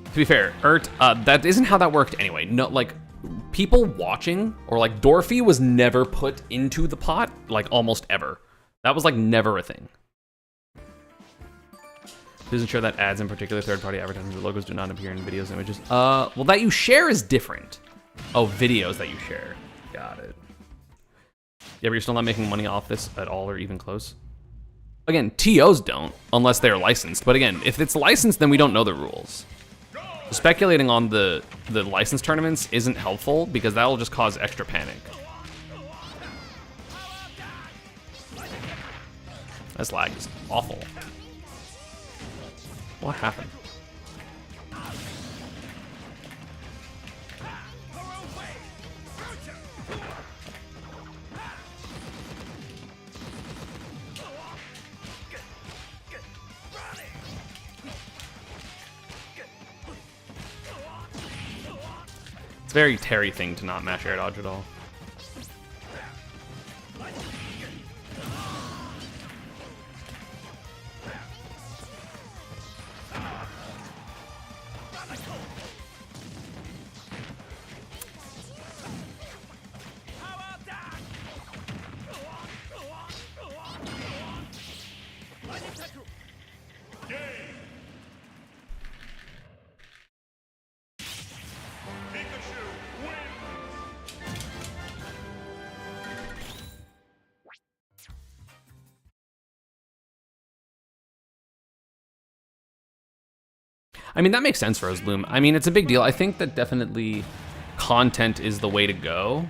To be fair, that isn't how that worked anyway. No, like, people watching, or like Dorothy was never put into the pot, like almost ever. That was like never a thing. Please ensure that ads, in particular third-party advertising, the logos do not appear in videos and images. Well, that you share is different. Oh, videos that you share. Got it. Yeah, but you're still not making money off this at all or even close? Again, TOs don't, unless they're licensed. But again, if it's licensed, then we don't know the rules. Speculating on the licensed tournaments isn't helpful because that will just cause extra panic. This lag is awful. What happened? It's a very Terry thing to not mash air dodge at all. I mean, that makes sense, Rosebloom. I mean, it's a big deal. I think that definitely content is the way to go.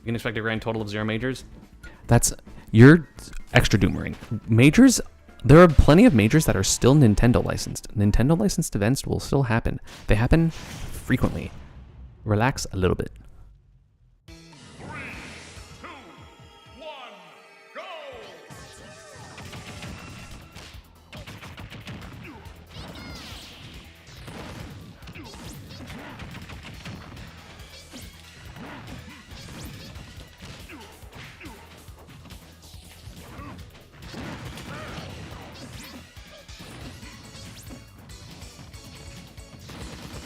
You can expect a grand total of 0 majors. That's your extra Doomerang. Majors, there are plenty of majors that are still Nintendo licensed. Nintendo licensed events will still happen. They happen frequently. Relax a little bit. 3, 2, 1, go!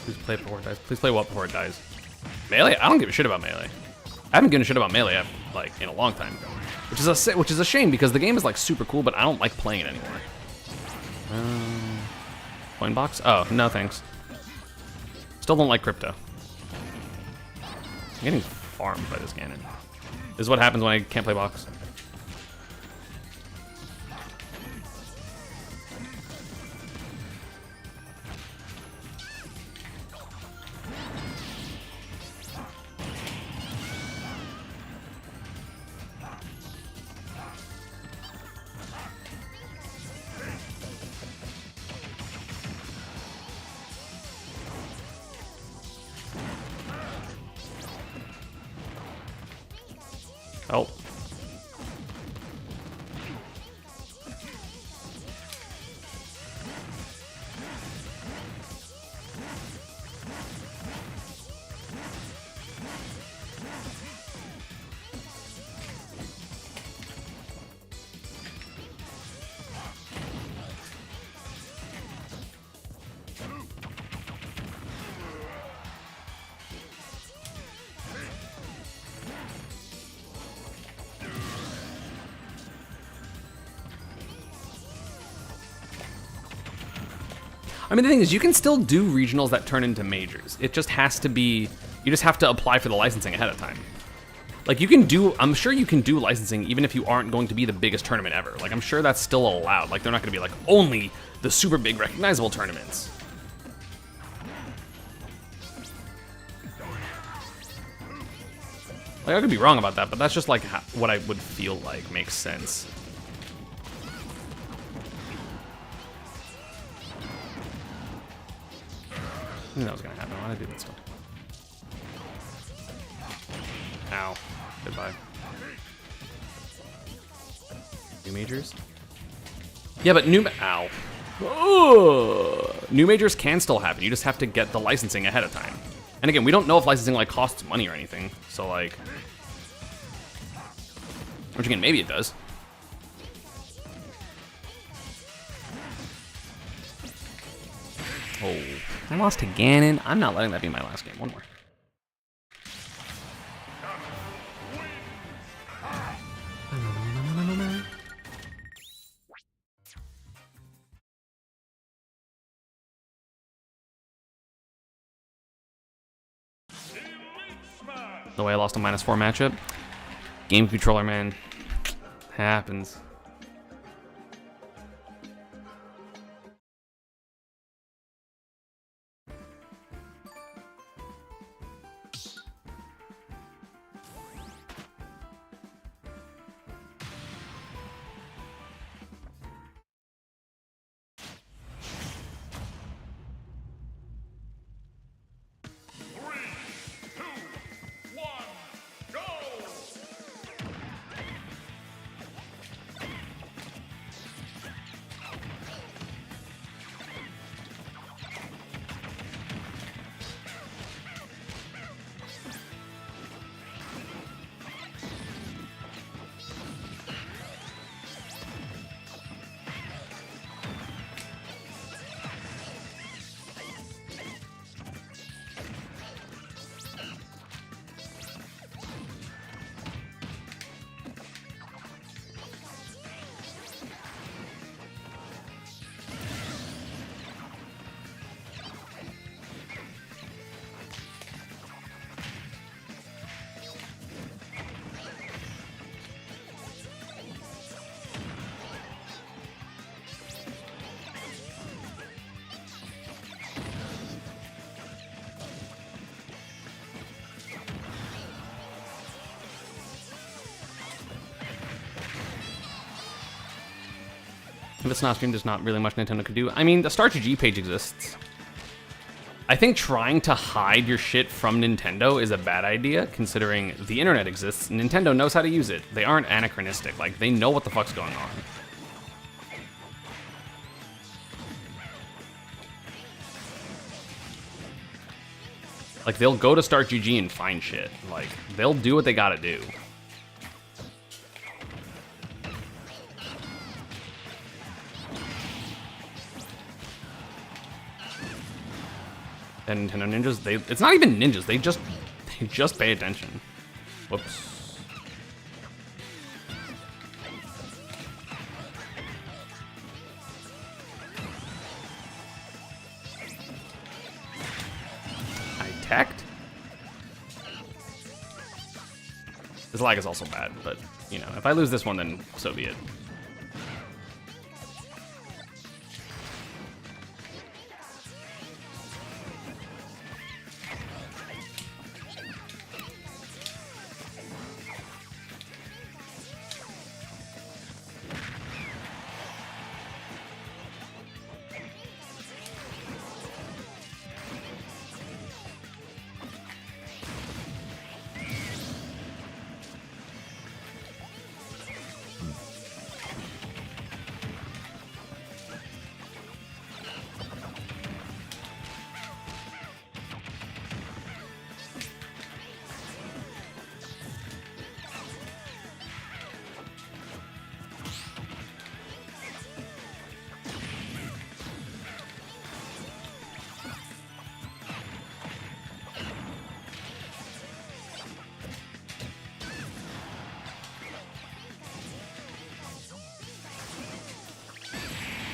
Please play it before it dies. Please play what before it dies? Melee? I don't give a shit about Melee. I haven't given a shit about Melee like in a long time, which is a shame because the game is like super cool, but I don't like playing it anymore. Coin box? Oh no, thanks. Still don't like crypto. I'm getting farmed by this Ganon. This is what happens when I can't play box. Help. I mean, the thing is, you can still do regionals that turn into majors. It just has to be, you just have to apply for the licensing ahead of time. Like, you can do, I'm sure you can do licensing even if you aren't going to be the biggest tournament ever. Like, I'm sure that's still allowed. Like, they're not going to be like, only the super big recognizable tournaments. Like, I could be wrong about that, but that's just like what I would feel like makes sense. I knew that was gonna happen. Why did I do that still? Ow. Goodbye. New majors? Yeah, but ow. New majors can still happen. You just have to get the licensing ahead of time. And again, we don't know if licensing like costs money or anything. So like, which again, maybe it does. Oh, I lost to Ganon. I'm not letting that be my last game. One more. The way I lost a -4 matchup. Game controller, man. Happens. If it's not streamed, there's not really much Nintendo could do. I mean, the Start GG page exists. I think trying to hide your shit from Nintendo is a bad idea, considering the internet exists. Nintendo knows how to use it. They aren't anachronistic. Like, they know what the fuck's going on. Like, they'll go to Start GG and find shit. Like, they'll do what they gotta do. And Nintendo ninjas, it's not even ninjas, they just pay attention. Whoops. I teched? This lag is also bad, but you know, if I lose this one, then so be it.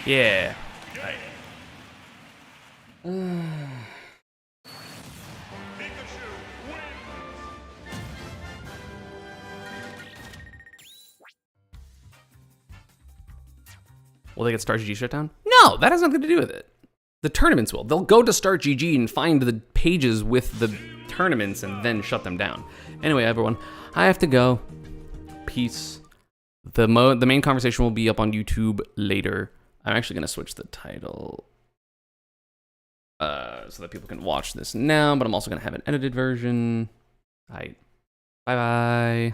Yeah. Right. Will they get Start GG shut down? No, that has nothing to do with it. The tournaments will. They'll go to Start GG and find the pages with the tournaments and then shut them down. Anyway, everyone, I have to go. Peace. The main conversation will be up on YouTube later. I'm actually going to switch the title so that people can watch this now, but I'm also going to have an edited version. Bye bye.